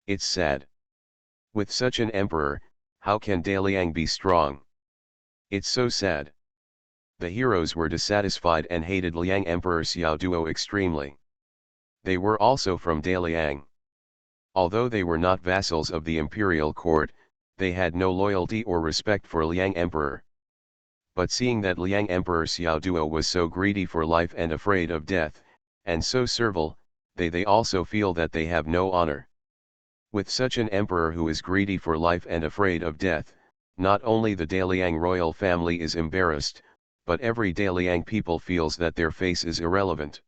It's sad. With such an emperor, how can Daliang be strong? It's so sad. The heroes were dissatisfied and hated Liang Emperor Xiao Duo extremely. They were also from Daliang. Although they were not vassals of the imperial court, they had no loyalty or respect for Liang Emperor. But seeing that Liang Emperor Xiao Duo was so greedy for life and afraid of death, and so servile, they also feel that they have no honor. With such an emperor who is greedy for life and afraid of death, not only the Daliang royal family is embarrassed, but every Daliang people feels that their face is irrelevant.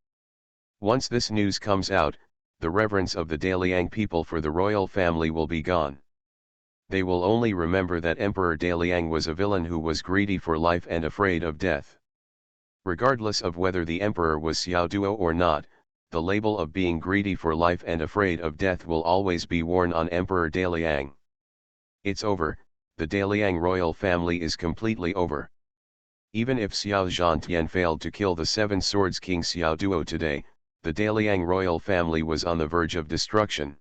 Once this news comes out, the reverence of the Daliang people for the royal family will be gone. They will only remember that Emperor Daliang was a villain who was greedy for life and afraid of death. Regardless of whether the emperor was Xiao Duo or not, the label of being greedy for life and afraid of death will always be worn on Emperor Daliang. It's over, the Daliang royal family is completely over. Even if Xiao Zhantian failed to kill the Seven Swords King Xiao Duo today, the Daliang royal family was on the verge of destruction.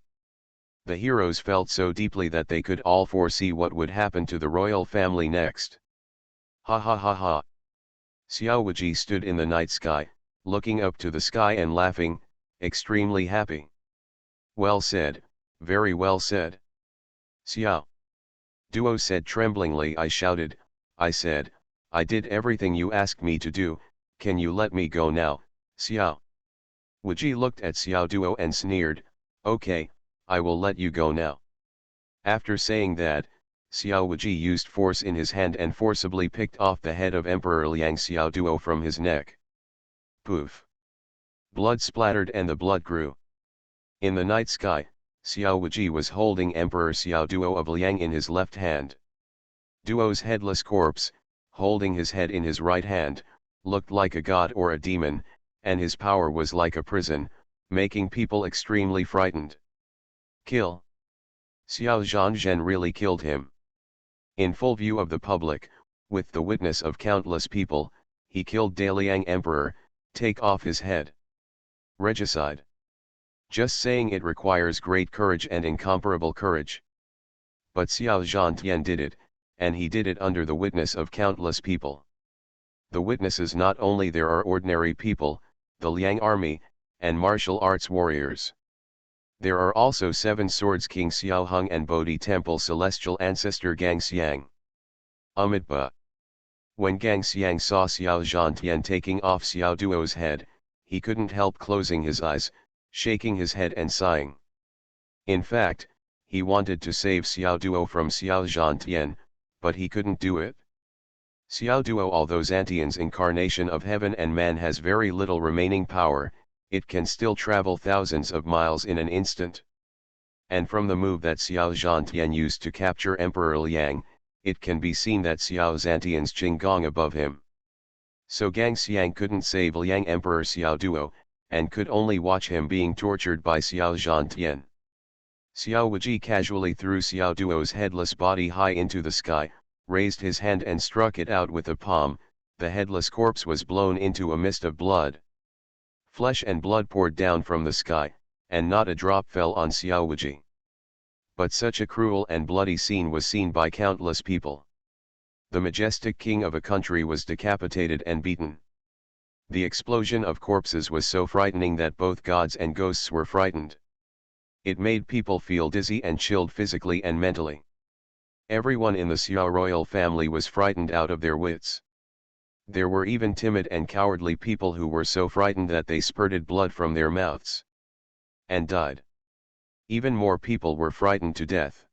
The heroes felt so deeply that they could all foresee what would happen to the royal family next. Ha ha ha ha. Xiao Wuji stood in the night sky, looking up to the sky and laughing, extremely happy. Well said, very well said. Xiao Duo said tremblingly. I shouted, I said, I did everything you asked me to do, can you let me go now, Xiao? Wuji looked at Xiao Duo and sneered, okay, I will let you go now. After saying that, Xiao Wuji used force in his hand and forcibly picked off the head of Emperor Liang Xiao Duo from his neck. Poof! Blood splattered and the blood grew. In the night sky, Xiao Wuji was holding Emperor Xiao Duo of Liang in his left hand. Duo's headless corpse, holding his head in his right hand, looked like a god or a demon, and his power was like a prison, making people extremely frightened. Kill. Xiao Zhanzhen really killed him. In full view of the public, with the witness of countless people, he killed Daliang Emperor. Take off his head. Regicide. Just saying it requires great courage and incomparable courage. But Xiao Zhantian did it, and he did it under the witness of countless people. The witnesses not only there are ordinary people, the Liang army, and martial arts warriors. There are also 7 swords King Xiao Hung and Bodhi Temple celestial ancestor Gang Xiang. Amitabha. When Gang Xiang saw Xiao Zhantian taking off Xiao Duo's head, he couldn't help closing his eyes, shaking his head and sighing. In fact, he wanted to save Xiao Duo from Xiao Zhantian, but he couldn't do it. Xiao Duo, although Zhantian's incarnation of heaven and man has very little remaining power, it can still travel thousands of miles in an instant. And from the move that Xiao Zhantian used to capture Emperor Liang, it can be seen that Xiao Zhantian's Qinggong above him. So Gang Xiang couldn't save Liang Emperor Xiao Duo, and could only watch him being tortured by Xiao Zhantian. Xiao Wuji casually threw Xiao Duo's headless body high into the sky, raised his hand and struck it out with a palm. The headless corpse was blown into a mist of blood. Flesh and blood poured down from the sky, and not a drop fell on Xiao Wuji. But such a cruel and bloody scene was seen by countless people. The majestic king of a country was decapitated and beaten. The explosion of corpses was so frightening that both gods and ghosts were frightened. It made people feel dizzy and chilled physically and mentally. Everyone in the Xiao royal family was frightened out of their wits. There were even timid and cowardly people who were so frightened that they spurted blood from their mouths and died. Even more people were frightened to death.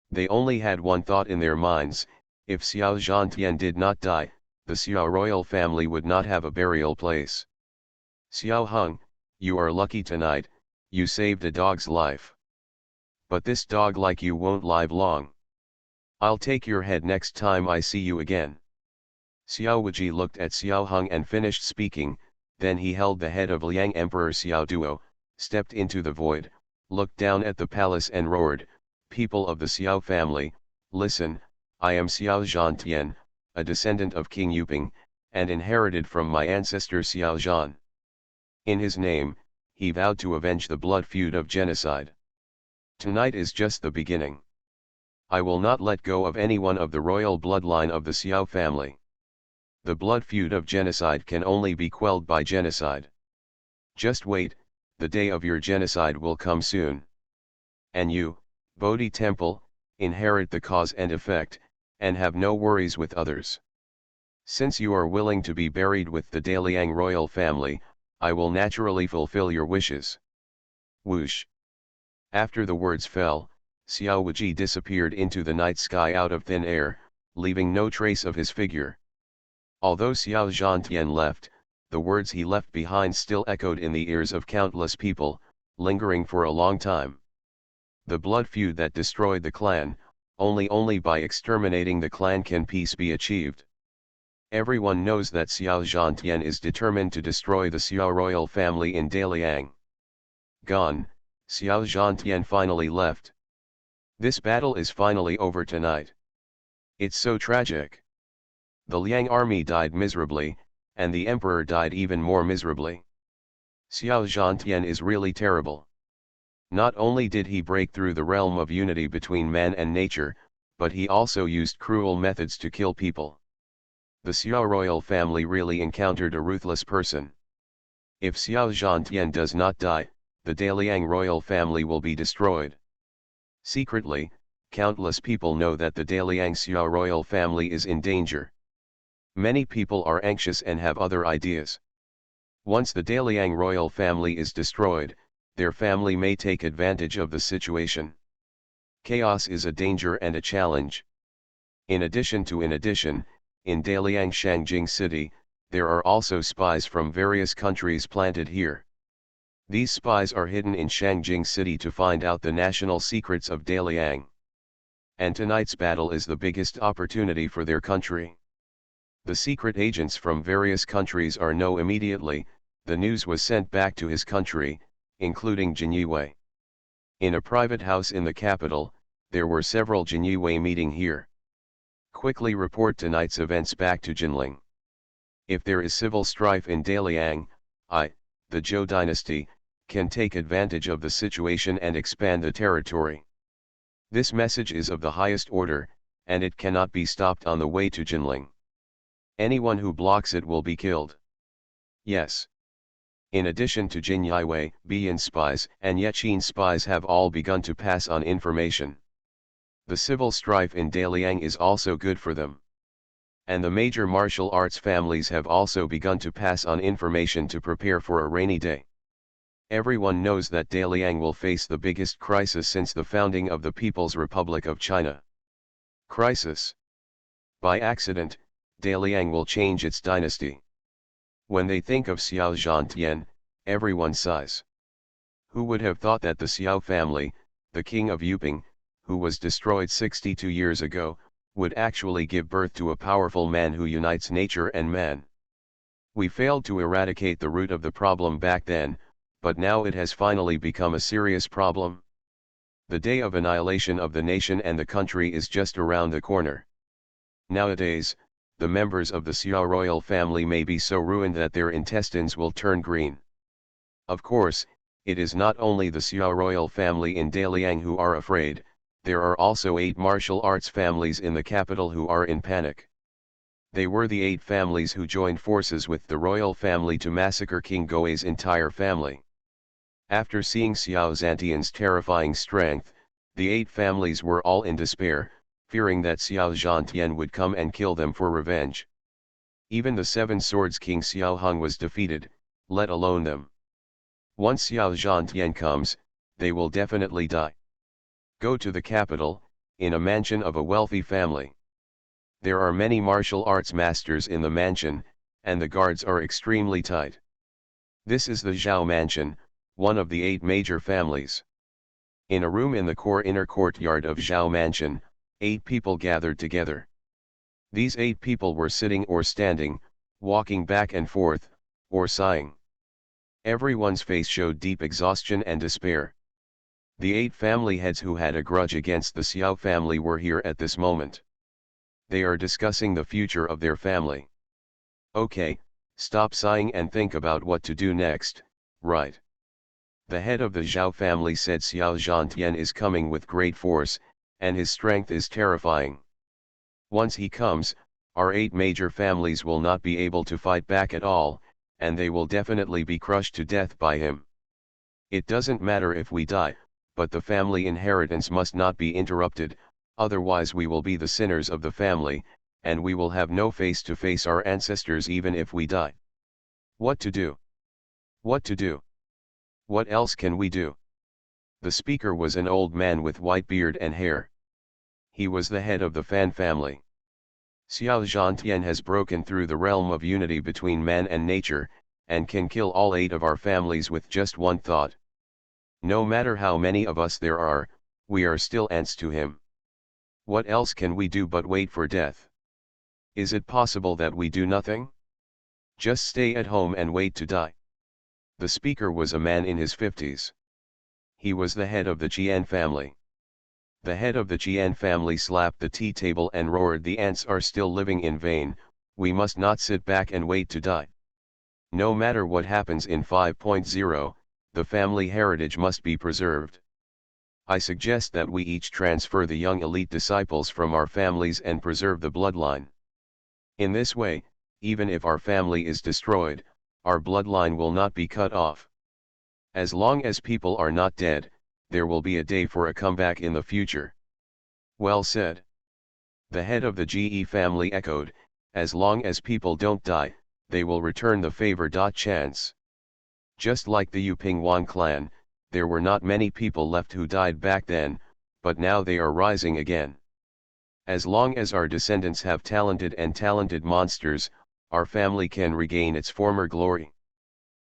They only had one thought in their minds: if Xiao Zhantian did not die, the Xiao royal family would not have a burial place. Xiao Hung, you are lucky tonight, you saved a dog's life. But this dog like you won't live long. I'll take your head next time I see you again. Xiao Wuji looked at Xiao Hung and finished speaking. Then he held the head of Liang Emperor Xiao Duo, stepped into the void, looked down at the palace and roared, "People of the Xiao family, listen, I am Xiao Zhantian, a descendant of King Yuping, and inherited from my ancestor Xiao Zhan." In his name, he vowed to avenge the blood feud of genocide. Tonight is just the beginning. I will not let go of anyone of the royal bloodline of the Xiao family. The blood feud of genocide can only be quelled by genocide. Just wait, the day of your genocide will come soon. And you, Bodhi Temple, inherit the cause and effect, and have no worries with others. Since you are willing to be buried with the Daliang royal family, I will naturally fulfill your wishes. Whoosh. After the words fell, Xiao Wuji disappeared into the night sky out of thin air, leaving no trace of his figure. Although Xiao Zhantian left, the words he left behind still echoed in the ears of countless people, lingering for a long time. The blood feud that destroyed the clan, only by exterminating the clan can peace be achieved. Everyone knows that Xiao Zhantian is determined to destroy the Xiao royal family in Daliang. Gone, Xiao Zhantian finally left. This battle is finally over tonight. It's so tragic. The Liang army died miserably, and the emperor died even more miserably. Xiao Zhantian is really terrible. Not only did he break through the realm of unity between man and nature, but he also used cruel methods to kill people. The Xiao royal family really encountered a ruthless person. If Xiao Zhantian does not die, the Daliang royal family will be destroyed. Secretly, countless people know that the Daliang Xiao royal family is in danger. Many people are anxious and have other ideas. Once the Daliang royal family is destroyed, their family may take advantage of the situation. Chaos is a danger and a challenge. In addition, in Daliang Shangjing City, there are also spies from various countries planted here. These spies are hidden in Shangjing City to find out the national secrets of Daliang. And tonight's battle is the biggest opportunity for their country. The secret agents from various countries are known immediately. The news was sent back to his country, including Jinyiwei. In a private house in the capital, there were several Jinyiwei meeting here. Quickly report tonight's events back to Jinling. If there is civil strife in Daliang, the Zhou dynasty, can take advantage of the situation and expand the territory. This message is of the highest order, and it cannot be stopped on the way to Jinling. Anyone who blocks it will be killed. Yes. In addition to Jin Yiwei, Bian spies and Yechin spies have all begun to pass on information. The civil strife in Daliang is also good for them. And the major martial arts families have also begun to pass on information to prepare for a rainy day. Everyone knows that Daliang will face the biggest crisis since the founding of the People's Republic of China. Crisis. By accident, Daliang will change its dynasty. When they think of Xiao Zhantian, everyone sighs. Who would have thought that the Xiao family, the king of Yuping, who was destroyed 62 years ago, would actually give birth to a powerful man who unites nature and man? We failed to eradicate the root of the problem back then, but now it has finally become a serious problem. The day of annihilation of the nation and the country is just around the corner. Nowadays, the members of the Xiao royal family may be so ruined that their intestines will turn green. Of course, it is not only the Xiao royal family in Daliang who are afraid, there are also 8 martial arts families in the capital who are in panic. They were the 8 families who joined forces with the royal family to massacre King Goi's entire family. After seeing Xiao Zhantian's terrifying strength, the 8 families were all in despair, fearing that Xiao Zhantian would come and kill them for revenge. Even the 7 Swords King Xiao Hung was defeated, let alone them. Once Xiao Zhantian comes, they will definitely die. Go to the capital, in a mansion of a wealthy family. There are many martial arts masters in the mansion, and the guards are extremely tight. This is the Zhao Mansion, one of the 8 major families. In a room in the inner courtyard of Zhao Mansion, 8 people gathered together. These 8 people were sitting or standing, walking back and forth, or sighing. Everyone's face showed deep exhaustion and despair. The 8 family heads who had a grudge against the Xiao family were here at this moment. They are discussing the future of their family. Okay, stop sighing and think about what to do next, right? The head of the Zhao family said Xiao Zhantian is coming with great force, and his strength is terrifying. Once he comes, our 8 major families will not be able to fight back at all, and they will definitely be crushed to death by him. It doesn't matter if we die, but the family inheritance must not be interrupted, otherwise we will be the sinners of the family, and we will have no face to face our ancestors even if we die. What to do? What to do? What else can we do? The speaker was an old man with white beard and hair. He was the head of the Fan family. Xiao Zhantian has broken through the realm of unity between man and nature, and can kill all 8 of our families with just one thought. No matter how many of us there are, we are still ants to him. What else can we do but wait for death? Is it possible that we do nothing? Just stay at home and wait to die. The speaker was a man in his 50s. He was the head of the Jian family. The head of the Jian family slapped the tea table and roared, "The ants are still living in vain, we must not sit back and wait to die. No matter what happens in 5.0, the family heritage must be preserved. I suggest that we each transfer the young elite disciples from our families and preserve the bloodline. In this way, even if our family is destroyed, our bloodline will not be cut off. As long as people are not dead, there will be a day for a comeback in the future." Well said. The head of the GE family echoed, "As long as people don't die, they will return the favor. Chance." Just like the Yuping Wan clan, there were not many people left who died back then, but now they are rising again. As long as our descendants have talented monsters, our family can regain its former glory.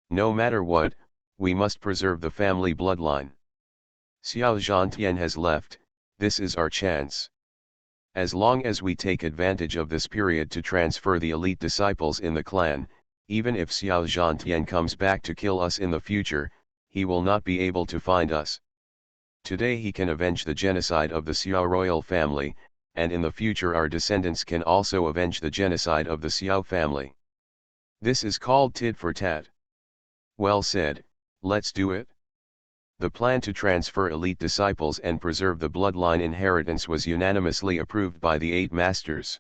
No matter what, we must preserve the family bloodline. Xiao Zhantian has left, this is our chance. As long as we take advantage of this period to transfer the elite disciples in the clan, even if Xiao Zhantian comes back to kill us in the future, he will not be able to find us. Today he can avenge the genocide of the Xiao royal family, and in the future our descendants can also avenge the genocide of the Xiao family. This is called tit for tat. Well said, let's do it. The plan to transfer elite disciples and preserve the bloodline inheritance was unanimously approved by the 8 masters.